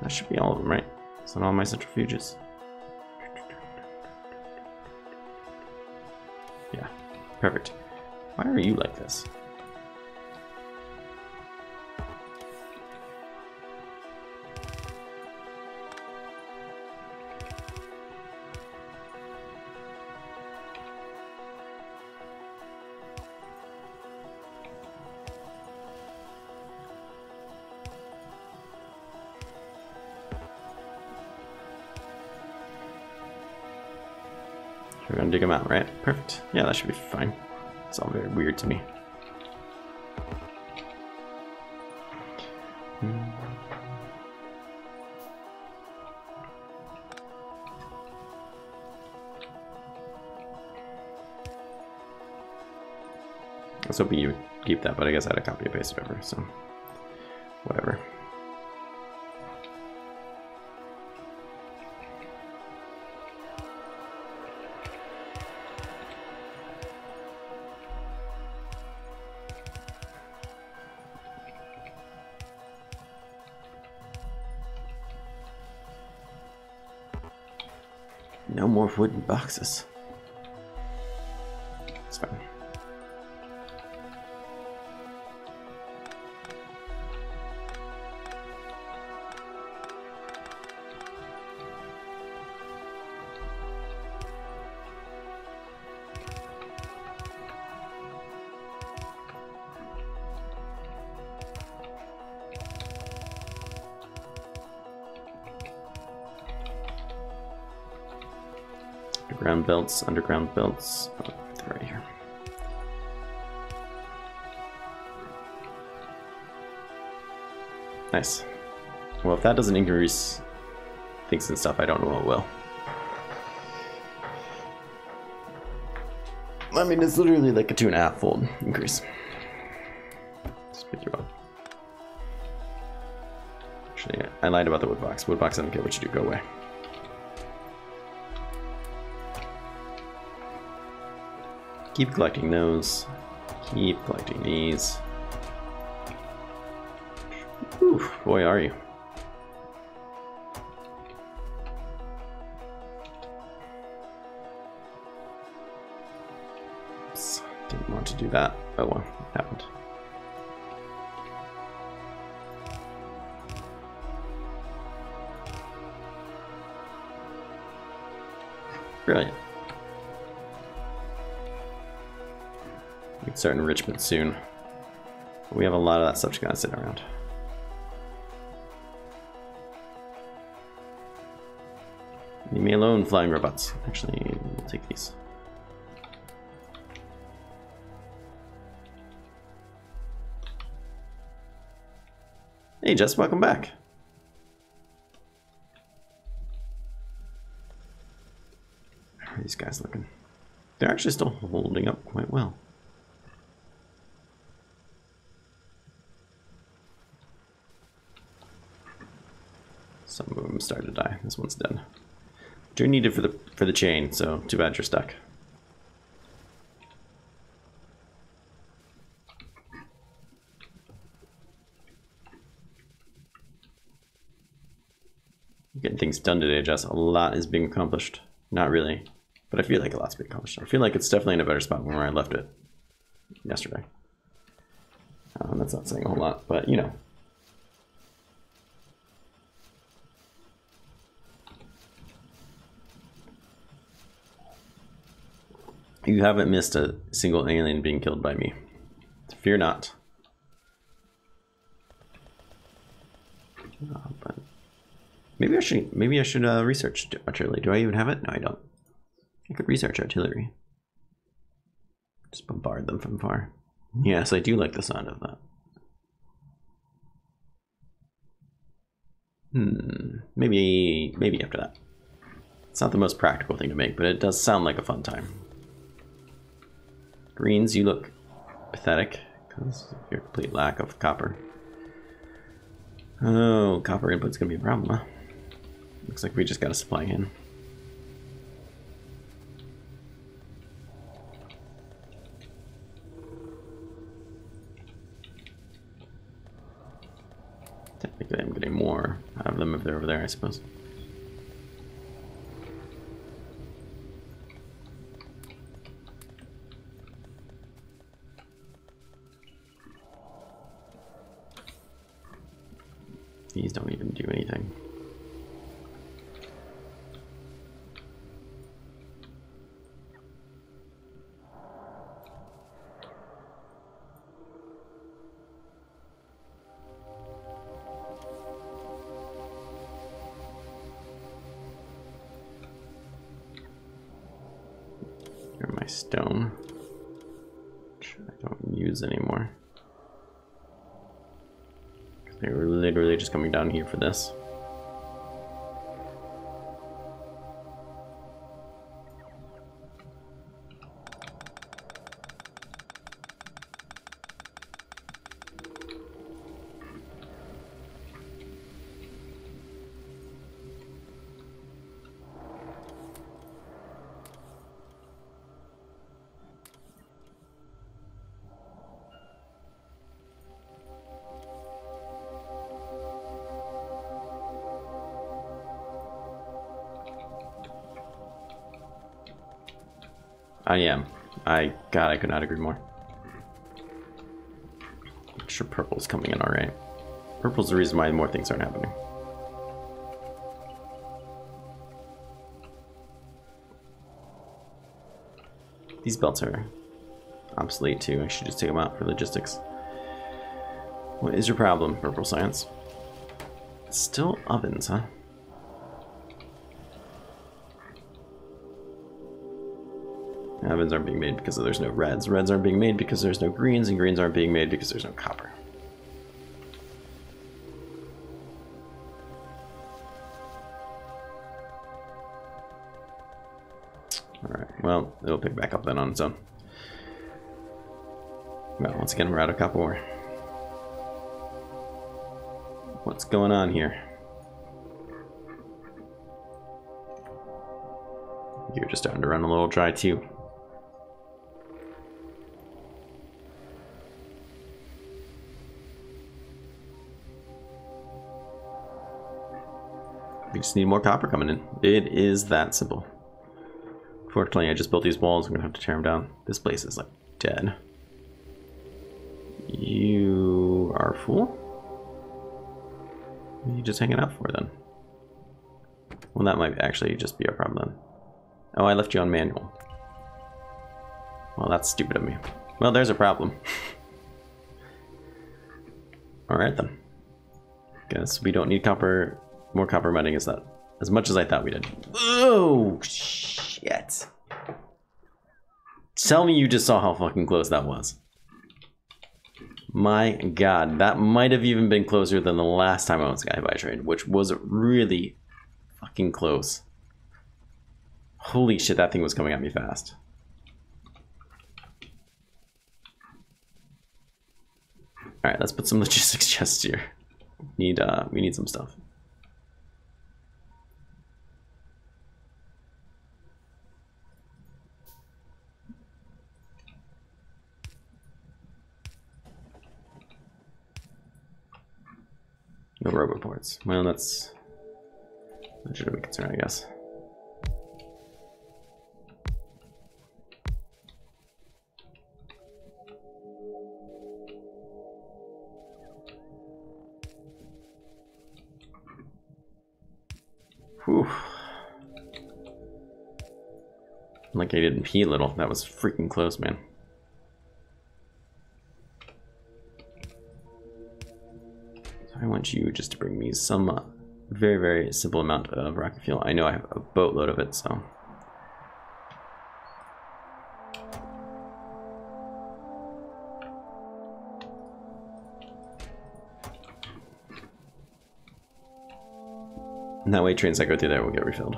That should be all of them, right? It's on all my centrifuges. Yeah, perfect. Why are you like this? We're gonna dig them out, right? Perfect. Yeah, that should be fine. It's all very weird to me. I was hoping you would keep that, but I guess I had a copy and paste it over, so whatever. No more wooden boxes. It's fine. Underground belts. Oh, they're right here. Nice. Well, if that doesn't increase things and stuff, I don't know what will. I mean, it's literally like a 2.5-fold increase. Just pick you up. Actually, I lied about the wood box. Wood box, I don't care what you do. Go away. Keep collecting those. Keep collecting these. Oof, boy, are you. Oops, didn't want to do that. Oh well, it happened. Brilliant. We can start enrichment soon. We have a lot of that stuff just kind of sitting around. Leave me alone, flying robots. Actually, we'll take these. Hey Jess, welcome back. How are these guys looking? They're actually still holding up quite well. Some of them started to die. This one's dead. You're needed for the chain, so too bad you're stuck. Getting things done today, Jess. A lot is being accomplished. Not really, but I feel like a lot's being accomplished. I feel like it's definitely in a better spot than where I left it yesterday. That's not saying a whole lot, but you know. You haven't missed a single alien being killed by me. Fear not. But maybe I should research artillery. Do I even have it? No, I don't. I could research artillery. Just bombard them from far. Yes, I do like the sound of that. Maybe after that. It's not the most practical thing to make, but it does sound like a fun time. Greens, you look pathetic because of your complete lack of copper. Oh, copper input's gonna be a problem, huh? Looks like we just got a supply in. Technically, I'm getting more out of them if they're over there, I suppose. These don't even do anything. Here's my stone, which I don't use anymore. They were literally just coming down here for this. I am. God, I could not agree more. I'm sure purple's coming in alright. Purple's the reason why more things aren't happening. These belts are obsolete too. I should just take them out for logistics. What is your problem, Purple Science? Still ovens, huh? Ovens aren't being made because there's no reds. Reds aren't being made because there's no greens, and greens aren't being made because there's no copper. Alright, well, it'll pick back up then on its own. Well, once again, we're out of copper ore. What's going on here? You're just starting to run a little dry too. We just need more copper coming in. It is that simple. Fortunately, I just built these walls. I'm gonna have to tear them down. This place is like dead. You are a fool? What are you just hanging out for then? Well, that might actually just be a problem then. Oh, I left you on manual. Well, that's stupid of me. Well, there's a problem. Alright then. Guess we don't need copper. More copper mining is that as much as I thought we did. Oh shit. Tell me you just saw how fucking close that was. My god, that might have even been closer than the last time I was got hit by a train, which was really fucking close. Holy shit, that thing was coming at me fast. Alright, let's put some logistics chests here. We need some stuff. No robot ports. Well, that's a legitimate concern, I guess. Whew. Like I didn't pee a little. That was freaking close, man. So I want you just to bring me some very, very simple amount of rocket fuel. I know I have a boatload of it, so. And that way trains that go through there will get refilled.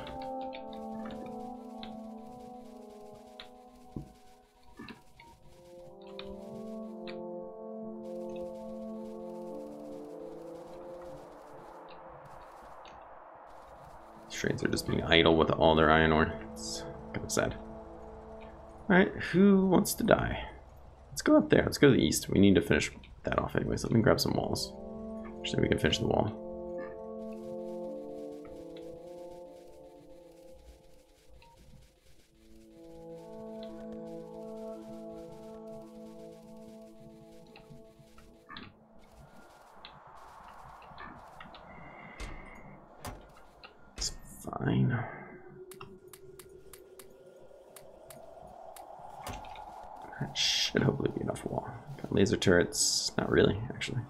These trains are just being idle with all their iron ore. It's kind of sad. Alright, who wants to die? Let's go up there. Let's go to the east. We need to finish that off anyways. Let me grab some walls. Actually, we can finish the wall. Fine. That should hopefully be enough wall. Got laser turrets. Not really, actually.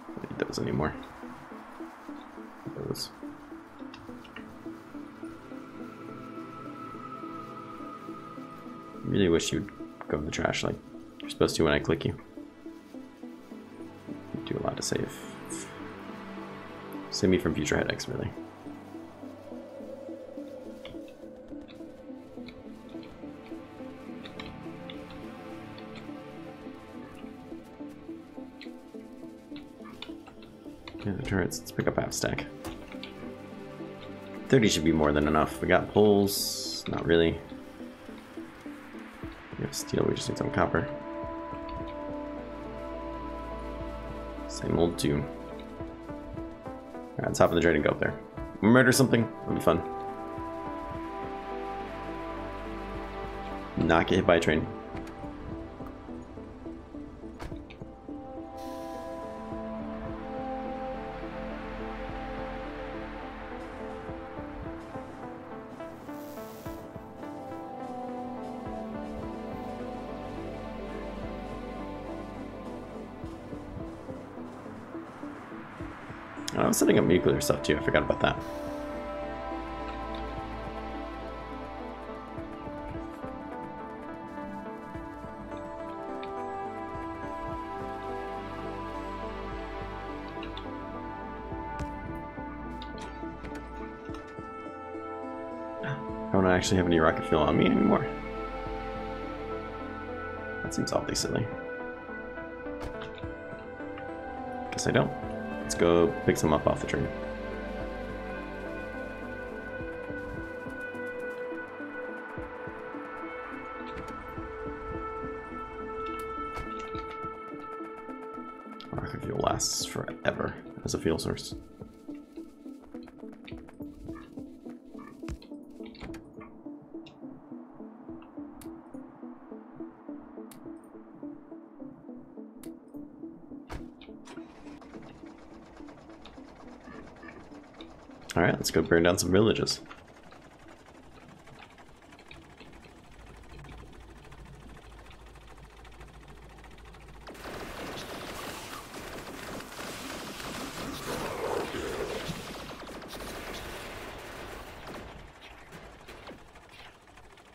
Don't need those anymore. Those. Really wish you'd go in the trash like you're supposed to when I click you. Do a lot to save. Save me from future headaches, really. Yeah, the turrets. Let's pick up half stack. 30 should be more than enough. We got poles. Not really. We have steel. We just need some copper. Same old tune. Alright, let's hop on the train and go up there. Murder something. That'll be fun. Not get hit by a train. I was setting up nuclear stuff too, I forgot about that. I don't actually have any rocket fuel on me anymore. That seems awfully silly. Guess I don't. Let's go pick some up off the train. lasts forever as a fuel source. All right, let's go burn down some villages.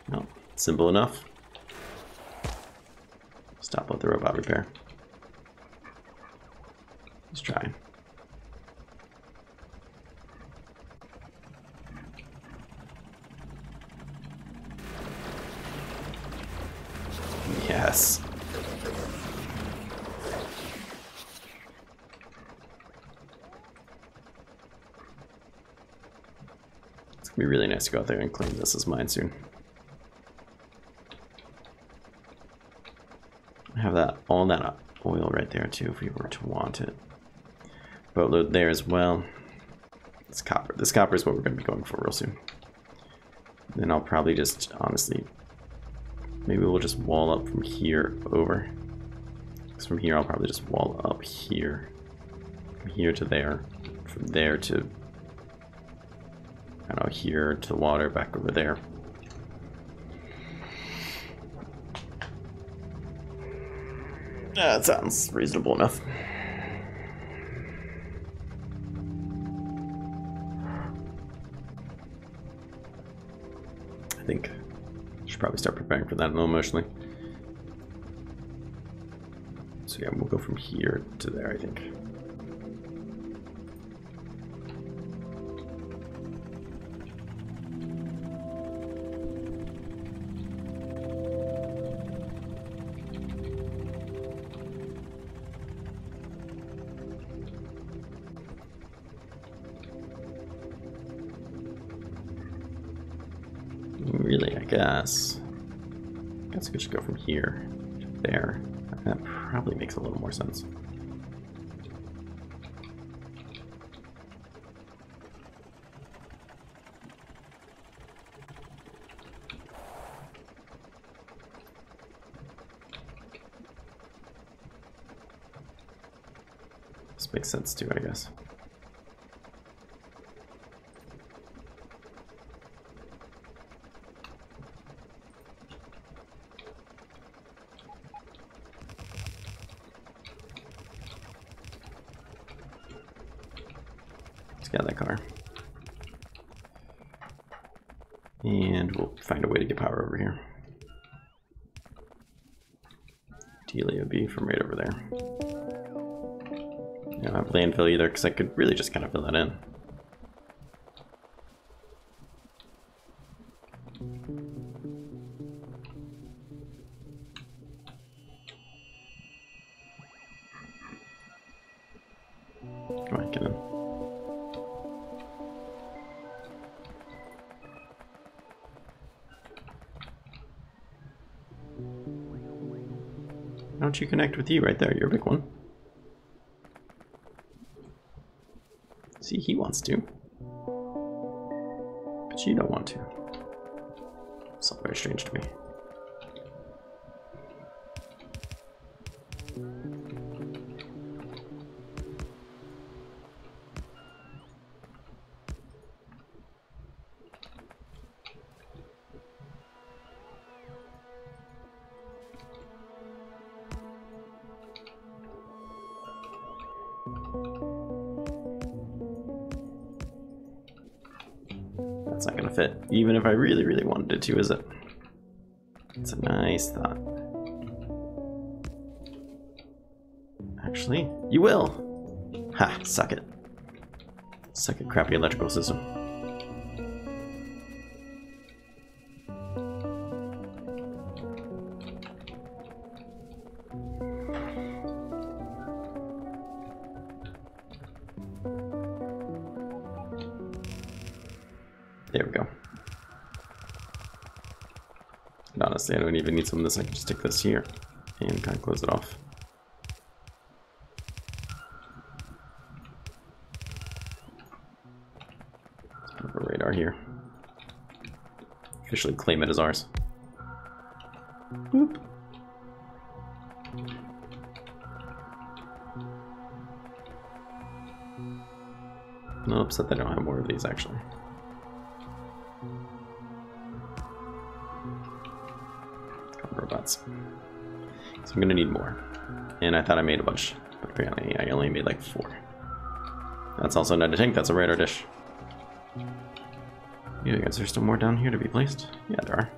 No, simple enough. Stop with the robot repair. Let's try. Yes. It's gonna be really nice to go out there and claim this as mine soon. I have that all that oil right there too if we were to want it. Boatload there as well. It's copper. This copper is what we're gonna be going for real soon. Then I'll probably just honestly, maybe we'll just wall up from here over. Because from here I'll probably just wall up here. From here to there. From there to, I don't know, here to the water, back over there. That sounds reasonable enough. I think I should probably start preparing for that emotionally. So yeah, we'll go from here to there, I think. Really, I guess I could just go from here to there. That probably makes a little more sense. This makes sense too, I guess. Let's get that car. And we'll find a way to get power over here. n00b from right over there. I don't have landfill either because I could really just kind of fill that in. Come on, get in. Why don't you connect with you right there? You're a big one. See, he wants to. But you don't want to. It's all very strange to me. That's not gonna fit, even if I really, really wanted it to, is it? It's a nice thought. Actually, you will! Ha, suck it. Suck it, crappy electrical system. There we go. And honestly, I don't even need some of this. I can just stick this here and kind of close it off. are here. Officially claim it as ours. Boop. No, upset that I don't have more of these actually. Couple robots. So I'm gonna need more. And I thought I made a bunch, but apparently I only made like 4. That's also not a tank, that's a radar dish. Yeah, is there still more down here to be placed? Yeah, there are.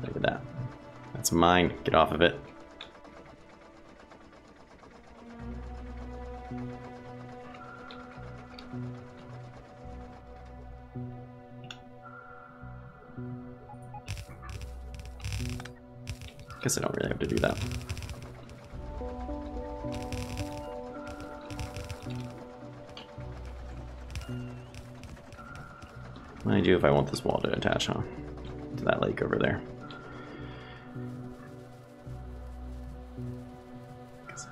Look at that. That's mine. Get off of it. Guess I don't really have to do that. I do if I want this wall to attach, huh? To that lake over there.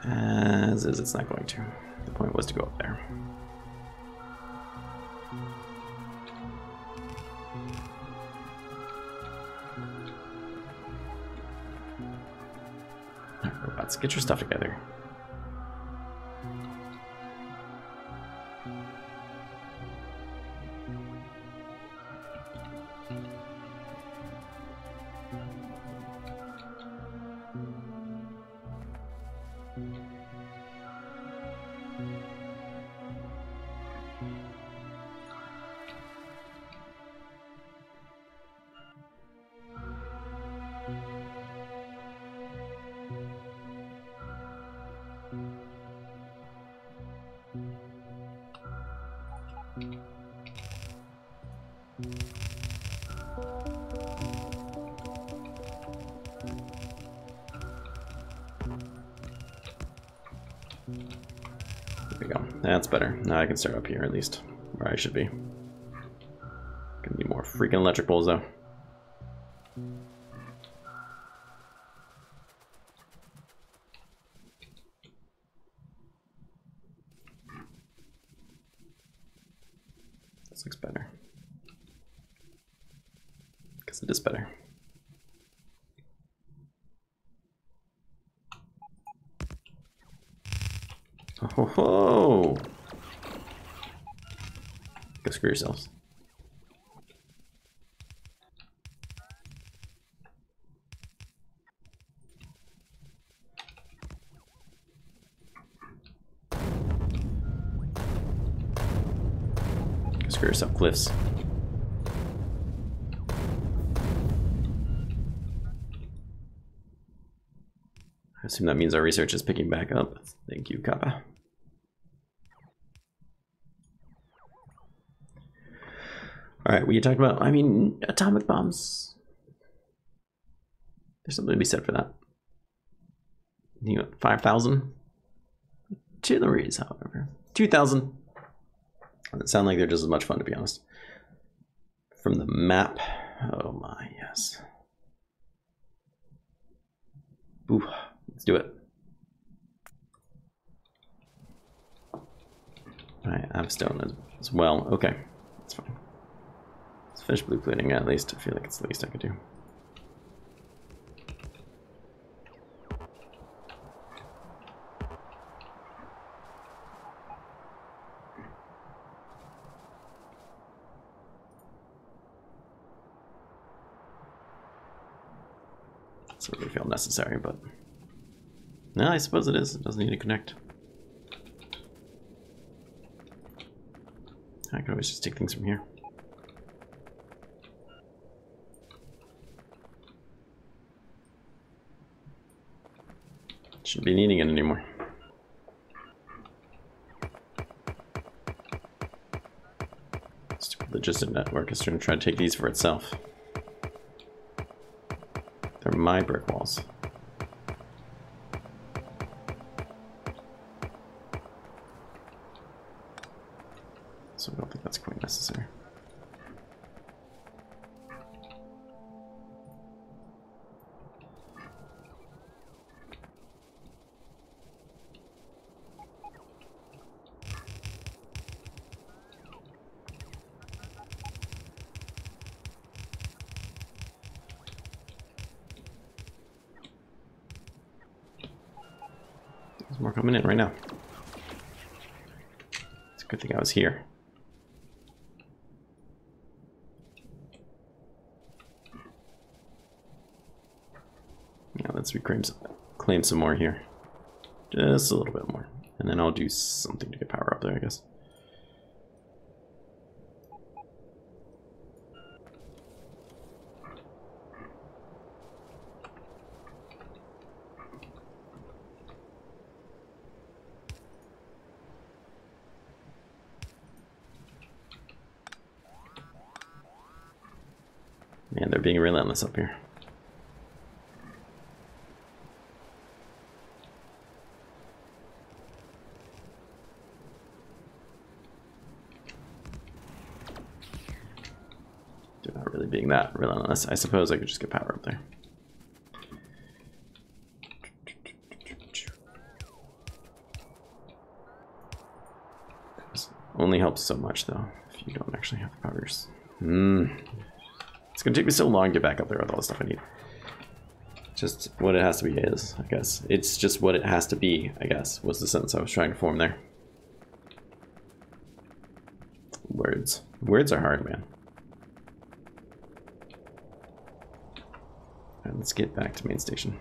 As is, it's not going to. The point was to go up there. Robots, get your stuff together. There we go. That's better. Now I can start up here at least, where I should be. Gonna need more freaking electric poles though. This looks better. Because it is better. Oh ho! Go screw yourselves. Go screw yourself, cliffs. I assume that means our research is picking back up. Thank you, Kappa. Alright, we talked about, I mean, atomic bombs. There's something to be said for that. You know, 5,000? Artilleries, however. 2,000. Doesn't sound like they're just as much fun, to be honest. From the map. Oh my, yes. Ooh, let's do it. Alright, I have stone as well. Okay, that's fine. Let's finish blue plating at least. I feel like it's the least I could do. Doesn't really feel necessary, but no, I suppose it is. It doesn't need to connect. I can always just take things from here. Shouldn't be needing it anymore. Stupid logistic network is trying to take these for itself. They're my brick walls. So I don't think that's quite necessary. There's more coming in right now. It's a good thing I was here. Yeah, let's claim some more here. Just a little bit more. And then I'll do something to get power up there, I guess. Man, they're being relentless up here. They're not really being that relentless. I suppose I could just get power up there. This only helps so much, though, if you don't actually have the powers. It's gonna take me so long to get back up there with all the stuff I need. Just what it has to be is, I guess. It's just what it has to be, I guess, was the sentence I was trying to form there. Words. Words are hard, man. Alright, let's get back to main station.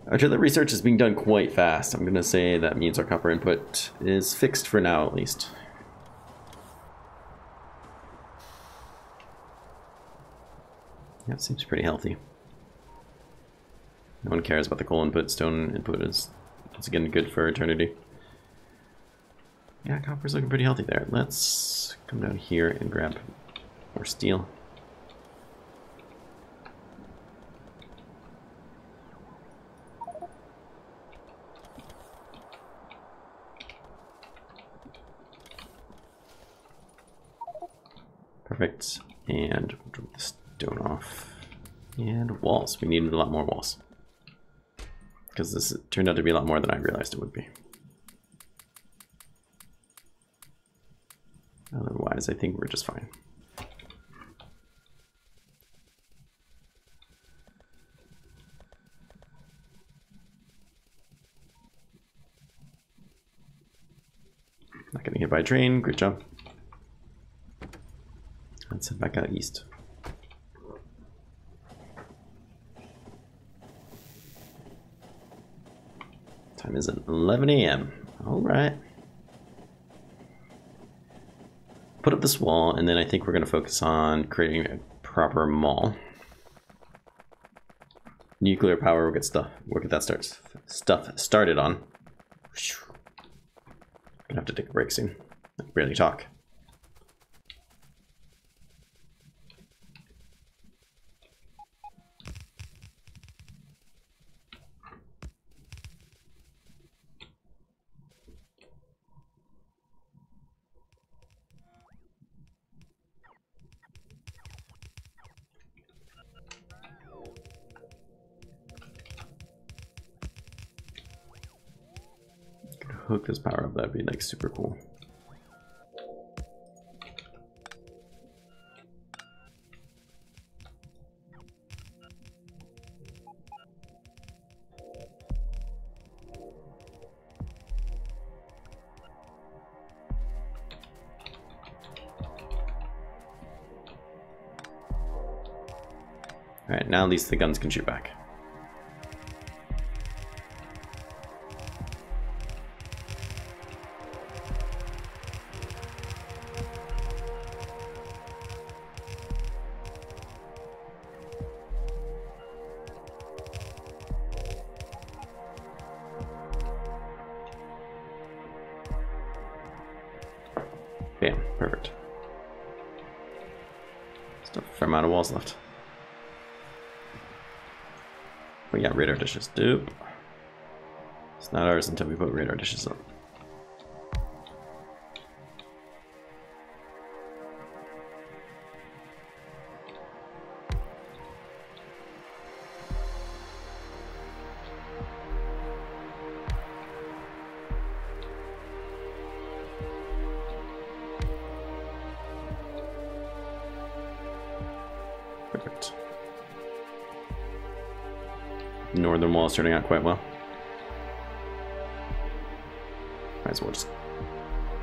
Artillery research is being done quite fast. I'm going to say that means our copper input is fixed for now, at least. Yeah, it seems pretty healthy. No one cares about the coal input. Stone input is again good for eternity. Yeah, copper's looking pretty healthy there. Let's come down here and grab more steel. Perfect. And drop the stone off. And walls. We needed a lot more walls. Because this turned out to be a lot more than I realized it would be. Otherwise, I think we're just fine. Not getting hit by a train. Great job. Let's head back out east. Time is 11 a.m. All right. Put up this wall, and then I think we're going to focus on creating a proper mall. Nuclear power. We'll get that stuff started on. Gonna have to take a break soon. I can barely talk. Hook this power up, that'd be like super cool. Alright, now at least the guns can shoot back. Bam, perfect. Still a fair amount of walls left. We got radar dishes. Dope. It's not ours until we put radar dishes up. Perfect. northern wall is turning out quite well. Might as well just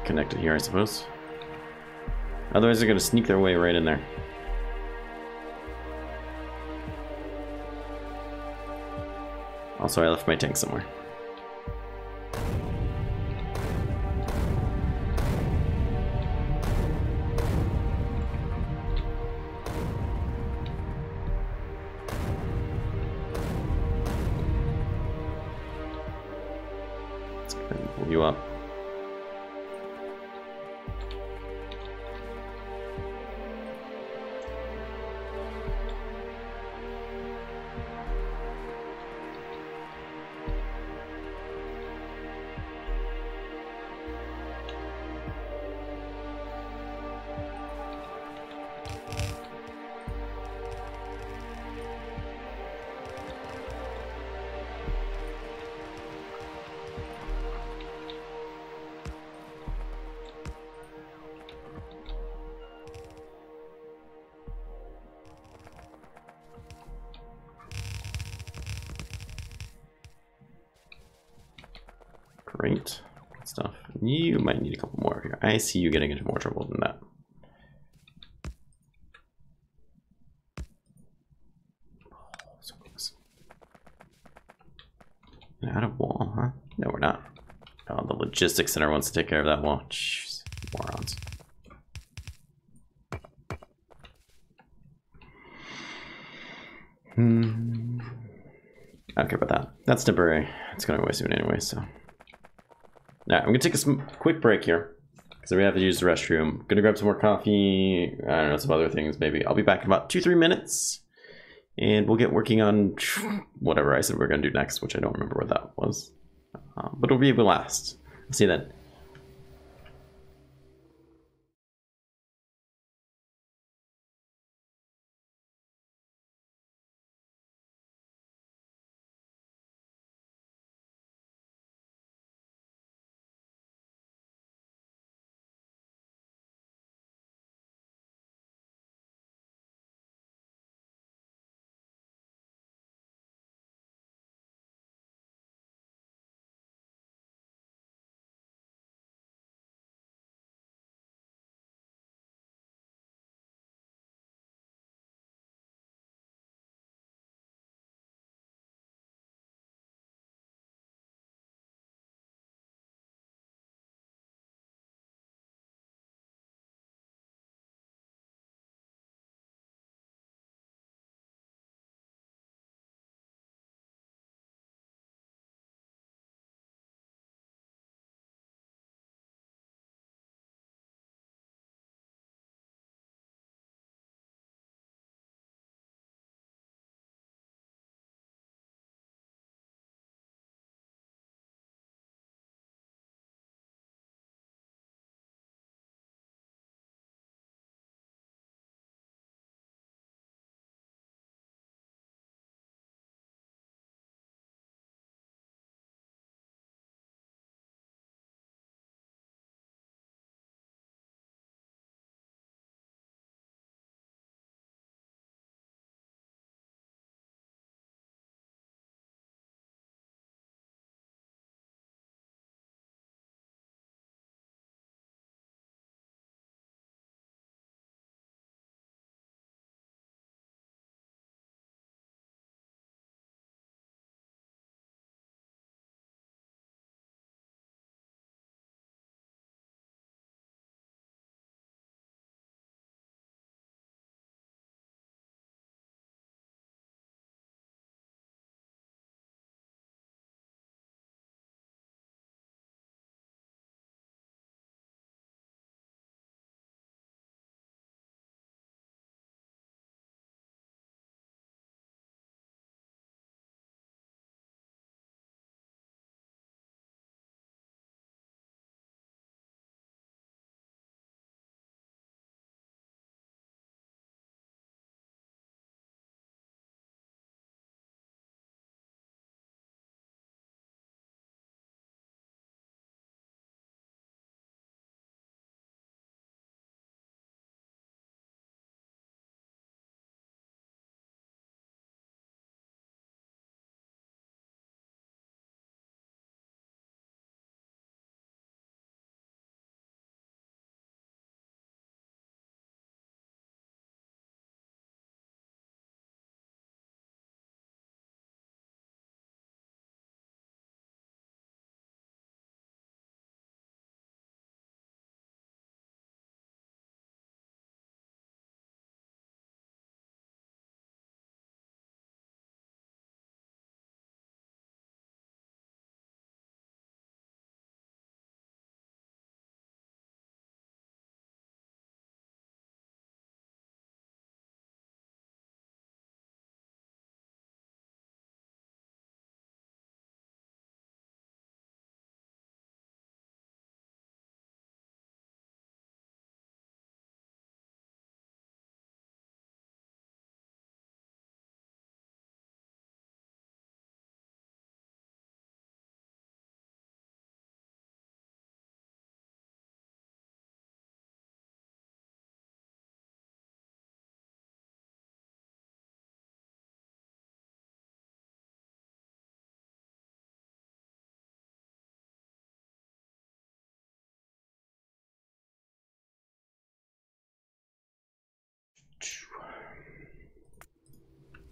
connect it here, I suppose. Otherwise, they're going to sneak their way right in there. Also, I left my tank somewhere. Let's go ahead and pull you up. Great. Good stuff. You might need a couple more here. I see you getting into more trouble than that. Oh, so close. Out of wall, huh? No, we're not. Oh, the logistics center wants to take care of that wall. Jeez, morons. I don't care about that. That's temporary. It's going away soon anyway, so. Alright, I'm going to take a quick break here. Because we have to use the restroom. Gonna grab some more coffee. I don't know, some other things maybe. I'll be back in about 2-3 minutes. And we'll get working on whatever I said we're going to do next, which I don't remember what that was. But it'll be a blast. See you then.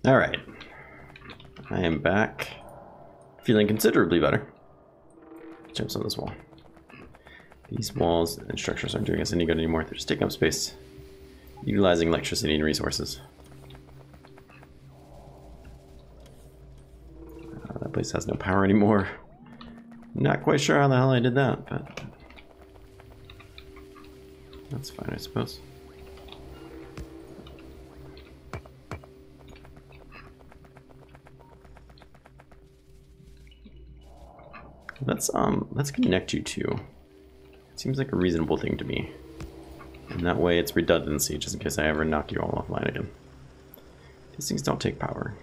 Alright. I am back. Feeling considerably better. Jumps on this wall. These walls and structures aren't doing us any good anymore. They're just taking up space. Utilizing electricity and resources. That place has no power anymore. Not quite sure how the hell I did that, but that's fine, I suppose. Let's connect you two. Seems like a reasonable thing to me. And that way it's redundancy, just in case I ever knock you all offline again. These things don't take power.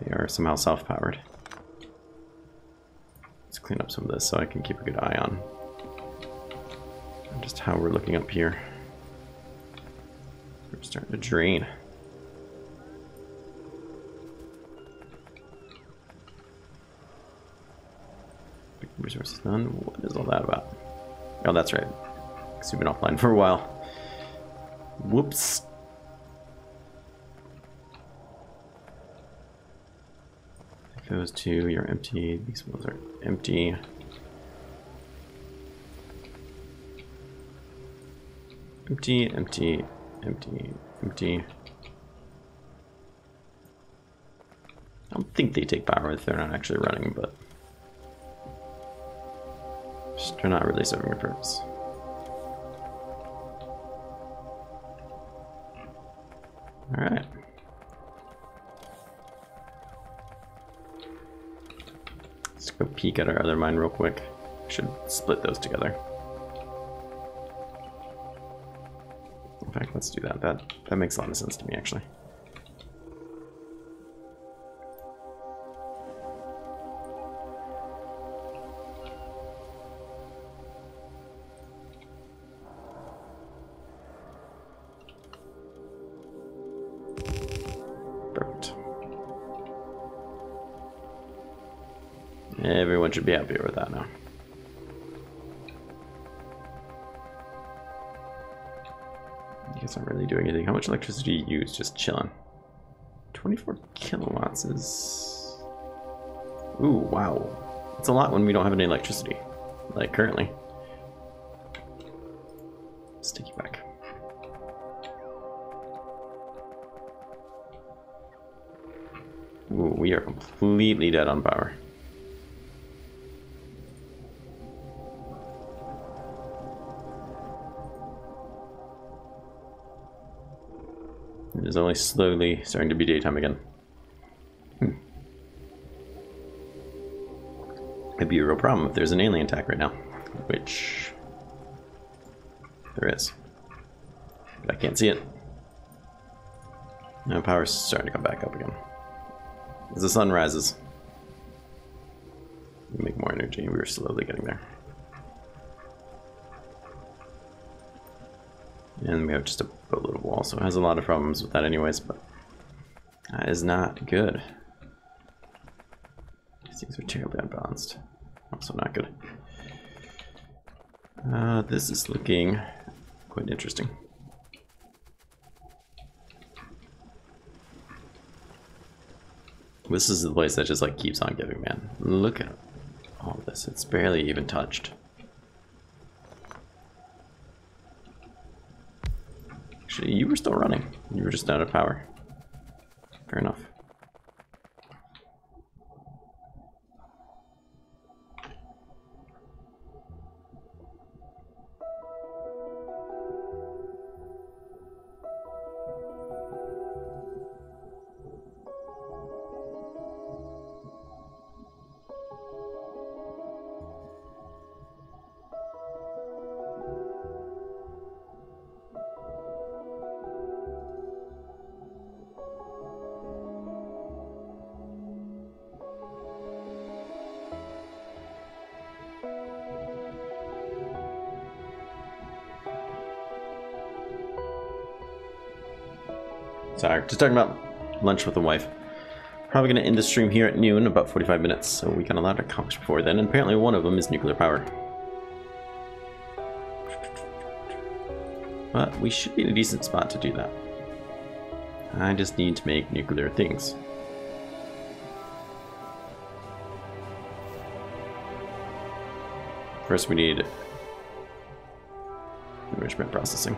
They are somehow self-powered. Let's clean up some of this so I can keep a good eye on just how we're looking up here. We're starting to drain. Resources done. What is all that about? Oh, that's right. Because we've been offline for a while. Whoops. Goes to your empty. These ones are empty. Empty, empty, empty, empty. I don't think they take power if they're not actually running, but they're not really serving a purpose. Alright. Let's go peek at our other mine real quick. Should split those together. In fact, let's do that. That makes a lot of sense to me, actually. Perfect. Everyone should be happier with that now. I guess I'm really doing anything. How much electricity you use just chilling? 24 kilowatts is... Ooh, wow. It's a lot when we don't have any electricity. Like, currently. Let's take you back. Ooh, we are completely dead on power. It is only slowly starting to be daytime again. It'd be a real problem if there's an alien attack right now, which there is. But I can't see it. Now power's starting to come back up again. As the sun rises, we make more energy. We are slowly getting there. And we have just a boatload of wall, so it has a lot of problems with that anyways, but that is not good. These things are terribly unbalanced. Also not good. This is looking quite interesting. This is the place that just like keeps on giving, man. Look at all this. It's barely even touched. Actually, you were still running. You were just out of power. Fair enough. Sorry, just talking about lunch with the wife. Probably going to end the stream here at noon, about 45 minutes, so we got a lot to accomplish before then, and apparently one of them is nuclear power. But we should be in a decent spot to do that. I just need to make nuclear things. First we need enrichment processing.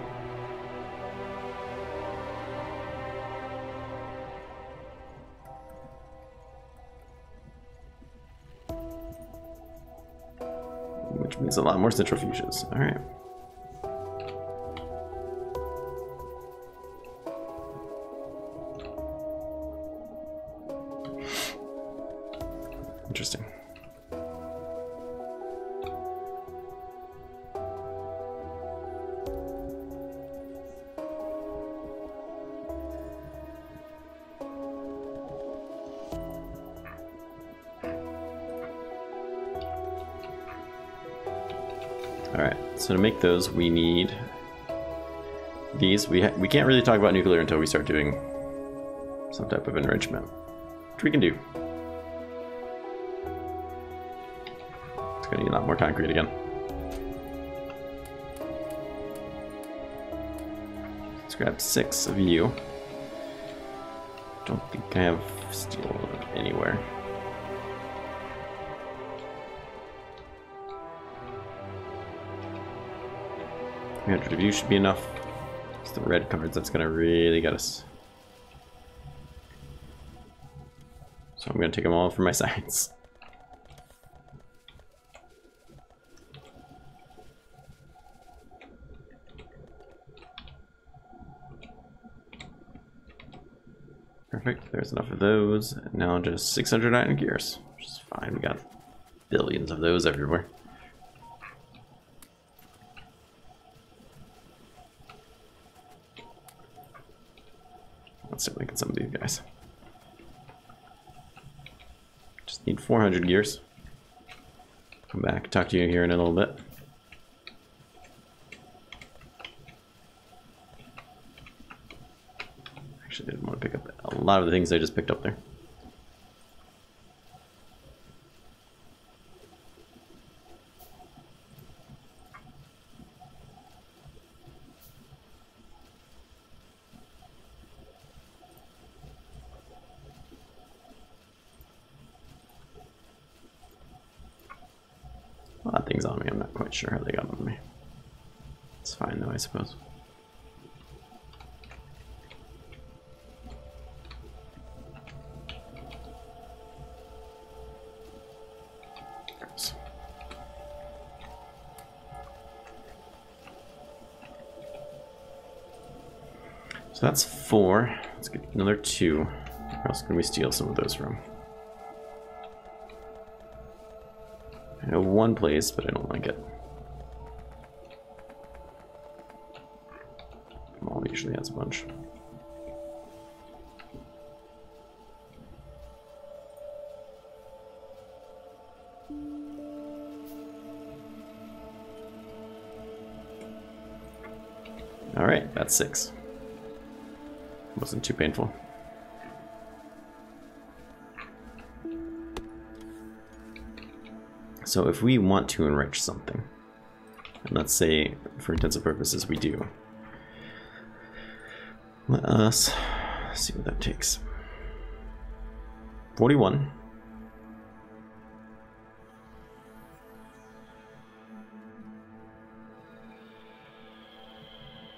Which means a lot more centrifuges. All right. Interesting. Alright, so to make those we need these. We can't really talk about nuclear until we start doing some type of enrichment, which we can do. It's gonna need a lot more concrete again. Let's grab 6 of you. Don't think I have steel anywhere. 300 of you should be enough. It's the red cards that's gonna really get us. So I'm gonna take them all for my science. Perfect, there's enough of those. Now just 600 iron gears, which is fine. We got billions of those everywhere. Let's start making some of these guys. Just need 400 gears. Come back, talk to you here in a little bit. Actually, didn't want to pick up a lot of the things I just picked up there. A lot of things on me, I'm not quite sure how they got on me. It's fine though, I suppose. So that's 4. Let's get another 2. Where else can we steal some of those from? I know one place, but I don't like it. Mall usually has a bunch. All right, that's 6. Wasn't too painful. So if we want to enrich something, and let's say for intensive purposes we do, let us see what that takes. 41.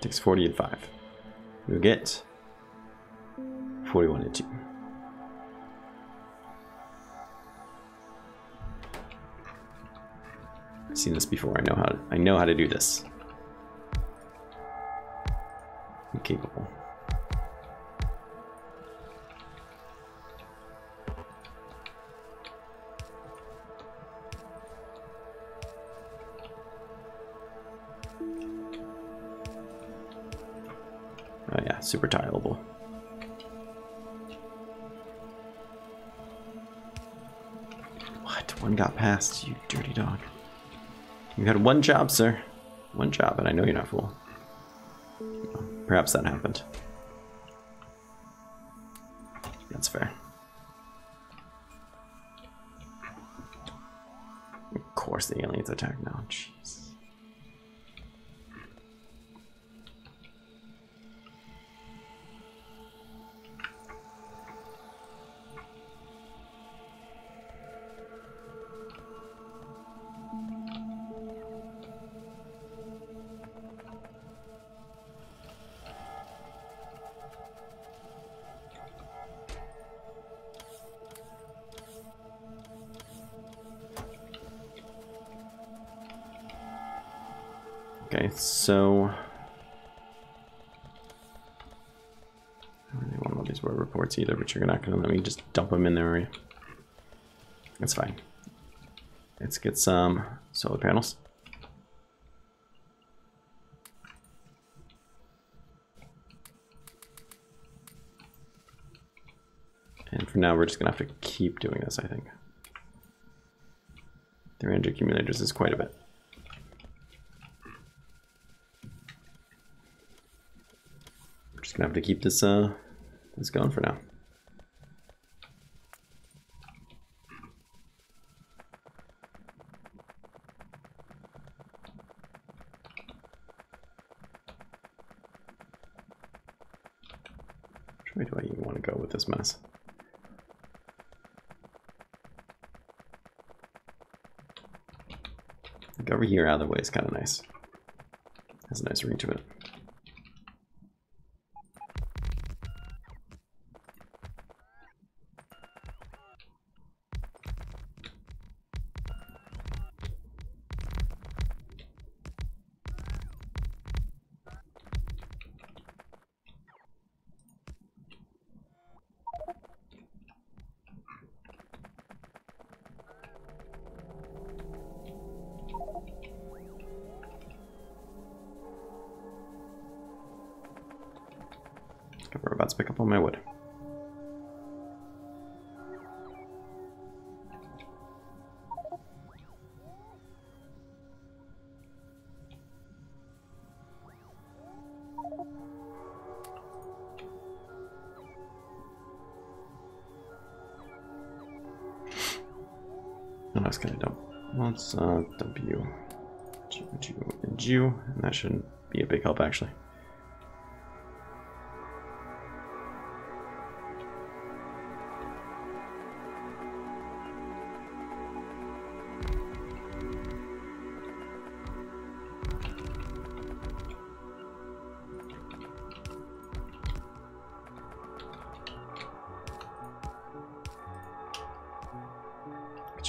Takes 40 and 5. We'll get 41 and 2. I've seen this before. I know how to do this. I'm capable. Oh yeah, super tileable. What? One got past, you dirty dog. You had one job, sir. One job, and I know you're not full. Well, perhaps that happened. That's fair. Of course the aliens attack now. Jeez. Okay, so I don't really want all these web reports either, but you're not going to let me just dump them in there, are you? That's fine. Let's get some solar panels. And for now, we're just going to have to keep doing this, I think. 300 accumulators is quite a bit. We're just going to have to keep this, this going for now. Which way do I even want to go with this mess? Like over here out of the way is kind of nice. Has a nice ring to it. We're about to pick up all my wood. What else can I dump? Let's dump you, and you, and that shouldn't be a big help actually.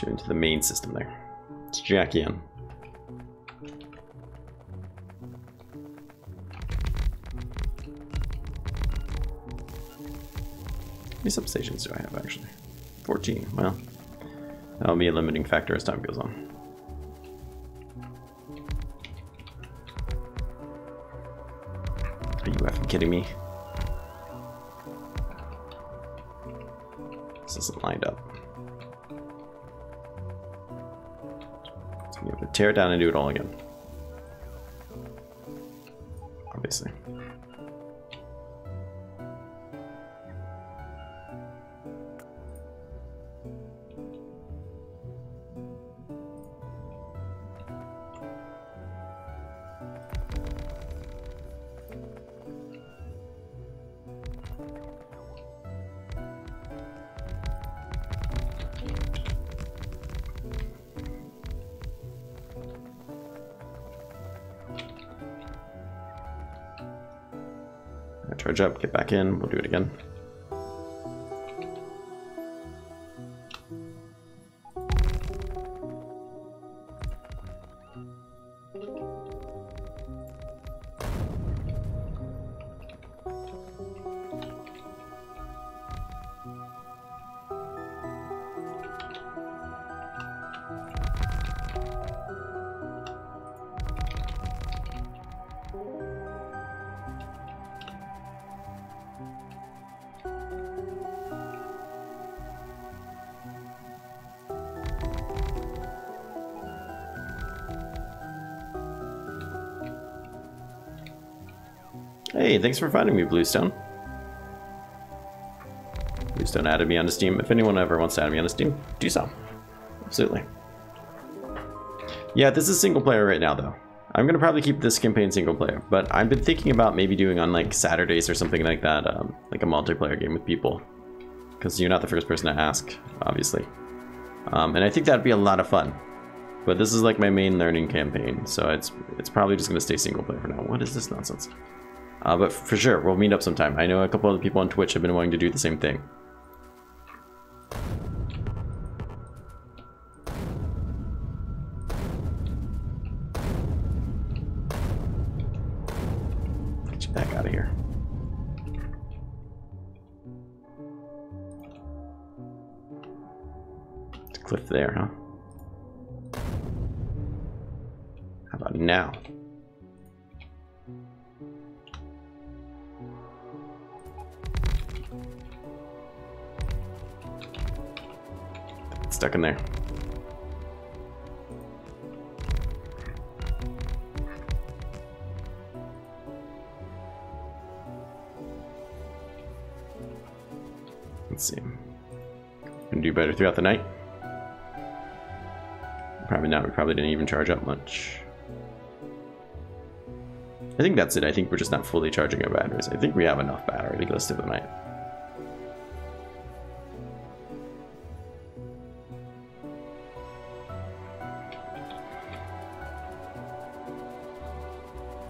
You into the main system there. Let's jack you in. How many substations do I have actually? 14. Well, that'll be a limiting factor as time goes on. Are you effing kidding me? This isn't lined up. You have to tear it down and do it all again. Obviously. Charge up, get back in, we'll do it again. Hey, thanks for finding me, Bluestone. Bluestone added me onto Steam. If anyone ever wants to add me onto Steam, do so. Absolutely. Yeah, this is single player right now, though. I'm gonna probably keep this campaign single player, but I've been thinking about maybe doing on like Saturdays or something like that, like a multiplayer game with people, because you're not the first person to ask, obviously. And I think that'd be a lot of fun. But this is like my main learning campaign, so it's probably just gonna stay single player for now. What is this nonsense? But for sure, we'll meet up sometime. I know a couple other people on Twitch have been wanting to do the same thing. the heck out of here. It's a cliff there, huh? How about now? It's stuck in there. Let's see. Gonna do better throughout the night? Probably not. We probably didn't even charge up much. I think that's it. I think we're just not fully charging our batteries. I think we have enough battery to get us through the night.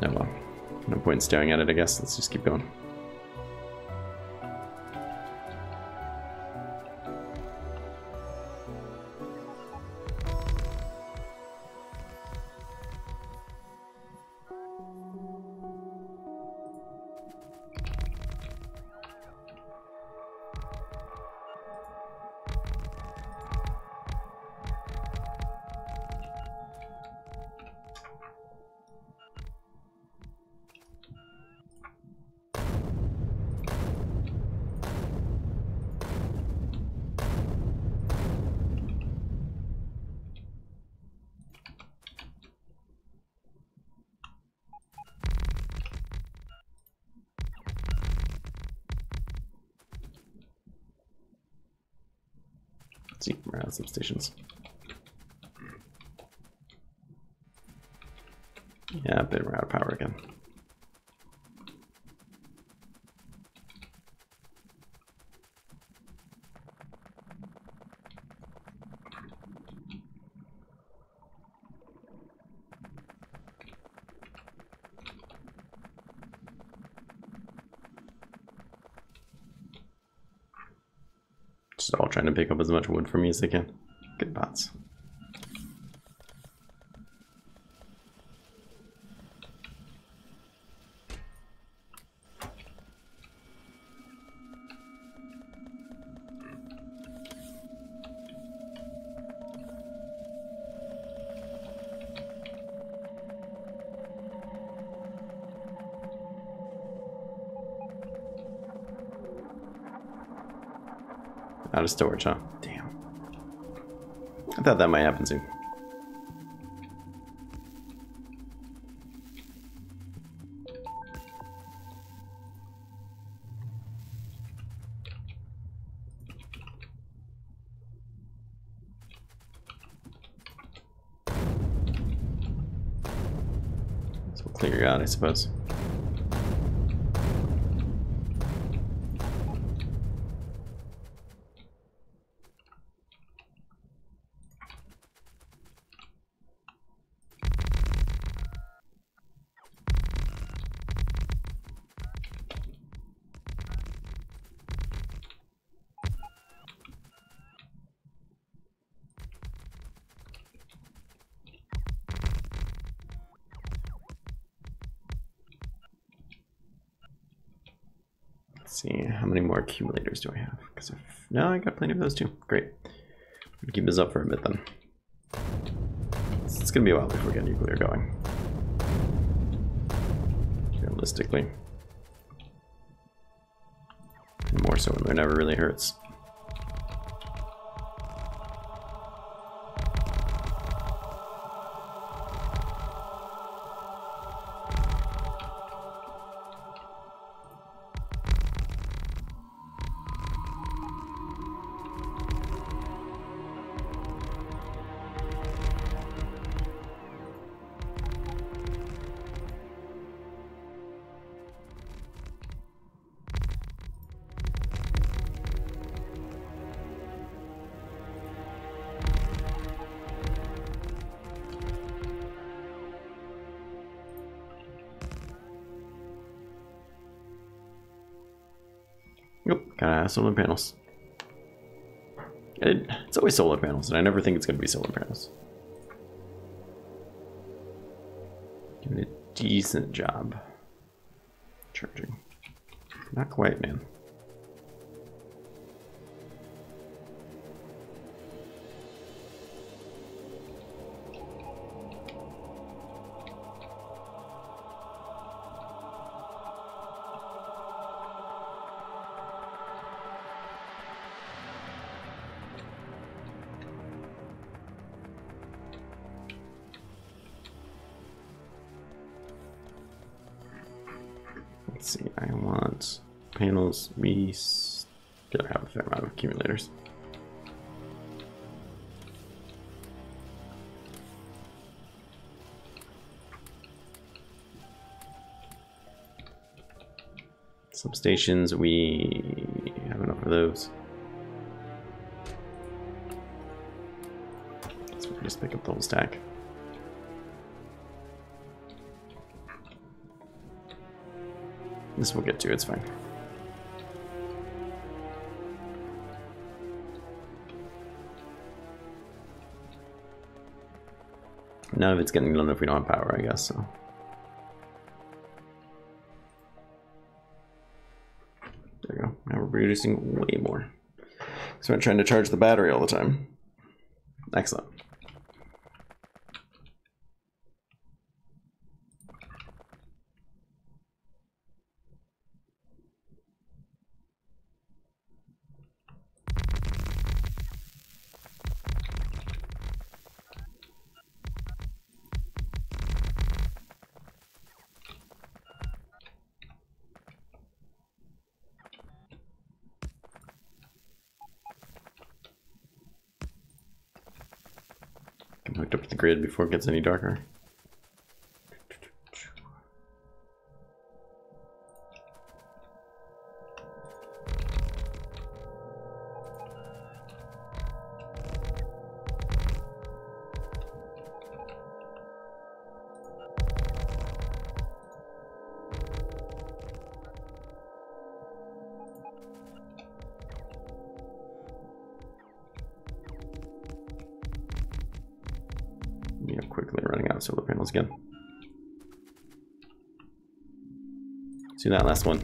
Oh well. No point in staring at it, I guess. Let's just keep going. Let's see, we're out of substations. Yeah, but we're out of power again. Just all trying to pick up as much wood for me as they can. Good bots. Out of storage, huh? Damn. I thought that might happen soon. So we'll clear you out, I suppose. Let's see, how many more accumulators do I have? Because no, I got plenty of those too. Great. We'll keep this up for a bit then. It's gonna be a while before we get nuclear going. Realistically. And more so when it never really hurts. Nope, gotta have solar panels. It's always solar panels, and I never think it's gonna be solar panels. Doing a decent job. Charging. Not quite, man. Let's see, I want panels. We still have a fair amount of accumulators. Some stations, we have enough of those. So we just pick up the whole stack. This we'll get to, it's fine. None of it's getting done if we don't have power, I guess, so. There we go. Now we're producing way more. So we're trying to charge the battery all the time. Excellent. Hooked up to the grid before it gets any darker. Yeah, quickly running out of solar panels again. See that last one.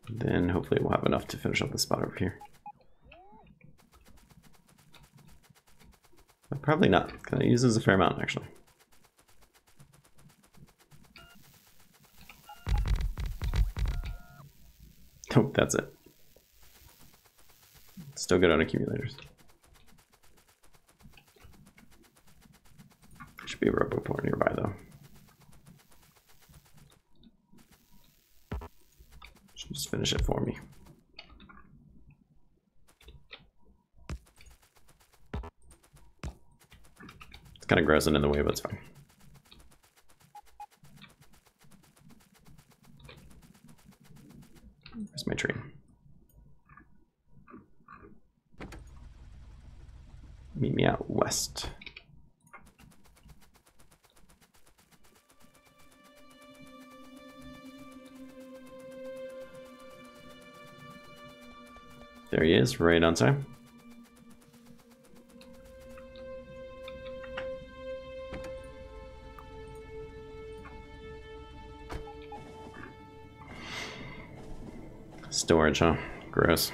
Then hopefully we'll have enough to finish up the spot over here. But probably not, because it uses a fair amount actually. Oh, that's it. Still good on accumulators. Should be a roboport nearby though. Should just finish it for me. It's kind of gross and in the way, but it's fine. Where's my train? Meet me out west. There he is, right on time. Storage, huh? Gross.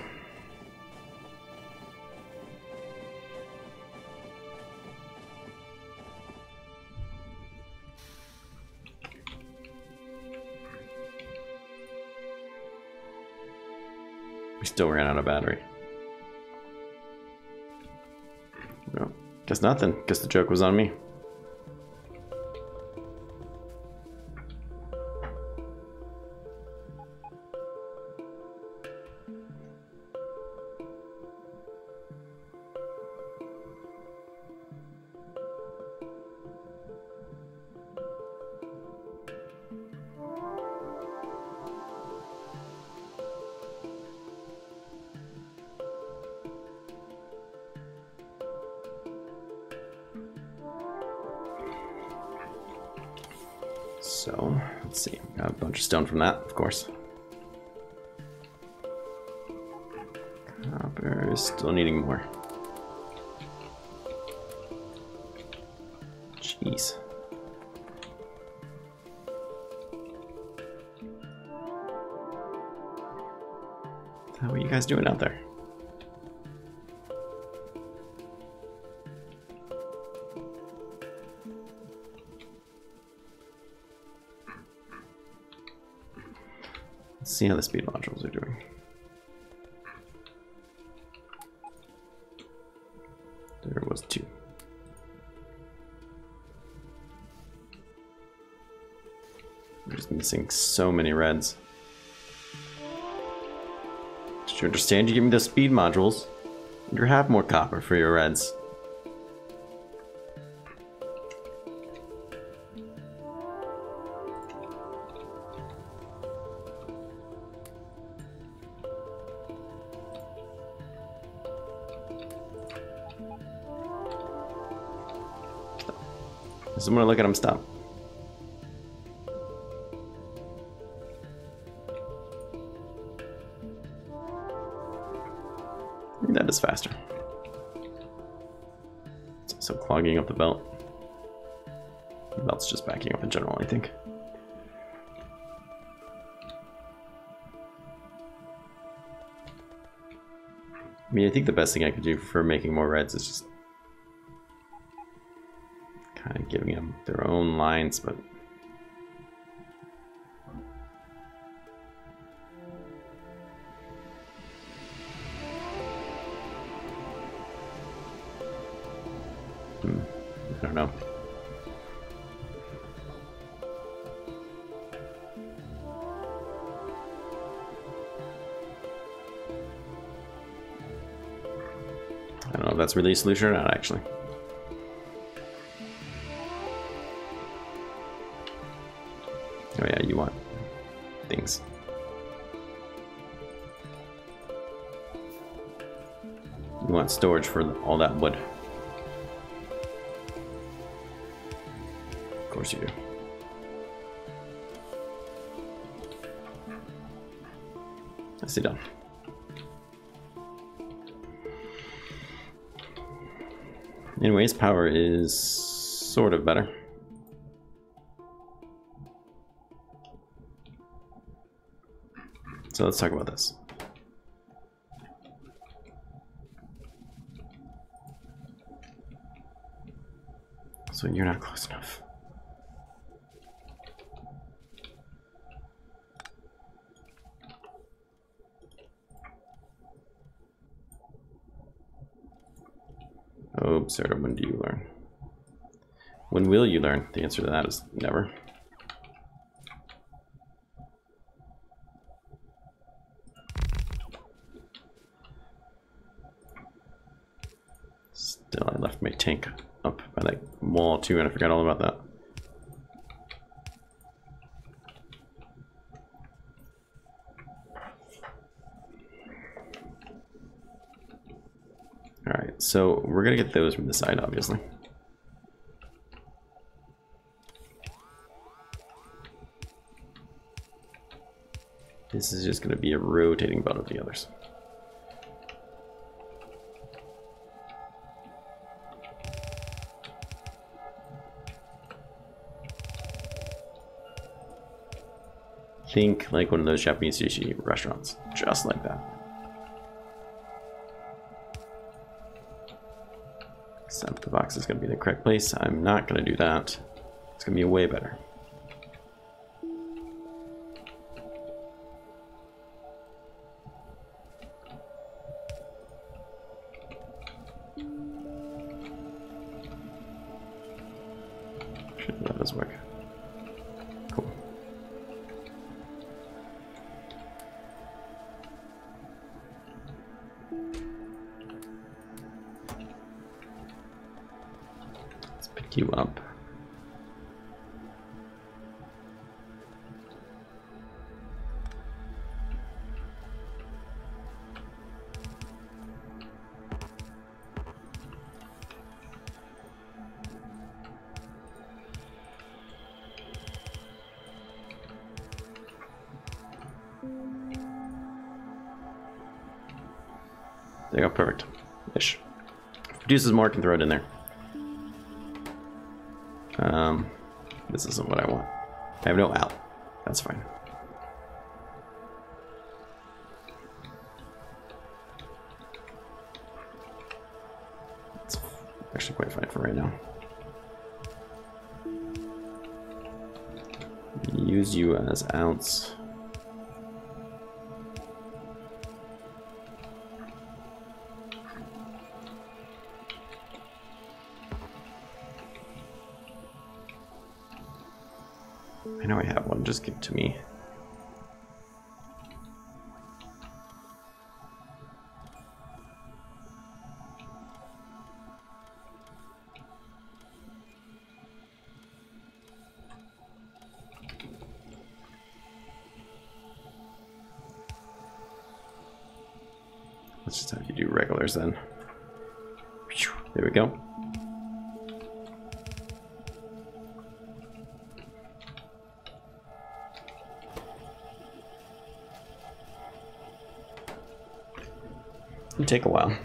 We still ran out of battery. No, guess nothing. Guess the joke was on me. So, let's see. Got a bunch of stone from that, of course. Copper is still needing more. Jeez. What are you guys doing out there? Let's see how the speed modules are doing. There was 2. We're just missing so many reds. Did you understand? You give me those speed modules, you have more copper for your reds. Someone look at him stop. I think that is faster. It's also clogging up the belt. The belt's just backing up in general, I think. I mean, I think the best thing I could do for making more reds is just kind of giving them their own lines, but I don't know. I don't know if that's really a solution or not, actually. Oh yeah, you want things. You want storage for all that wood. Of course you do. Nicely done. Anyways, power is sort of better. So let's talk about this. So you're not close enough. Oh, Sarah, when do you learn? When will you learn? The answer to that is never. Still, I left my tank up by that wall too, and I forgot all about that. Alright, so we're gonna get those from the side, obviously. This is just gonna be a rotating belt of the others. Think like one of those Japanese sushi restaurants, just like that. Except the box is going to be the correct place. I'm not going to do that. It's going to be way better. Sure, that does work. Cool. You up. There you go, perfect. Ish. Produces more, can throw it in there. This isn't what I want. I have no out. That's fine. Actually quite fine for right now. Use you as ounce. I know I have one, just give it to me. Let's just have you do regulars then. There we go. It'll take a while.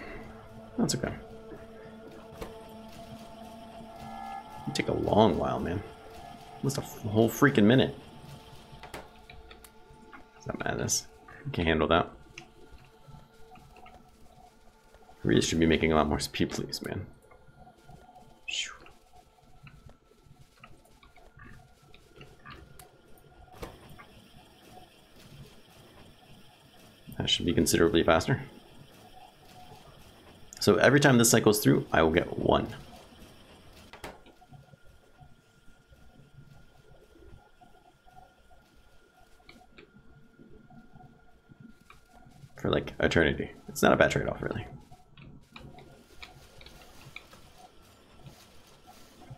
That's okay. It'll take a long while, man. Almost a whole freaking minute. Is that madness? I can't handle that. Really should be making a lot more speed, please, man. That should be considerably faster. So every time this cycles through, I will get 1. For like eternity. It's not a bad trade-off, really.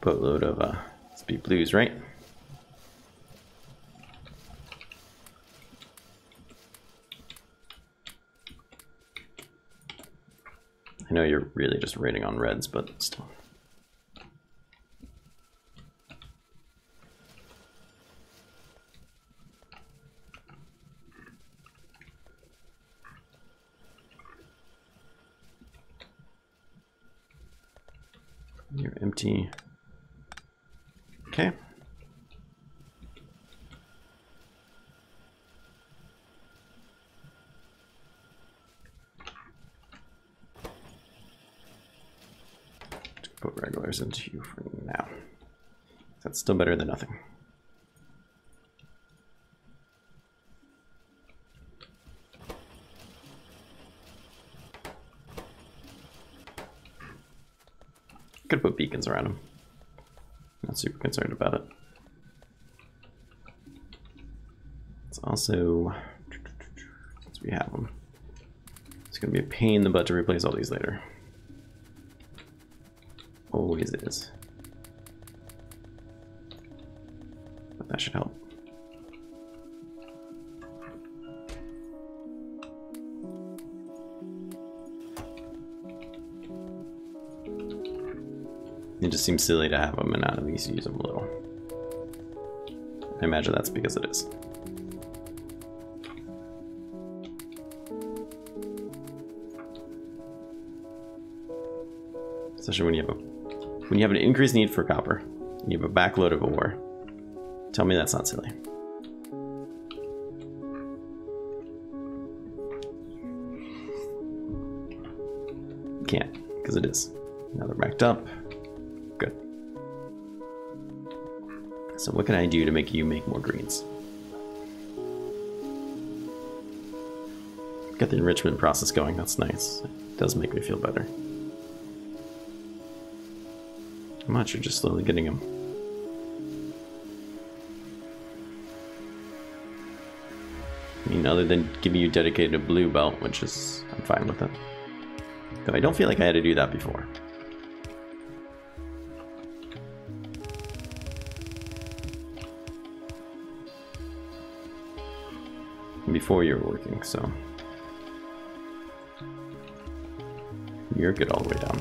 Boatload of speed blues, right? I know you're really just raiding on reds, but still. You're empty. Okay. Put regulars into you for now. That's still better than nothing. Could put beacons around them. Not super concerned about it. It's also, since we have them, it's going to be a pain in the butt to replace all these later. Always is. But that should help. It just seems silly to have them and not at least use them a little. I imagine that's because it is. Especially when you have an increased need for copper, and you have a backload of ore. Tell me that's not silly. You can't, because it is. Now they're backed up. Good. So what can I do to make you make more greens? Got the enrichment process going, that's nice. It does make me feel better. How much? You're just slowly getting them. I mean, other than giving you dedicated blue belt, which is, I'm fine with it. Though I don't feel like I had to do that before. Before you were working, so you're good all the way down.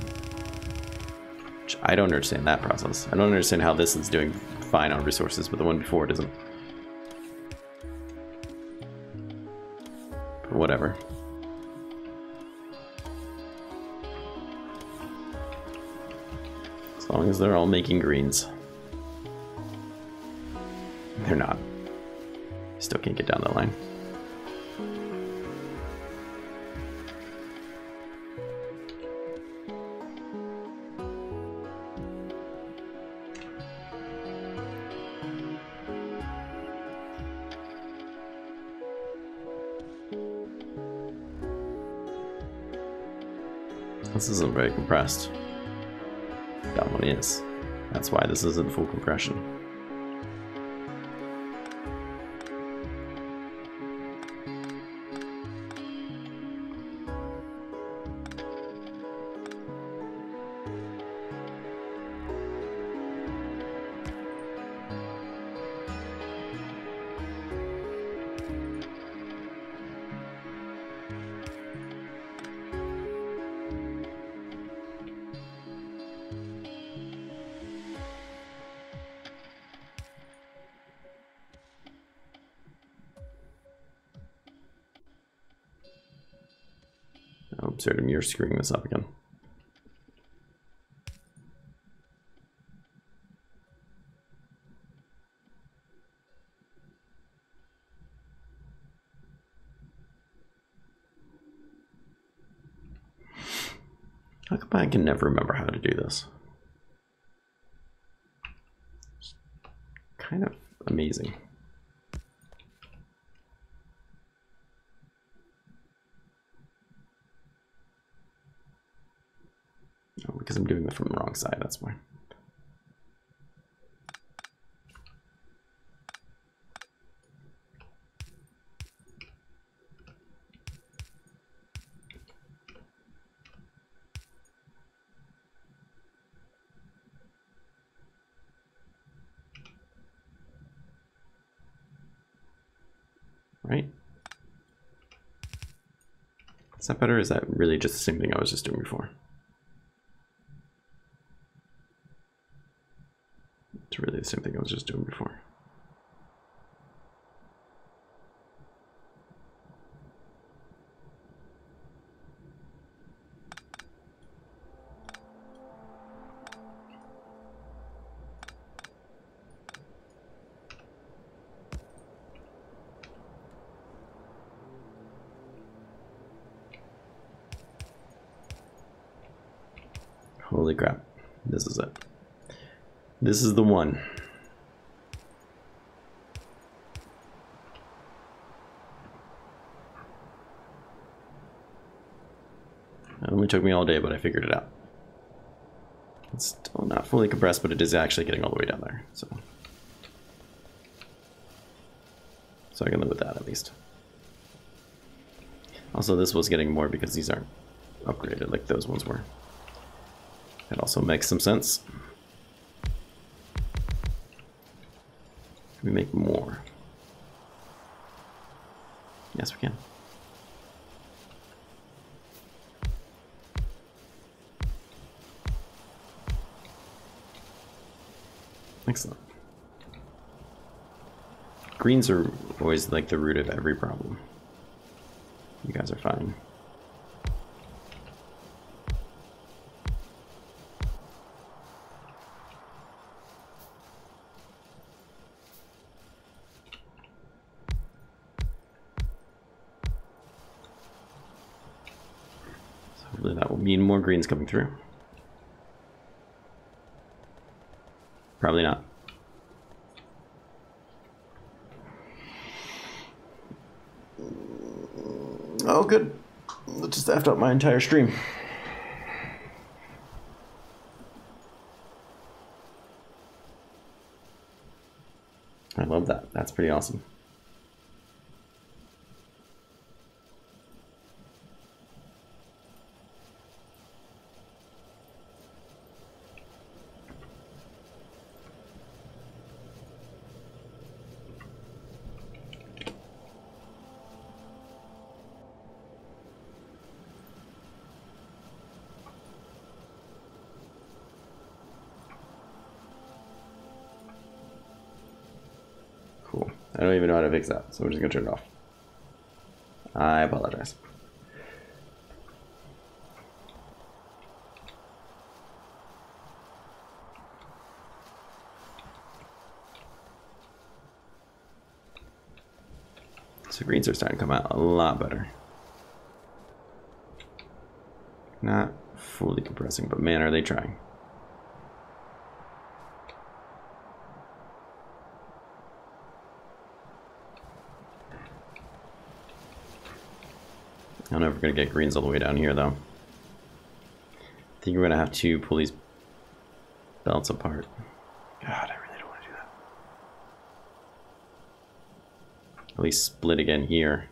Which I don't understand that process. I don't understand how this is doing fine on resources, but the one before it isn't. But whatever. As long as they're all making greens. They're not. Still can't get down that line. This isn't very compressed. That one is. That's why this isn't full compression. Oh, sorry, you're screwing this up again. How come I can never remember how to do this? It's kind of amazing. Oh, because I'm doing it from the wrong side, that's why. Right? Is that better, or is that really just the same thing I was just doing before? It's really the same thing I was just doing before. Holy crap. This is it. This is the one. It only took me all day, but I figured it out. It's still not fully compressed, but it is actually getting all the way down there. So I can live with that at least. Also, this was getting more because these aren't upgraded like those ones were. It also makes some sense. Can we make more? Yes, we can. Excellent. Greens are always like the root of every problem. You guys are fine. So hopefully that will mean more greens coming through. Probably not. Oh, good. That just effed up my entire stream. I love that. That's pretty awesome. Cool. I don't even know how to fix that, so we're just gonna turn it off. I apologize. So greens are starting to come out a lot better. Not fully compressing, but man, are they trying. I don't know if we're gonna get greens all the way down here though. think we're gonna have to pull these belts apart. God, I really don't want to do that. At least split again here.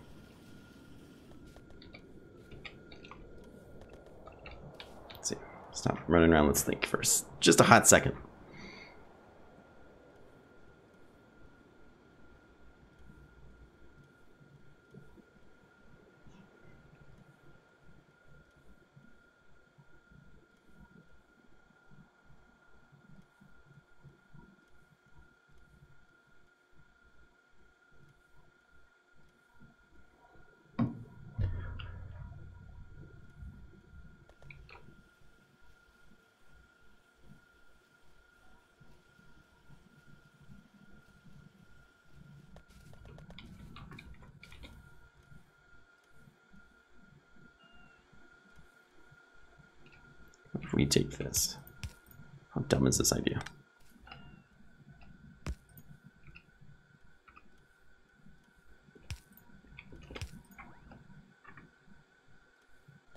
Let's see. Stop running around. Let's think first. Just a hot second. If we take this, how dumb is this idea?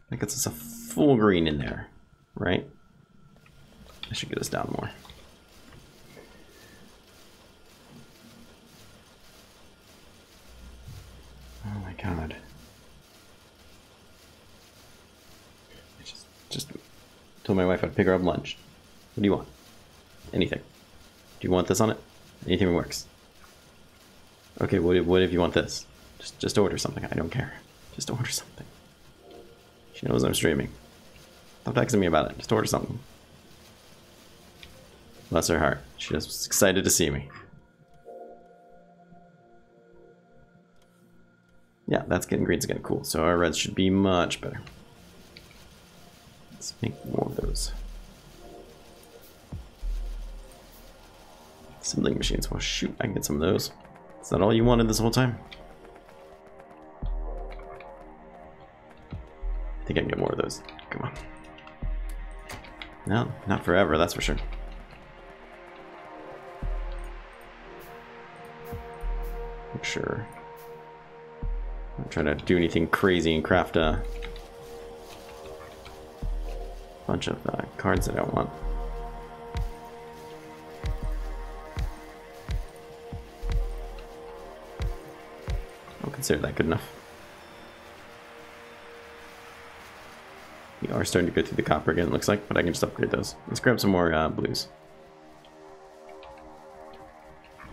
That gets us a full green in there, right? I should get us down more. Oh my god. I just told my wife I'd pick her up lunch. What do you want? Anything. Do you want this on it? Anything works. Okay, what if you want this? Just order something. I don't care. Just order something. She knows I'm streaming. Stop texting me about it. Just order something. Bless her heart. She was excited to see me. Yeah, that's getting greens again. Cool. So our reds should be much better. Let's make more of those. Assembling machines. Well, shoot, I can get some of those. Is that all you wanted this whole time? I think I can get more of those. Come on. No, not forever, that's for sure. For sure. I'm trying to do anything crazy and craft a bunch of cards that I don't want. I'll consider that good enough. We are starting to go through the copper again, it looks like, but I can just upgrade those. Let's grab some more blues.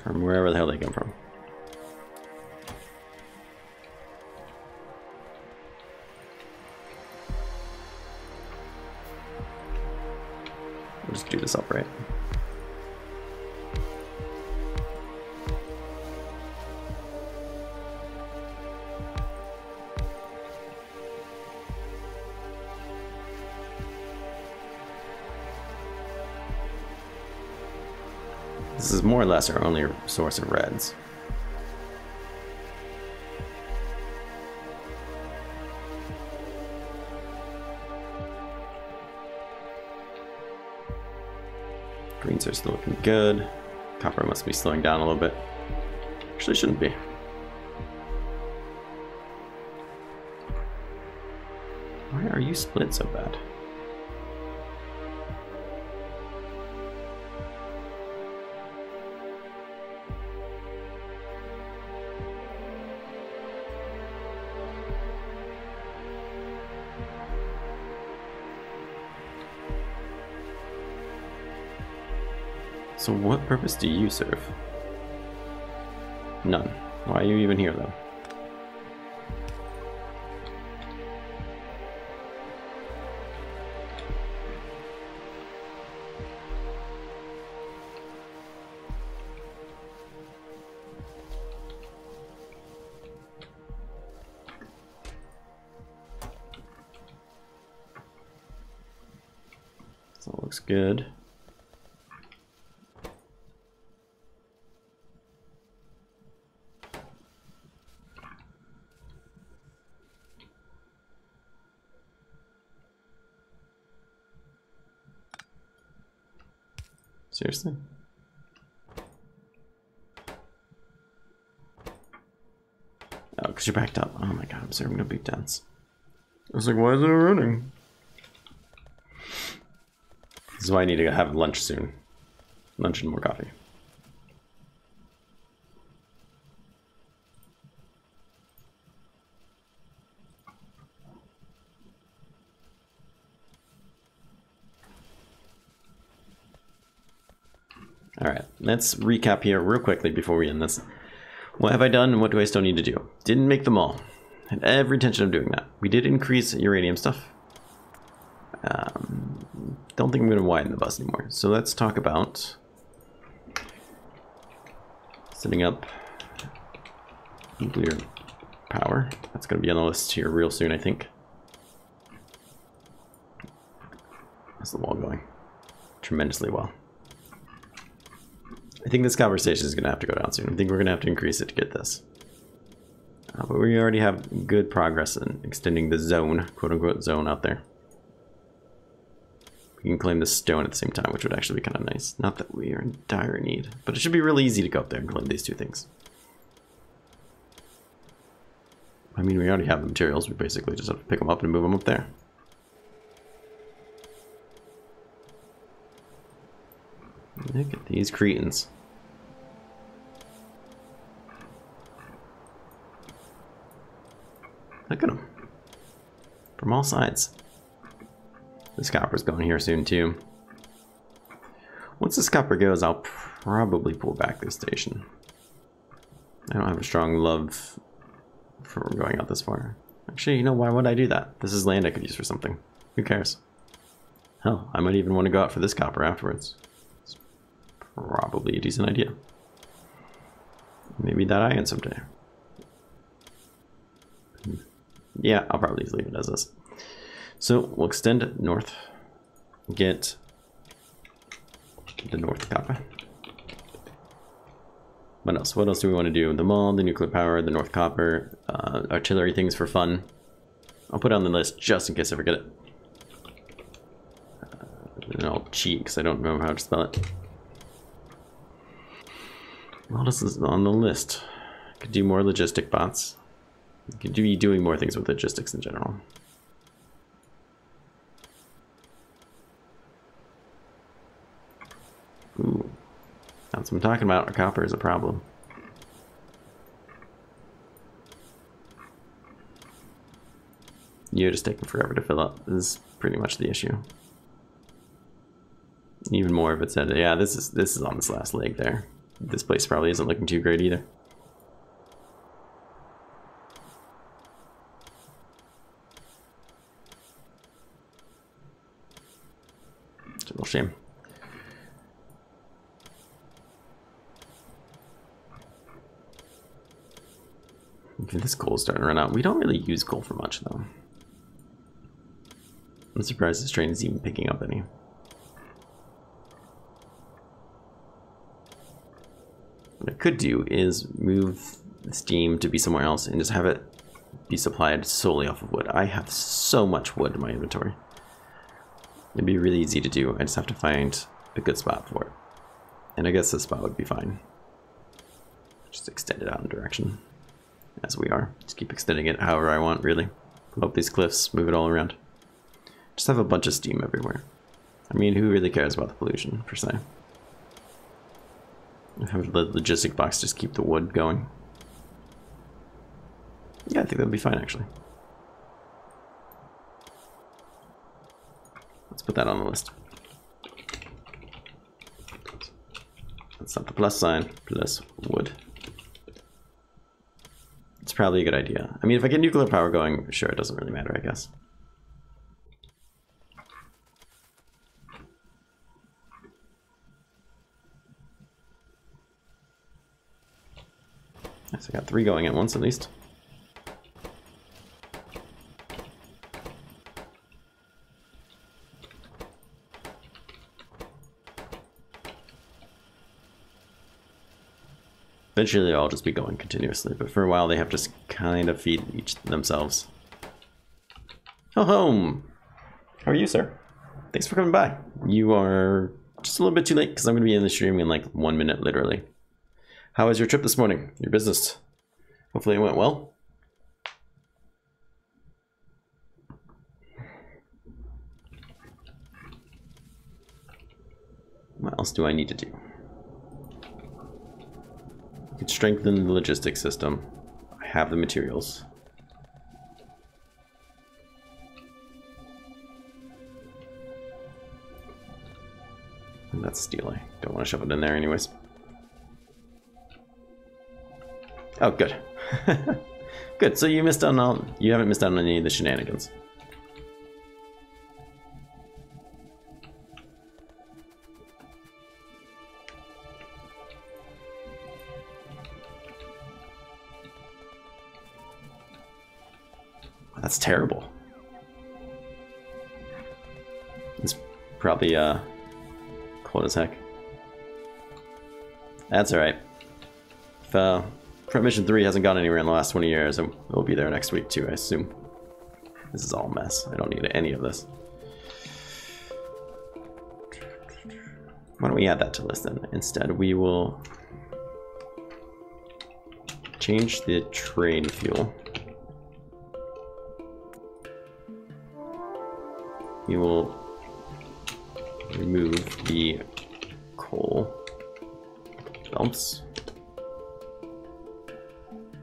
From wherever the hell they come from. We'll just do this upright. This is more or less our only source of reds. Greens are still looking good. Copper must be slowing down a little bit. Actually shouldn't be. Why are you split so bad? So what purpose do you serve? None. Why are you even here though? So it looks good. Seriously? Oh, because you're backed up. Oh my god, I'm serving no beatdowns. I was like, why is it running? This is why I need to have lunch soon. Lunch and more coffee. Alright, let's recap here real quickly before we end this. What have I done and what do I still need to do? Didn't make them all. Had every intention of doing that. We did increase uranium stuff. Don't think I'm going to widen the bus anymore. So let's talk about setting up nuclear power. That's going to be on the list here real soon, I think. How's the wall going? Tremendously well. I think this conversation is going to have to go down soon. I think we're going to have to increase it to get this. But we already have good progress in extending the zone, quote-unquote zone out there. We can claim the stone at the same time, which would actually be kind of nice. Not that we are in dire need, but it should be really easy to go up there and claim these two things. I mean, we already have the materials. We basically just have to pick them up and move them up there. Look at these cretins. Look at them. From all sides. This copper's going here soon too. Once this copper goes, I'll probably pull back this station. I don't have a strong love for going out this far. Actually, you know, why would I do that? This is land I could use for something. Who cares? Hell, I might even want to go out for this copper afterwards. It's probably a decent idea. Maybe that I am someday. Yeah, I'll probably just leave it as this. So we'll extend north, get the north copper. What else? What else do we want to do? The mall, the nuclear power, the north copper, artillery things for fun. I'll put it on the list just in case I forget it. And I'll cheat because I don't remember how to spell it. What else is on the list? I could do more logistic bots. I could be doing more things with logistics in general. Ooh, that's what I'm talking about. Our copper is a problem. You're just taking forever to fill up. This is pretty much the issue. Even more if it said, yeah, this is on this last leg there. This place probably isn't looking too great either. It's a real shame. Okay, this coal's starting to run out. We don't really use coal for much though. I'm surprised this train is even picking up any. What I could do is move the steam to be somewhere else and just have it be supplied solely off of wood. I have so much wood in my inventory. It'd be really easy to do. I just have to find a good spot for it. And I guess this spot would be fine. Just extend it out in direction as we are. Just keep extending it however I want, really. Pull up these cliffs, move it all around. Just have a bunch of steam everywhere. I mean, who really cares about the pollution, per se? Have the logistic box just keep the wood going. Yeah, I think that'd be fine, actually. Let's put that on the list. Let's set the plus sign, plus wood. It's probably a good idea. I mean, if I get nuclear power going, sure, it doesn't really matter, I guess. Yes, I got 3 going at once at least. Eventually they'll all just be going continuously, but for a while they have to kind of feed each themselves. Oh, home! How are you, sir? Thanks for coming by. You are just a little bit too late because I'm going to be in the stream in like 1 minute, literally. How was your trip this morning? Your business? Hopefully it went well. What else do I need to do? I could strengthen the logistics system. I have the materials. And that's steel. I don't want to shove it in there anyways. Oh, good. Good, so you missed on all, you haven't missed out on any of the shenanigans. That's terrible. It's probably cold as heck. That's alright. If Prep Mission 3 hasn't gone anywhere in the last 20 years, it'll be there next week too, I assume. This is all a mess. I don't need any of this. Why don't we add that to list then? Instead, we will change the train fuel. We will remove the coal belts.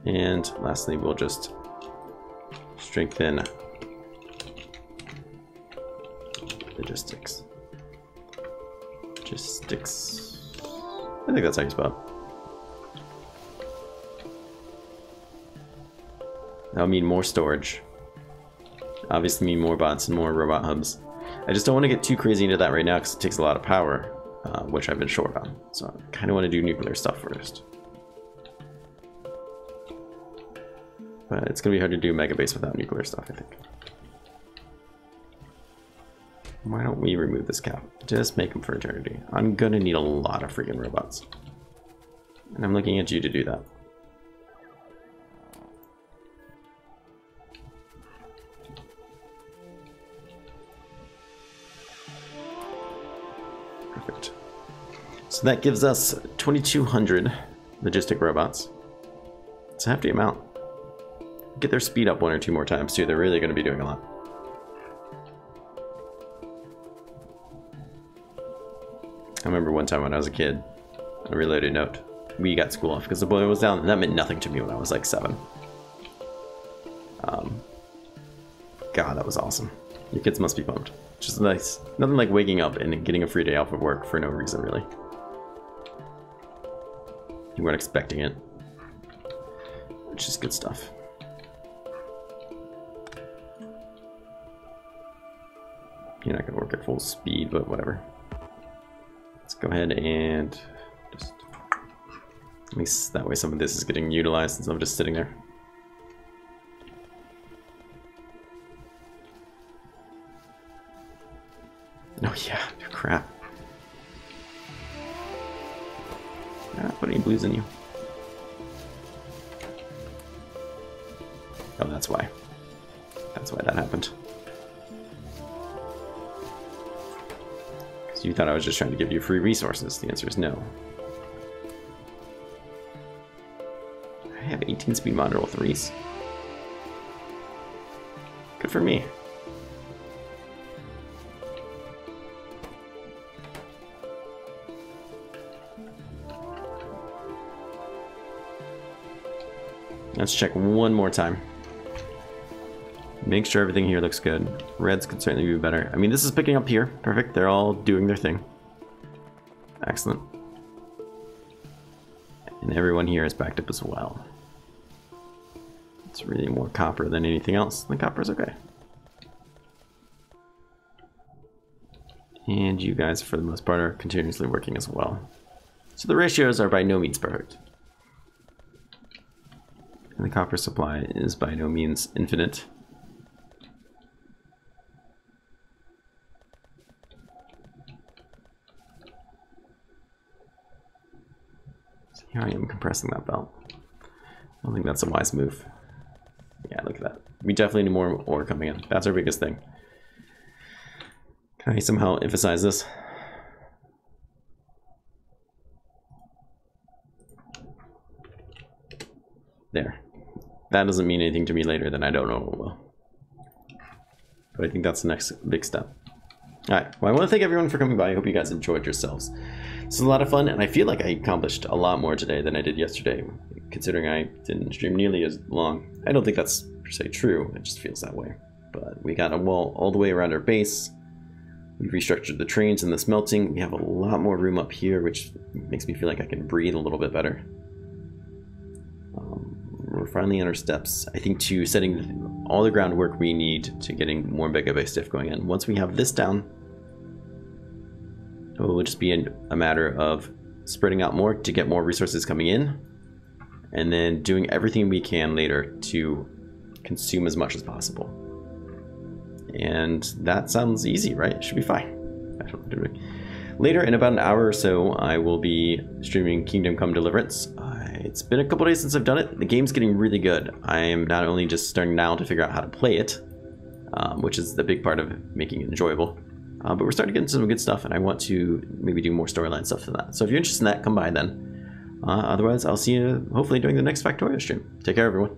And lastly, we'll just strengthen logistics. Logistics. I think that's how you spell it. That'll mean more storage. Obviously mean more bots and more robot hubs. I just don't want to get too crazy into that right now because it takes a lot of power, which I've been short on. So I kind of want to do nuclear stuff first. But it's going to be hard to do Mega Base without nuclear stuff, I think. Why don't we remove this cap? Just make them for eternity. I'm going to need a lot of freaking robots. And I'm looking at you to do that. Perfect. So that gives us 2,200 logistic robots. It's a hefty amount. Get their speed up 1 or 2 more times too. They're really going to be doing a lot. I remember one time when I was a kid, on a related note, we got school off because the boiler was down, and that meant nothing to me when I was like 7. God, that was awesome. Your kids must be pumped. Just nice. Nothing like waking up and getting a free day off of work for no reason, really. You weren't expecting it. Which is good stuff. You're not going to work at full speed, but whatever. Let's go ahead and just... At least that way some of this is getting utilized instead of just sitting there. Oh yeah, crap. Not put any blues in you. Oh, that's why. That's why that happened. Because you thought I was just trying to give you free resources. The answer is no. I have 18 speed module 3s. Good for me. Let's check one more time. Make sure everything here looks good. Reds could certainly be better. I mean, this is picking up here. Perfect. They're all doing their thing. Excellent. And everyone here is backed up as well. It's really more copper than anything else. The copper's okay. And you guys, for the most part, are continuously working as well. So the ratios are by no means perfect. And the copper supply is by no means infinite. So here I am compressing that belt. I don't think that's a wise move. Yeah, look at that. We definitely need more ore coming in. That's our biggest thing. Can I somehow emphasize this? There. That doesn't mean anything to me later, then I don't know it will. But I think that's the next big step. Alright, well, I want to thank everyone for coming by. I hope you guys enjoyed yourselves. This is a lot of fun, and I feel like I accomplished a lot more today than I did yesterday, considering I didn't stream nearly as long. I don't think that's per se true, it just feels that way. But we got a wall all the way around our base. We restructured the trains and the smelting. We have a lot more room up here, which makes me feel like I can breathe a little bit better. We're finally on our steps, I think, to setting all the groundwork we need to getting more Mega Base stuff going in. Once we have this down, it will just be a matter of spreading out more to get more resources coming in, and then doing everything we can later to consume as much as possible. And that sounds easy, right? It should be fine. Later, in about an hour or so, I will be streaming Kingdom Come Deliverance. It's been a couple days since I've done it. The game's getting really good. I am not only just starting now to figure out how to play it, which is the big part of making it enjoyable, but we're starting to get into some good stuff, and I want to maybe do more storyline stuff than that. So if you're interested in that, come by then. Otherwise, I'll see you hopefully during the next Factorio stream. Take care, everyone.